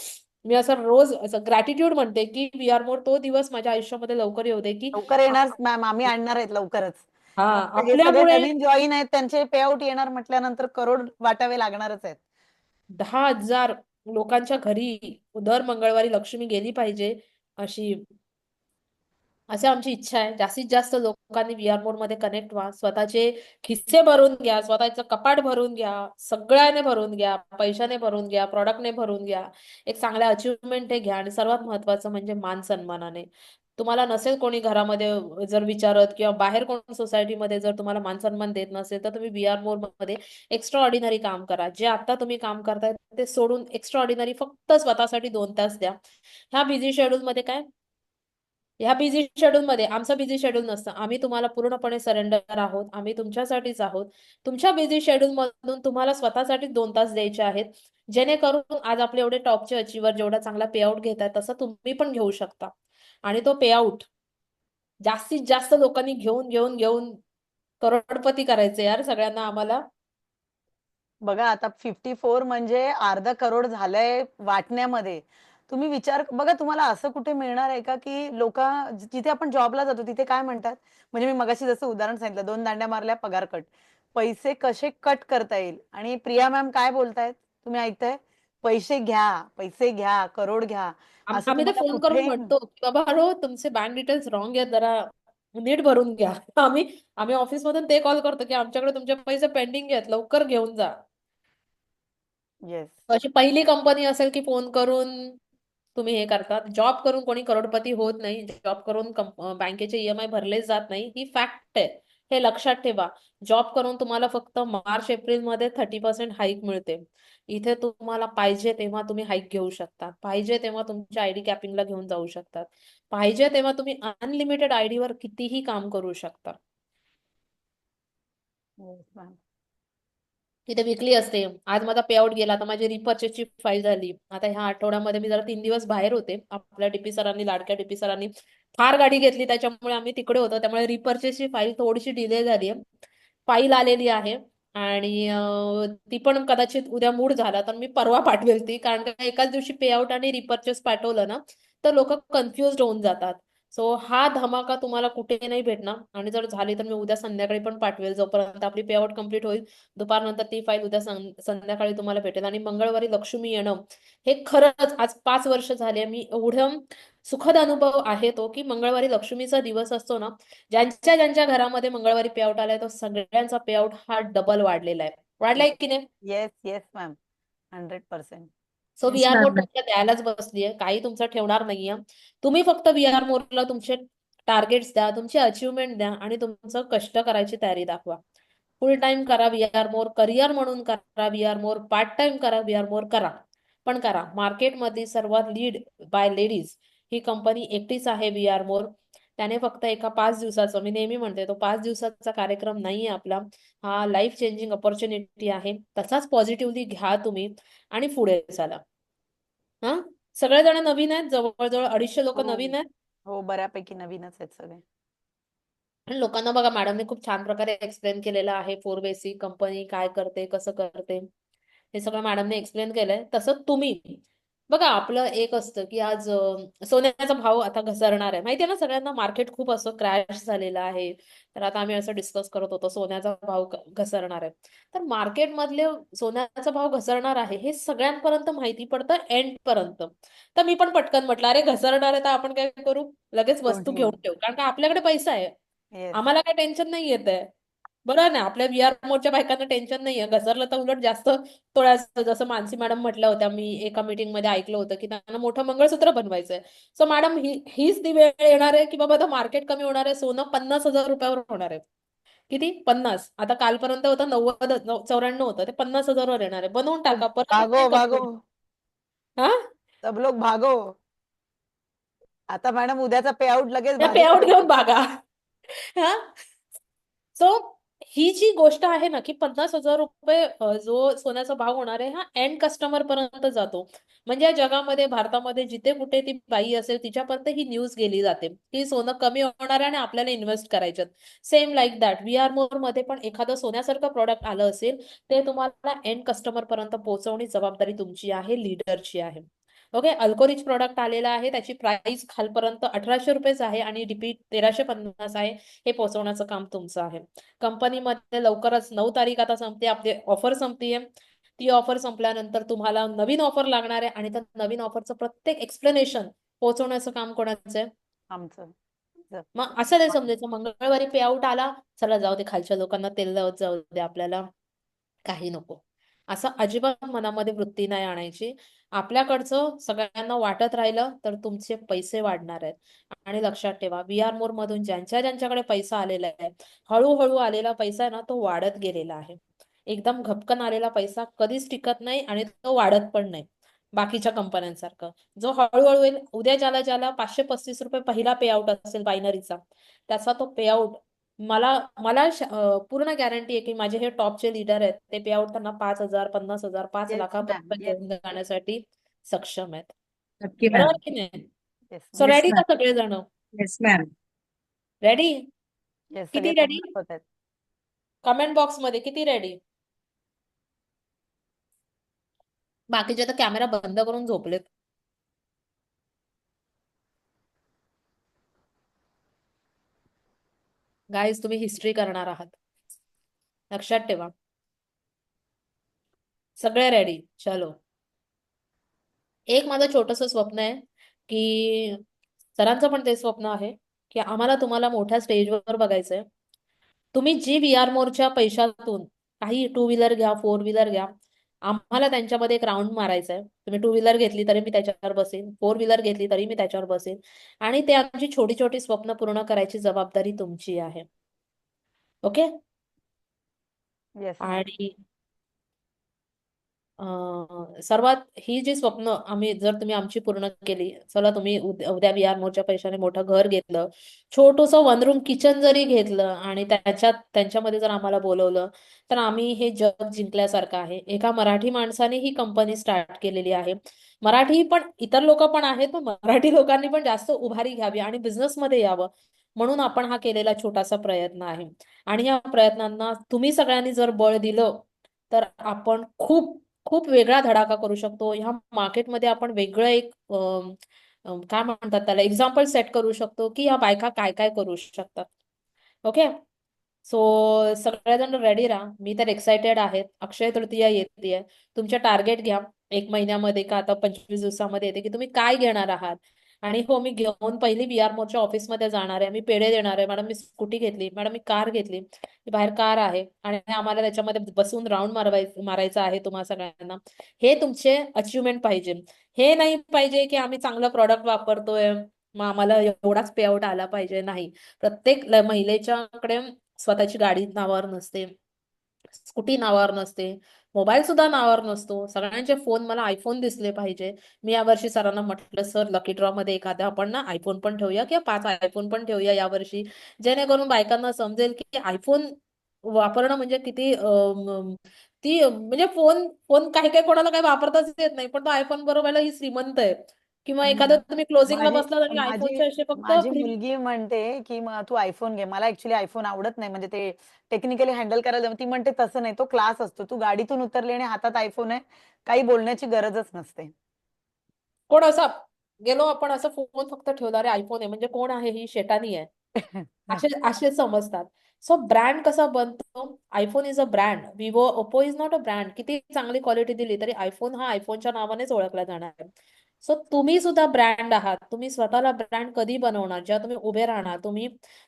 मी असं रोज असं ग्रॅटिट्यूड म्हणते की VR मोर तो दिवस माझ्या आयुष्यामध्ये लवकर येऊ दे, की लवकर येणार मॅम, आम्ही आणणार आहेत लवकरच. आता हे सगळे आपल्यामुळे नवीन जॉईन आहेत, त्यांचे पे आउट येणार म्हटल्यानंतर करोड वाटावे लागणारच आहेत. 10,000 लोकांच्या घरी दर मंगळवारी लक्ष्मी गेली पाहिजे अशी आमची इच्छा आहे. जास्तीत जास्त लोकांनी VR मोड मध्ये कनेक्ट व्हा. स्वतःचे खिस्से भरून घ्या, स्वतःचं कपाट भरून घ्या, सगळ्याने भरून घ्या, पैशाने भरून घ्या, प्रॉडक्टने भरून घ्या. एक चांगल्या अचिव्हमेंट घ्या आणि सर्वात महत्वाचं म्हणजे मान सन्मानाने. तुम्हाला नसेल कोणी घरामध्ये जर विचारत किंवा बाहेर कोण सोसायटीमध्ये जर तुम्हाला मान सन्मान देत नसेल तर तुम्ही VR मोड मध्ये एक्स्ट्रा ऑर्डिनरी काम करा. जे आता तुम्ही काम करताय ते सोडून एक्स्ट्रा ऑर्डिनरी फक्त स्वतःसाठी 2 तास द्या. ह्या बिझी शेड्यूल मध्ये काय ह्या बिझी शेड्यूल मध्ये आमचं बिझी शेड्यूल नसतं. आम्ही तुम्हाला पूर्णपणे सरेंडर आहोत. आम्ही तुमच्यासाठीच आहोत. तुमच्या बिझी शेड्यूल मधून तुम्हाला स्वतःसाठी 2 तास द्यायचे आहेत. जेणेकरून आज आपले एवढे टॉपचे अचिव्हर जेवढा चांगला पे आउट घेताय तसं तुम्ही पण घेऊ शकता. आणि तो पे आउट जास्तीत जास्त लोकांनी घेऊन घेऊन घेऊन करोडपती करायचे यार सगळ्यांना आम्हाला. बघा आता 54 म्हणजे अर्धा करोड झालंय वाटण्यामध्ये. तुम्ही विचार बघा, तुम्हाला असं कुठे मिळणार आहे का की लोक जिथे आपण जॉबला जातो तिथे काय म्हणतात, म्हणजे मी मगाशी जसं उदाहरण सांगितलं, 2 दांड्या मारल्या पगार कट. पैसे कसे कट करता येईल आणि प्रिया मॅम काय बोलतायत तुम्ही ऐकताय? पैसे घ्या, करोड घ्या. असं आम्ही तर तुम्हाला फोन करून कुठेही म्हणतो की बाबा रो तुमचे बँक डिटेल्स रॉंग आहेत, जरा नीट भरून घ्या. आम्ही आम्ही ऑफिस मधून ते कॉल करतो की आमच्याकडे तुमचे पैसे पेंडिंग आहेत, लवकर घेऊन जा. येस. अशी पहिली कंपनी असेल की फोन करून तुम्ही हे करतात. जॉब करून कोणी करोडपती होत नाही. जॉब करून बँकेचे EMI भरले जात नाही. ही फॅक्ट आहे. हे लक्षात ठेवा. जॉब करून तुम्हाला फक्त मार्च एप्रिल मध्ये 30% हाईक मिळते. इथे तुम्हाला पाहिजे तेव्हा तुम्ही हाईक घेऊ शकता. पाहिजे तेव्हा तुमच्या आयडी कॅपिंगला घेऊन जाऊ शकतात. पाहिजे तेव्हा तुम्ही अनलिमिटेड आयडी वर कितीही काम करू शकता. Yes ma'am. तिथे विकली असते. आज माझा पे आउट गेला तर माझी रिपर्चेसची फाईल झाली. आता ह्या आठवड्यामध्ये मी जरा 3 दिवस बाहेर होते. आपल्या DP सरांनी, लाडक्या DP सरांनी फार गाडी घेतली त्याच्यामुळे आम्ही तिकडे होतो. त्यामुळे रिपर्चेसची फाईल थोडीशी डिले झाली आहे. फाईल आलेली आहे आणि ती पण कदाचित उद्या मूड झाला तर मी परवा पाठवेल ती, कारण का एकाच दिवशी पे आउट आणि रिपर्चेस पाठवलं ना तर लोक कन्फ्युज होऊन जातात. सो हा धमाका तुम्हाला कुठे नाही भेटणार आणि जर झाली तर मी उद्या संध्याकाळी पण पाठवेल. जोपर्यंत आपली पे आउट कम्प्लीट होईल दुपारनंतर ती फाईल उद्या संध्याकाळी तुम्हाला भेटेल. आणि मंगळवारी लक्ष्मी येणं हे खरंच आज 5 वर्ष झाले मी एवढं सुखद अनुभव आहे तो की मंगळवारी लक्ष्मीचा दिवस असतो ना, ज्यांच्या ज्यांच्या घरामध्ये मंगळवारी पे आउट आलाय तो सगळ्यांचा पे आउट हा डबल वाढलेला आहे. वाढलाय की नाही? Yes yes ma'am, 100%. So Yes, VR मोड ma'am. तुमच्या द्यायलाच बसलीये. काही तुमचं ठेवणार नाहीये. तुम्ही फक्त VR मोडला तुमचे टार्गेट्स द्या, तुमची अचिव्हमेंट द्या आणि तुमचं कष्ट करायची तयारी दाखवा. फुल टाइम करा VR मोड, करिअर म्हणून करा VR मोड, पार्ट टाइम करा VR मोड, करा पण करा. मार्केटमध्ये सर्वात lead by ladies he company एकटीच आहे VR मोड. त्याने फक्त एका 5 दिवसाचं, मी नेहमी म्हणते तो 5 दिवसाचा कार्यक्रम नाहीये आपला. हा लाईफ चेंजिंग अपॉर्च्युनिटी आहे. तसाच पॉझिटिव्हली घ्या तुम्ही आणि पुढे चाला. हा, सगळेजण नवीन आहेत. जवळजवळ 250 लोक नवीन आहेत. हो, बऱ्यापैकी नवीनच आहेत सगळे. आणि लोकांना बघा मॅडमने खूप छान प्रकारे एक्सप्लेन केलेलं आहे. 4 बेसिक कंपनी काय करते, कसं करते, हे सगळं मॅडमने एक्सप्लेन केलंय. तसं तुम्ही बघा, आपलं एक असतं की आज सोन्याचा भाव आता घसरणार आहे. माहितीये ना सगळ्यांना, मार्केट खूप असं क्रॅश झालेलं आहे. तर आता आम्ही असं डिस्कस करत होतो सोन्याचा भाव घसरणार आहे. तर मार्केटमधले सोन्याचा भाव घसरणार आहे हे सगळ्यांपर्यंत माहिती पडतं एंड पर्यंत. तर मी पण पटकन म्हटलं अरे घसरणार आहे तर आपण काय करू, लगेच वस्तू कोणी? घेऊन ठेवू, कारण का आपल्याकडे पैसा आहे. येस. आम्हाला काय टेन्शन नाही येत आहे. बरोबर ना, आपल्या VR मोडच्या बायकांना टेन्शन नाहीये. घसरलं तर उलट जास्त तोळ्याचं, जसं मानसी मॅडम म्हटल्या होत्या, मी एका मीटिंग मध्ये ऐकलं होतं की त्यांना मोठं मंगळसूत्र बनवायचंय. सो मॅडम हीच ती वेळ येणार आहे की बाबा आता मार्केट कमी होणार आहे, सोनं 50,000 रुपयावर होणार आहे. किती? 50. आता कालपर्यंत होतं 90, 94 होतं, ते 50,000 वर येणार आहे. बनवून टाका परत भागो भागो, हा, सब लोग भागो. आता मॅडम उद्याचा पे आउट लगेच त्या पे आउट भागायचं. घेऊन भागा. हा, सो ही जी गोष्ट आहे ना की 50,000 रुपये जो सोन्याचा भाव होणार आहे हा एंड कस्टमर पर्यंत जातो. म्हणजे या जगामध्ये, भारतामध्ये जिथे कुठे ती बाई असेल तिच्यापर्यंत ही न्यूज गेली जाते की सोनं कमी होणार आहे आणि आपल्याला इन्व्हेस्ट करायच्यात. Same like that VR more मध्ये पण एखादं सोन्यासारखं प्रोडक्ट आलं असेल ते तुम्हाला एंड कस्टमर पर्यंत पोहोचवण्याची जबाबदारी तुमची आहे, लीडरची आहे. ओके, अल्कोरिच प्रॉडक्ट आलेला आहे, त्याची प्राइस खालपर्यंत 1800 रुपयेच आहे आणि रिपीट 1350 आहे. हे पोहोचवण्याचं काम तुमचं आहे. कंपनीमध्ये लवकरच 9 तारीख आता संपते, आपली ऑफर संपतीये. ती ऑफर संपल्यानंतर तुम्हाला नवीन ऑफर लागणार आहे आणि त्या नवीन ऑफरचं प्रत्येक एक्सप्लेनेशन पोहोचवण्याचं काम कोणाचं आहे? आमचं. मग असं नाही समजायचं मंगळवारी पे आउट आला, चला जाऊ दे, खालच्या लोकांना तेल लावत जाऊ दे, आपल्याला काही नको. असं अजिबात मनामध्ये वृत्ती नाही आणायची. आपल्याकडचं सगळ्यांना वाटत राहिलं तर तुमचे पैसे वाढणार आहेत. आणि लक्षात ठेवा, VR मोर मधून ज्यांच्याकडे पैसा आलेला आहे, हळूहळू आलेला पैसा आहे ना, तो वाढत गेलेला आहे. एकदम घपकन आलेला पैसा कधीच टिकत नाही आणि तो वाढत पण नाही बाकीच्या कंपन्यांसारखं. जो हळूहळू येईल, उद्या ज्याला ज्याला 535 रुपये पहिला पे आउट असेल बायनरीचा, त्याचा तो पे आउट मला मला पूर्ण गॅरंटी आहे की माझे हे टॉपचे लीडर आहेत, ते पे आउट त्यांना 5,000, 50,000, 5 येस मॅम, लाखापर्यंत येस घेऊन जाण्यासाठी सक्षम आहेत. नक्की मॅम. बरोबर की नाही? येस सो येस रेडी का मॅम. सगळेजण? Yes ma'am. रेडी? येस, किती सगळे रेडी? तयार होत आहेत. कमेंट बॉक्स मध्ये किती रेडी? बाकीचे तर कॅमेरा बंद करून झोपलेत. गाईज, तुम्ही हिस्ट्री करणार आहात, लक्षात ठेवा. सगळे रेडी? चलो. एक माझं छोटस स्वप्न आहे की सरांचं पण ते स्वप्न आहे की आम्हाला तुम्हाला मोठ्या स्टेजवर बघायचंय. तुम्ही जी VR मोरच्या पैशातून काही 2 व्हीलर घ्या, 4 व्हीलर घ्या, आम्हाला त्यांच्यामध्ये एक राऊंड मारायचा आहे. तुम्ही 2 व्हीलर घेतली तरी मी त्याच्यावर बसेन, 4 व्हीलर घेतली तरी मी त्याच्यावर बसेन आणि ते आमची छोटी छोटी स्वप्न पूर्ण करायची जबाबदारी तुमची आहे. ओके? Yes ma'am. आणि सर्वात ही जी स्वप्न जर तुम्ही आमची पूर्ण केली, चला तुम्ही उद्या VR मोरच्या पैशाने मोठं घर घेतलं, छोटंसं 1 रूम किचन जरी घेतलं आणि त्यांच्यामध्ये जर आम्हाला बोलवलं, तर आम्ही हे जग जिंकल्यासारखं आहे. एका मराठी माणसाने ही कंपनी स्टार्ट केलेली आहे. मराठी पण इतर लोक पण आहेत, पण मराठी लोकांनी पण जास्त उभारी घ्यावी आणि बिझनेसमध्ये यावं, म्हणून आपण हा केलेला छोटासा प्रयत्न आहे. आणि या प्रयत्नांना तुम्ही सगळ्यांनी जर बळ दिलं तर आपण खूप खूप वेगळा धडाका करू शकतो. ह्या मार्केटमध्ये आपण वेगळं एक काय म्हणतात त्याला, एक्झाम्पल सेट करू शकतो की ह्या बायका काय काय करू शकतात. ओके? सो सगळेजण रेडी राहा. मी तर एक्साइटेड आहे. अक्षय तृतीया येतेय. तुमचे टार्गेट घ्या 1 महिन्यामध्ये का आता 25 दिवसामध्ये येते की तुम्ही काय घेणार आहात. आणि हो, मी घेऊन पहिली VR मोरच्या ऑफिसमध्ये जाणार आहे. मी पेढे देणार आहे. मॅडम मी स्कूटी घेतली, मॅडम मी कार घेतली, बाहेर कार आहे आणि आम्हाला त्याच्यामध्ये बसून राऊंड मारायचा आहे तुम्हाला सगळ्यांना. हे तुमचे अचिव्हमेंट पाहिजे. हे नाही पाहिजे की आम्ही चांगलं प्रॉडक्ट वापरतोय मग आम्हाला एवढाच पे आउट आला पाहिजे. नाही, प्रत्येक महिलेच्याकडे स्वतःची गाडी नावावर नसते, स्कूटी नावावर नसते, मोबाईल सुद्धा नावावर नसतो. सगळ्यांचे फोन मला आयफोन दिसले पाहिजे. मी यावर्षी सरांना म्हटलं, सर लकी ड्रॉ मध्ये एखाद्या आपण ना आयफोन पण ठेवूया किंवा 5 आयफोन पण ठेवूया यावर्षी, जेणेकरून बायकांना समजेल की आयफोन वापरणं म्हणजे किती ती म्हणजे फोन फोन काही काही कोणाला काही वापरताच येत नाही, पण तो आयफोन बरोबर ही श्रीमंत आहे. किंवा एखादं तुम्ही क्लोजिंगला माझी बसला तरी माझी आयफोनचे असे फक्त माझी मुलगी म्हणते की तू आयफोन घे. मला ऍक्च्युली आयफोन आवडत नाही, म्हणजे ते टेक्निकली हँडल करायला ती म्हणते तसं नाही, तो क्लास असतो. तू गाडीतून उतरली आणि हातात आयफोन आहे, काही बोलण्याची गरजच नसते. कोण असा गेलो आपण असं फोन फक्त ठेवला, रे आयफोन आहे म्हणजे कोण आहे, ही शेटानी आहे, असे असे समजतात. सो ब्रँड कसा बनतो? IPhone is a brand. Vivo, Oppo is not a brand. किती चांगली क्वालिटी दिली तरी आयफोन हा आयफोनच्या नावानेच ओळखला जाणार आहे. सो तुम्ही सुद्धा ब्रँड आहात. तुम्ही स्वतःला ब्रँड कधी बनवणार? जेव्हा तुम्ही उभे राहणार, तुम्ही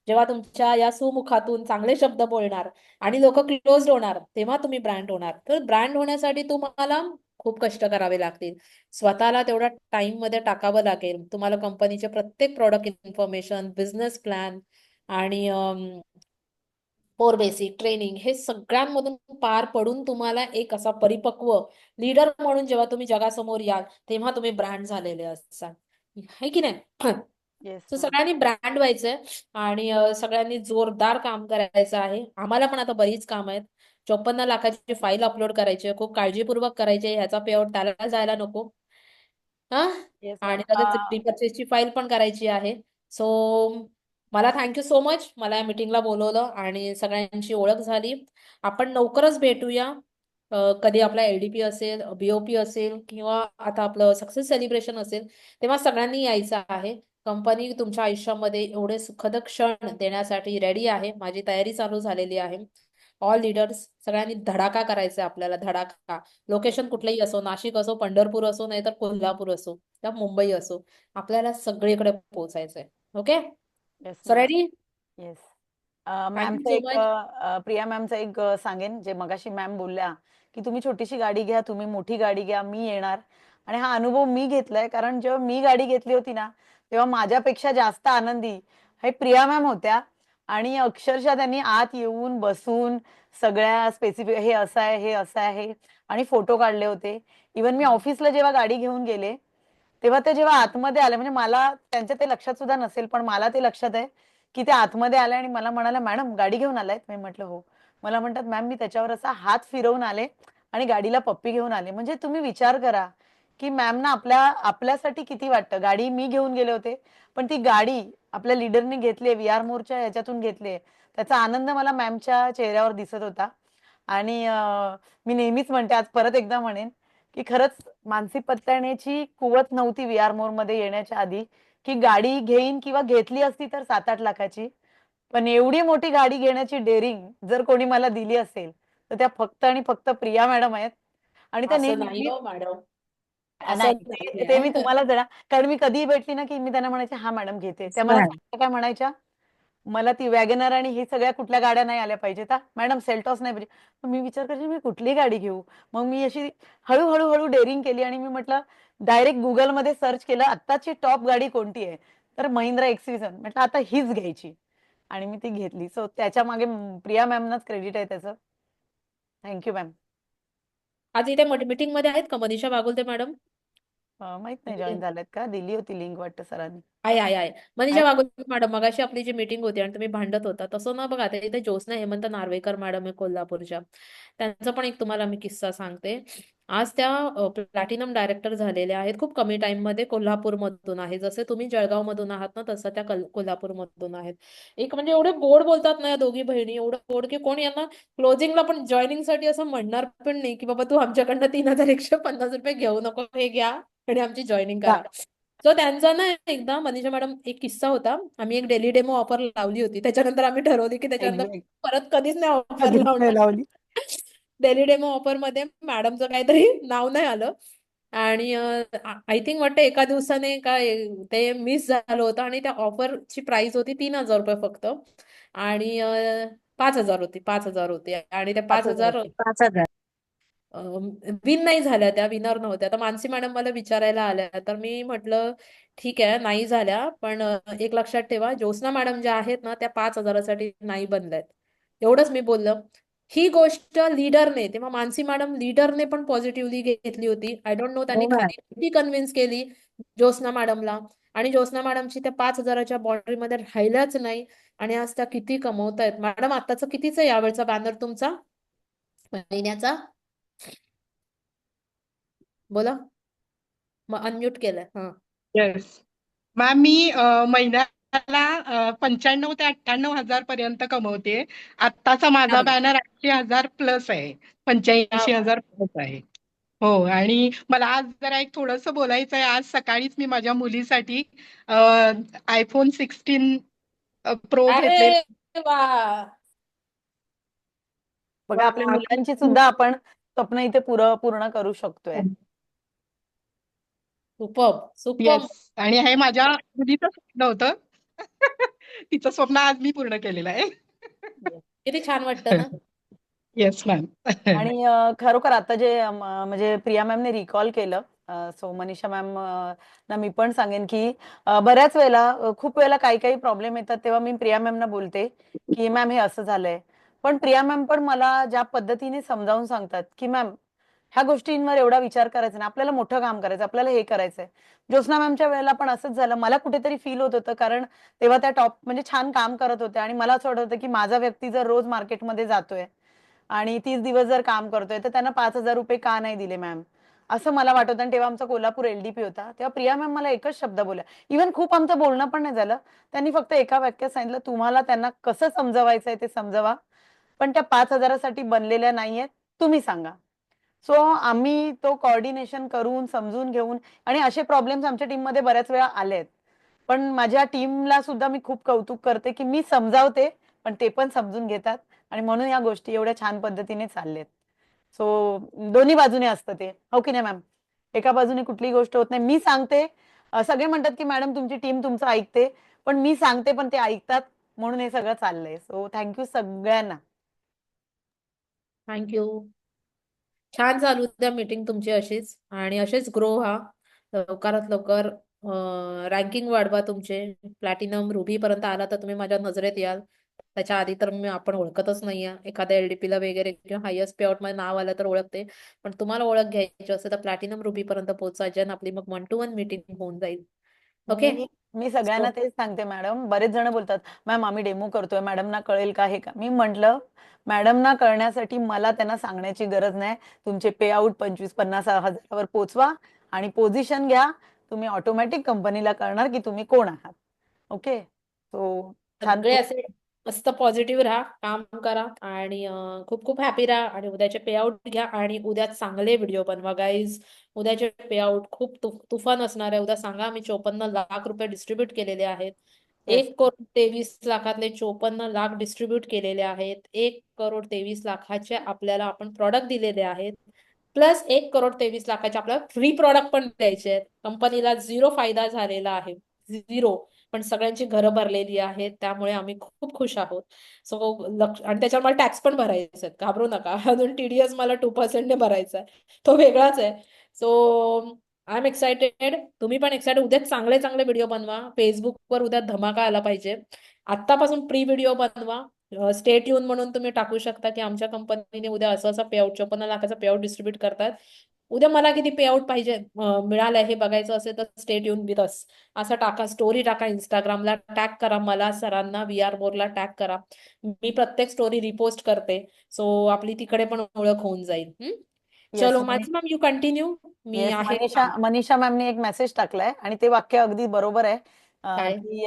जेव्हा तुमच्या या सुमुखातून चांगले शब्द बोलणार आणि लोक क्लोज होणार, तेव्हा तुम्ही ब्रँड होणार. तर ब्रँड होण्यासाठी तुम्हाला खूप कष्ट करावे लागतील. स्वतःला तेवढा टाइम मध्ये टाकावं लागेल. तुम्हाला कंपनीचे प्रत्येक प्रॉडक्ट इन्फॉर्मेशन, बिझनेस प्लॅन आणि कोर बेसिक ट्रेनिंग हे सगळ्यांमधून पार पडून तुम्हाला एक असा परिपक्व लीडर म्हणून जेव्हा तुम्ही जगासमोर याल, तेव्हा तुम्ही ब्रँड झालेले असाल, है की नाही? येस सो सगळ्यांनी ब्रँड व्हायचंय आणि सगळ्यांनी जोरदार काम करायचं आहे. आम्हाला पण आता बरीच काम आहेत. 54 लाखाची फाईल अपलोड करायची आहे, खूप काळजीपूर्वक करायची आहे. ह्याचा पेआउट त्याला जायला नको. हा, येस आणि मॅम. लगेच रिपर्चेसची फाईल पण करायची आहे. सो मला थँक्यू सो मच, मला या मीटिंगला बोलवलं आणि सगळ्यांची ओळख झाली. आपण लवकरच भेटूया. कधी आपला LDP असेल, BOP असेल किंवा आता आपलं सक्सेस सेलिब्रेशन असेल, तेव्हा सगळ्यांनी यायचं आहे. कंपनी तुमच्या आयुष्यामध्ये एवढे सुखद क्षण देण्यासाठी रेडी आहे. माझी तयारी चालू झालेली आहे. ऑल लीडर्स सगळ्यांनी धडाका करायचा आहे आपल्याला, धडाका. लोकेशन कुठलंही असो, नाशिक असो, पंढरपूर असो, नाहीतर कोल्हापूर असो किंवा मुंबई असो, आपल्याला सगळीकडे पोहोचायचंय. Okay, yes so ma'am. Ready? Yes. Thank you मॅमचं सो एक मच. प्रिया मॅमचं एक सांगेन, जे मगाशी मॅम बोलल्या की तुम्ही छोटीशी गाडी घ्या, तुम्ही मोठी गाडी घ्या, मी येणार. आणि हा अनुभव मी घेतलाय, कारण जेव्हा मी गाडी घेतली होती ना, तेव्हा माझ्यापेक्षा जास्त आनंदी हे प्रिया मॅम होत्या. आणि अक्षरशः त्यांनी आत येऊन बसून सगळ्या स्पेसिफिक हे असं आहे, हे असं आहे, आणि फोटो काढले होते. इवन मी ऑफिसला जेव्हा गाडी घेऊन गेले, तेव्हा ते जेव्हा आतमध्ये आले, म्हणजे मला त्यांच्या ते लक्षात सुद्धा नसेल, पण मला ते लक्षात आहे की ते आतमध्ये आले आणि मला म्हणाले, मॅडम गाडी घेऊन आलाय? मी म्हटलं हो. मला म्हणतात, मॅम मी त्याच्यावर असा हात फिरवून आले आणि गाडीला पप्पी घेऊन आले. म्हणजे तुम्ही विचार करा की मॅमना आपल्यासाठी किती वाटतं. गाडी मी घेऊन गेले होते, पण ती गाडी आपल्या लीडरने घेतली, VR मोरच्या ह्याच्यातून घेतली, त्याचा आनंद मला मॅमच्या चेहऱ्यावर दिसत होता. आणि मी नेहमीच म्हणते, आज परत एकदा म्हणेन की खरंच मानसी पत्त्यानेची कुवत नव्हती VR मोर मध्ये येण्याच्या आधी, की गाडी घेईन किंवा घेतली असती तर 7-8 लाखाची. पण एवढी मोठी गाडी घेण्याची डेअरिंग जर कोणी मला दिली असेल, तर त्या फक्त आणि फक्त प्रिया मॅडम आहेत. आणि त्या असं नाही नेहमी हो मॅडम, असं नाही, ते ते मी नाहीये. तुम्हाला देणार. कारण मी कधीही भेटली ना, की मी त्यांना म्हणायचे, हा मॅडम घेते. त्या मला सांगता काय म्हणायच्या, मला ती वॅगनर आणि हे सगळ्या कुठल्या गाड्या नाही आल्या पाहिजेत हा मॅडम, सेल्टॉस नाही पाहिजे. मग मी विचार करायचे, मी कुठली गाडी घेऊ. मग मी अशी हळूहळू हळू डेअरिंग केली आणि मी म्हटलं, डायरेक्ट गुगलमध्ये सर्च केलं, आत्ताची टॉप गाडी कोणती आहे, तर महिंद्रा XV7. म्हटलं आता हीच घ्यायची आणि मी ती घेतली. सो त्याच्या मागे प्रिया मॅमनाच क्रेडिट आहे त्याचं. Thank you ma'am. आज इथे मीटिंग मध्ये आहेत का मनीषा बागुलते मॅडम? माहित नाही जॉईन झालेत का, दिली होती लिंक वाटतं सरांनी. आहे मनीषा आहे. बागुलते मॅडम, मगाशी आपली जी मीटिंग होती आणि तुम्ही भांडत होता तसं ना बघा, आता इथे ज्योत्स्ना हेमंत नार्वेकर मॅडम आहे कोल्हापूरच्या. त्यांचा पण एक तुम्हाला मी किस्सा सांगते. आज त्या प्लॅटिनम डायरेक्टर झालेल्या आहेत खूप कमी टाइम मध्ये, कोल्हापूरमधून आहे. जसे तुम्ही जळगाव मधून आहात ना, तसं त्या कोल्हापूरमधून आहेत. एक म्हणजे एवढे गोड बोलतात ना या दोघी बहिणी, एवढं गोड की कोण यांना क्लोजिंगला पण जॉईनिंग साठी असं म्हणणार पण नाही की बाबा तू आमच्याकडनं 3150 रुपये घेऊ नको, हे घ्या आणि आमची जॉईनिंग करा. सो त्यांचा ना एकदा मनीषा मॅडम एक किस्सा होता. आम्ही एक डेली डेमो ऑफर लावली होती, त्याच्यानंतर आम्ही ठरवली की त्याच्यानंतर एक्झॅक्ट. परत कधीच नाही ऑफर कधीच नाही लावणार. लावली. डेली डेमो ऑफर मध्ये मॅडमचं काहीतरी नाव नाही आलं आणि आय थिंक वाटतं एका दिवसाने काय ते मिस झालं होतं आणि त्या ऑफरची प्राइस होती 3000 रुपये फक्त. आणि 5000 होती, 5000 होती आणि त्या 5000 विन नाही झाल्या, त्या विनर नव्हत्या. तर मानसी मॅडम मला विचारायला आल्या, तर मी म्हटलं ठीक आहे नाही झाल्या, पण एक लक्षात ठेवा, ज्योत्स्ना मॅडम ज्या आहेत ना त्या 5000साठी नाही बनल्यात. एवढंच मी बोललं. ही गोष्ट लीडरने, तेव्हा मानसी मॅडम लीडरने पण पॉझिटिव्हली घेतली होती. आय डोंट नो त्यांनी खाली किती कन्व्हिन्स केली ज्योत्स्ना मॅडमला, आणि ज्योत्स्ना मॅडमची त्या 5000च्या बाउंड्रीमध्ये राहिल्याच नाही आणि आज त्या किती कमवतायत. मॅडम आताचं कितीच आहे यावेळचा बॅनर तुमचा महिन्याचा? बोला, मग अनम्यूट केलंय. हा, येस मॅम, मी महिन्याला 95 ते 98 हजार पर्यंत कमवते. आत्ताचा माझा बॅनर 80,000 प्लस आहे, 85,000 प्लस आहे. हो, आणि मला आज जरा एक थोडंसं बोलायचं आहे. आज सकाळीच मी माझ्या मुलीसाठी iPhone 16 प्रो अरे घेतलेला. वा, बघा, आपल्या मुलांची सुद्धा आपण स्वप्न इथे पूर्ण करू शकतोय. Superb superb. येस, आणि हे माझ्या मुलीचं स्वप्न होतं. तिचं स्वप्न आज मी पूर्ण केलेलं आहे. किती छान वाटतं ना. Yes ma'am. आणि खरोखर आता जे म्हणजे प्रिया मॅमने रिकॉल केलं, सो मनीषा मॅम ना मी पण सांगेन की बऱ्याच वेळेला खूप वेळेला काही काही प्रॉब्लेम येतात, तेव्हा मी प्रिया मॅमना बोलते की मॅम हे असं झालंय. पण प्रिया मॅम पण मला ज्या पद्धतीने समजावून सांगतात की मॅम ह्या गोष्टींवर एवढा विचार करायचा नाही, आपल्याला मोठं काम करायचं, आपल्याला हे करायचंय. ज्योत्स्ना मॅमच्या वेळेला पण असंच झालं. मला कुठेतरी फील होत होतं, कारण तेव्हा त्या टॉप म्हणजे छान काम करत होत्या आणि मला असं वाटत होतं की माझा व्यक्ती जर रोज मार्केटमध्ये जातोय आणि 30 दिवस जर काम करतोय, तर त्यांना 5000 रुपये का नाही दिले मॅम, असं मला वाटत होतं. आणि तेव्हा आमचा कोल्हापूर LDP होता, तेव्हा प्रिया मॅम मला एकच शब्द बोलल्या. इव्हन खूप आमचं बोलणं पण नाही झालं, त्यांनी फक्त एका वाक्यात सांगितलं, तुम्हाला त्यांना कसं समजवायचंय ते समजवा, पण त्या 5000साठी बनलेल्या नाहीयेत, तुम्ही सांगा. सो आम्ही तो कोऑर्डिनेशन करून समजून घेऊन, आणि असे प्रॉब्लेम्स आमच्या टीममध्ये बऱ्याच वेळा आलेत, पण माझ्या टीमला सुद्धा मी खूप कौतुक करते की मी समजावते पण ते पण समजून घेतात, आणि म्हणून या गोष्टी एवढ्या छान पद्धतीने चाललेत. सो दोन्ही बाजूने असतं ते, हो की नाही मॅम? एका बाजूने कुठलीही गोष्ट होत नाही. मी सांगते, सगळे म्हणतात की मॅडम तुमची टीम तुमचं ऐकते, पण मी सांगते पण ते ऐकतात, म्हणून हे सगळं चाललंय. सो थँक्यू सगळ्यांना. थँक्यू. छान चालू द्या मीटिंग तुमची अशीच, आणि असेच ग्रो व्हा. लवकरात लवकर रँकिंग वाढवा तुमचे. प्लॅटिनम रुबी पर्यंत आला तर तुम्ही माझ्या नजरेत याल. त्याच्या आधी तर आपण ओळखतच नाहीये. एखाद्या LDP ला वगैरे किंवा हायएस्ट पेआउट मध्ये नाव आलं तर ओळखते, पण तुम्हाला ओळख घ्यायची असेल तर प्लॅटिनम रुबी पर्यंत पोहोचायचे, आणि आपली मग 1-to-1 मीटिंग होऊन जाईल. ओके. मी सगळ्यांना तेच सांगते मॅडम. बरेच जण बोलतात मॅम आम्ही डेमो करतोय, मॅडमना कळेल का हे का? मी म्हटलं मॅडमना कळण्यासाठी मला त्यांना सांगण्याची गरज नाही. तुमचे पे आउट 25-50 हजारावर पोचवा आणि पोझिशन घ्या. तुम्ही ऑटोमॅटिक कंपनीला कळणार की तुम्ही कोण आहात. ओके. सो छान. सगळे असे मस्त पॉझिटिव्ह राहा, काम करा, आणि खूप खूप हॅपी राहा, आणि उद्याचे पे आउट घ्या, आणि उद्या चांगले व्हिडिओ बनवा गाईज. उद्याचे पे आउट खूप तुफान असणार आहे. उद्या सांगा आम्ही 54 लाख रुपये डिस्ट्रीब्यूट केलेले आहेत. Yes. 1,23,00,000 54 लाख डिस्ट्रीब्यूट केलेले आहेत. 1,23,00,000 आपल्याला आपण प्रॉडक्ट दिलेले आहेत, प्लस 1,23,00,000 आपल्याला फ्री प्रॉडक्ट पण द्यायचे आहेत. कंपनीला 0 फायदा झालेला आहे, 0, पण सगळ्यांची घरं भरलेली आहेत. त्यामुळे आम्ही खूप खुश आहोत. सो आणि त्याच्यावर मला टॅक्स पण भरायचा आहे, घाबरू नका. अजून TDS मला 2% ने भरायचा आहे, तो वेगळाच आहे. सो आय एम एक्सायटेड, तुम्ही पण एक्सायटेड. उद्या चांगले चांगले व्हिडिओ बनवा. फेसबुकवर उद्या धमाका आला पाहिजे. आतापासून प्री व्हिडिओ बनवा. स्टे ट्यून म्हणून तुम्ही टाकू शकता की आमच्या कंपनीने उद्या असं असं पेआउट 54 लाखाचा पेआउट डिस्ट्रीब्यूट करतात. उद्या मला किती पेआउट पाहिजे मिळालंय हे बघायचं असेल तर स्टे ट्यून विथ अस असं टाका. स्टोरी टाका, इंस्टाग्रामला टॅग करा, मला, सरांना, VR मोरला टॅग करा. मी प्रत्येक स्टोरी रिपोस्ट करते. सो आपली तिकडे पण ओळख होऊन जाईल. चलो माझी मॅम, यू कंटिन्यू. मी आहे मनीषा मॅमने एक मेसेज टाकलाय आणि ते वाक्य अगदी बरोबर आहे. काय? की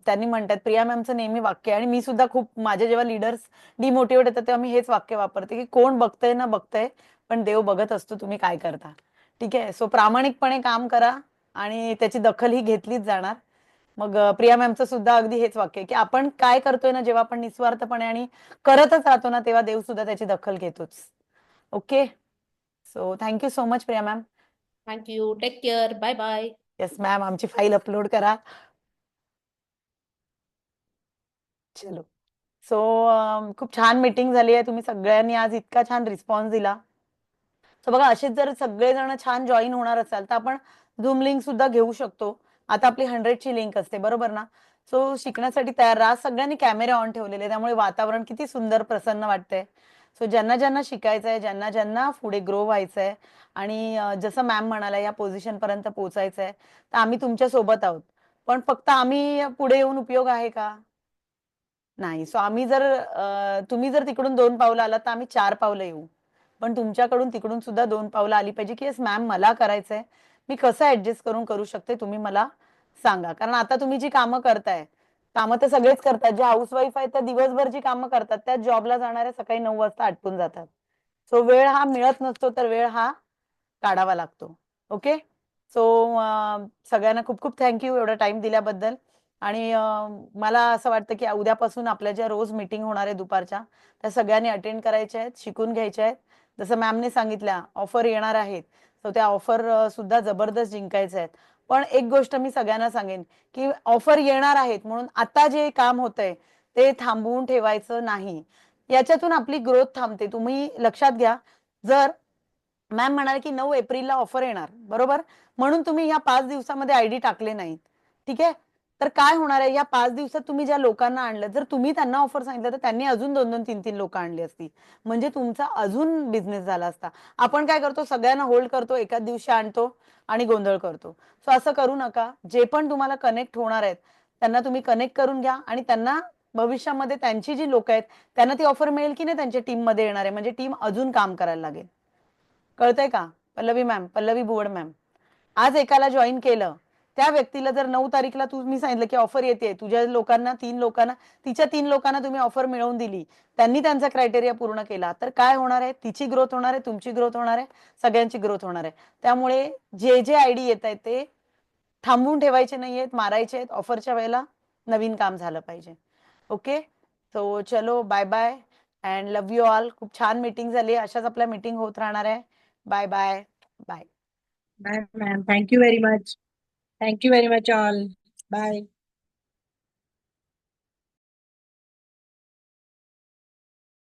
त्यांनी म्हणतात प्रिया मॅमचं नेहमी वाक्य आहे, आणि मी सुद्धा खूप माझे जेव्हा लीडर्स डिमोटिवेट होतात तेव्हा मी हेच वाक्य वापरते की कोण बघतंय ना बघतंय, पण देव बघत असतो तुम्ही काय करता. ठीक आहे. सो प्रामाणिकपणे काम करा आणि त्याची दखल ही घेतलीच जाणार. मग प्रिया मॅमचं सुद्धा अगदी हेच वाक्य आहे की आपण काय करतोय ना, जेव्हा आपण निस्वार्थपणे आणि करतच राहतो ना, तेव्हा देव सुद्धा त्याची दखल घेतोच. Okay. So thank you so much Priya ma'am. Thank you. Take care. Bye bye. Yes ma'am, आमची फाईल अपलोड करा. चलो. सो खूप छान मीटिंग झाली आहे. तुम्ही सगळ्यांनी आज इतका छान रिस्पॉन्स दिला. सो बघा, असेच जर सगळेजण छान जॉईन होणार असाल तर आपण झूम लिंक सुद्धा घेऊ शकतो. आता आपली 100ची लिंक असते, बरोबर ना? सो शिकण्यासाठी तयार राहा. सगळ्यांनी कॅमेरे ऑन ठेवलेले, त्यामुळे वातावरण किती सुंदर प्रसन्न वाटतंय. सो ज्यांना ज्यांना शिकायचं आहे, ज्यांना ज्यांना पुढे ग्रो व्हायचं आहे, आणि जसं मॅम म्हणाला या पोझिशन पर्यंत पोहोचायचं आहे, तर आम्ही तुमच्या सोबत आहोत. पण फक्त आम्ही पुढे येऊन उपयोग आहे का? नाही. सो आम्ही जर तुम्ही जर तिकडून 2 पावलं आलात तर आम्ही 4 पावलं येऊ, पण तुमच्याकडून तिकडून सुद्धा 2 पावलं आली पाहिजे की येस मॅम मला करायचंय, मी कसं ऍडजस्ट करू शकते, तुम्ही मला सांगा. कारण आता तुम्ही जी कामं करताय, कामं तर सगळेच करतात. जे हाऊसवाईफ आहेत त्या दिवसभर जी कामं करतात त्या जॉबला जाणाऱ्या सकाळी 9 वाजता आटपून जातात. सो वेळ हा मिळत नसतो, तर वेळ हा काढावा लागतो. ओके. सो सगळ्यांना खूप खूप थँक्यू एवढा टाइम दिल्याबद्दल. आणि मला असं वाटतं की उद्यापासून आपल्या ज्या रोज मीटिंग होणार आहे दुपारच्या, त्या सगळ्यांनी अटेंड करायच्या आहेत, शिकून घ्यायच्या आहेत. जसं मॅमने सांगितल्या ऑफर येणार आहेत, तर त्या ऑफर सुद्धा जबरदस्त जिंकायच्या आहेत. पण एक गोष्ट मी सगळ्यांना सांगेन की ऑफर येणार आहेत म्हणून आता जे काम होतंय ते थांबवून ठेवायचं नाही. याच्यातून आपली ग्रोथ थांबते. तुम्ही लक्षात घ्या, जर मॅम म्हणाले की 9 एप्रिलला ऑफर येणार, बरोबर, म्हणून तुम्ही ह्या 5 दिवसामध्ये ID टाकले नाहीत, ठीक आहे, तर काय होणार आहे, या 5 दिवसात तुम्ही ज्या लोकांना आणलं, जर तुम्ही त्यांना ऑफर सांगितलं तर त्यांनी अजून 2-2 3-3 लोक आणली असती, म्हणजे तुमचा अजून बिझनेस झाला असता. आपण काय करतो, सगळ्यांना होल्ड करतो, एकाच दिवशी आणतो आणि गोंधळ करतो. सो असं करू नका. जे पण तुम्हाला कनेक्ट होणार आहेत त्यांना तुम्ही कनेक्ट करून घ्या, आणि त्यांना भविष्यामध्ये त्यांची जी लोक आहेत त्यांना ती ऑफर मिळेल की नाही त्यांच्या टीम मध्ये येणार आहे, म्हणजे टीम अजून काम करायला लागेल. कळतंय का? पल्लवी मॅम, पल्लवी बुवड मॅम, आज एकाला जॉईन केलं त्या व्यक्तीला जर 9 तारीखला तुम्ही सांगितलं की ऑफर येते, तुझ्या लोकांना 3 लोकांना, तिच्या 3 लोकांना तुम्ही ऑफर मिळवून दिली, त्यांनी त्यांचा क्रायटेरिया पूर्ण केला, तर काय होणार आहे? तिची ग्रोथ होणार आहे, तुमची ग्रोथ होणार आहे, सगळ्यांची ग्रोथ होणार आहे. त्यामुळे जे जे आयडी येत आहेत ते थांबवून ठेवायचे नाहीयेत, मारायचे आहेत. ऑफरच्या वेळेला नवीन काम झालं पाहिजे. ओके, सो चलो bye bye and love you all. खूप छान मीटिंग झाली. अशाच आपल्या मीटिंग होत राहणार आहे. Bye bye bye. Bye ma'am. Thank you very much. Thank you very much all. Bye.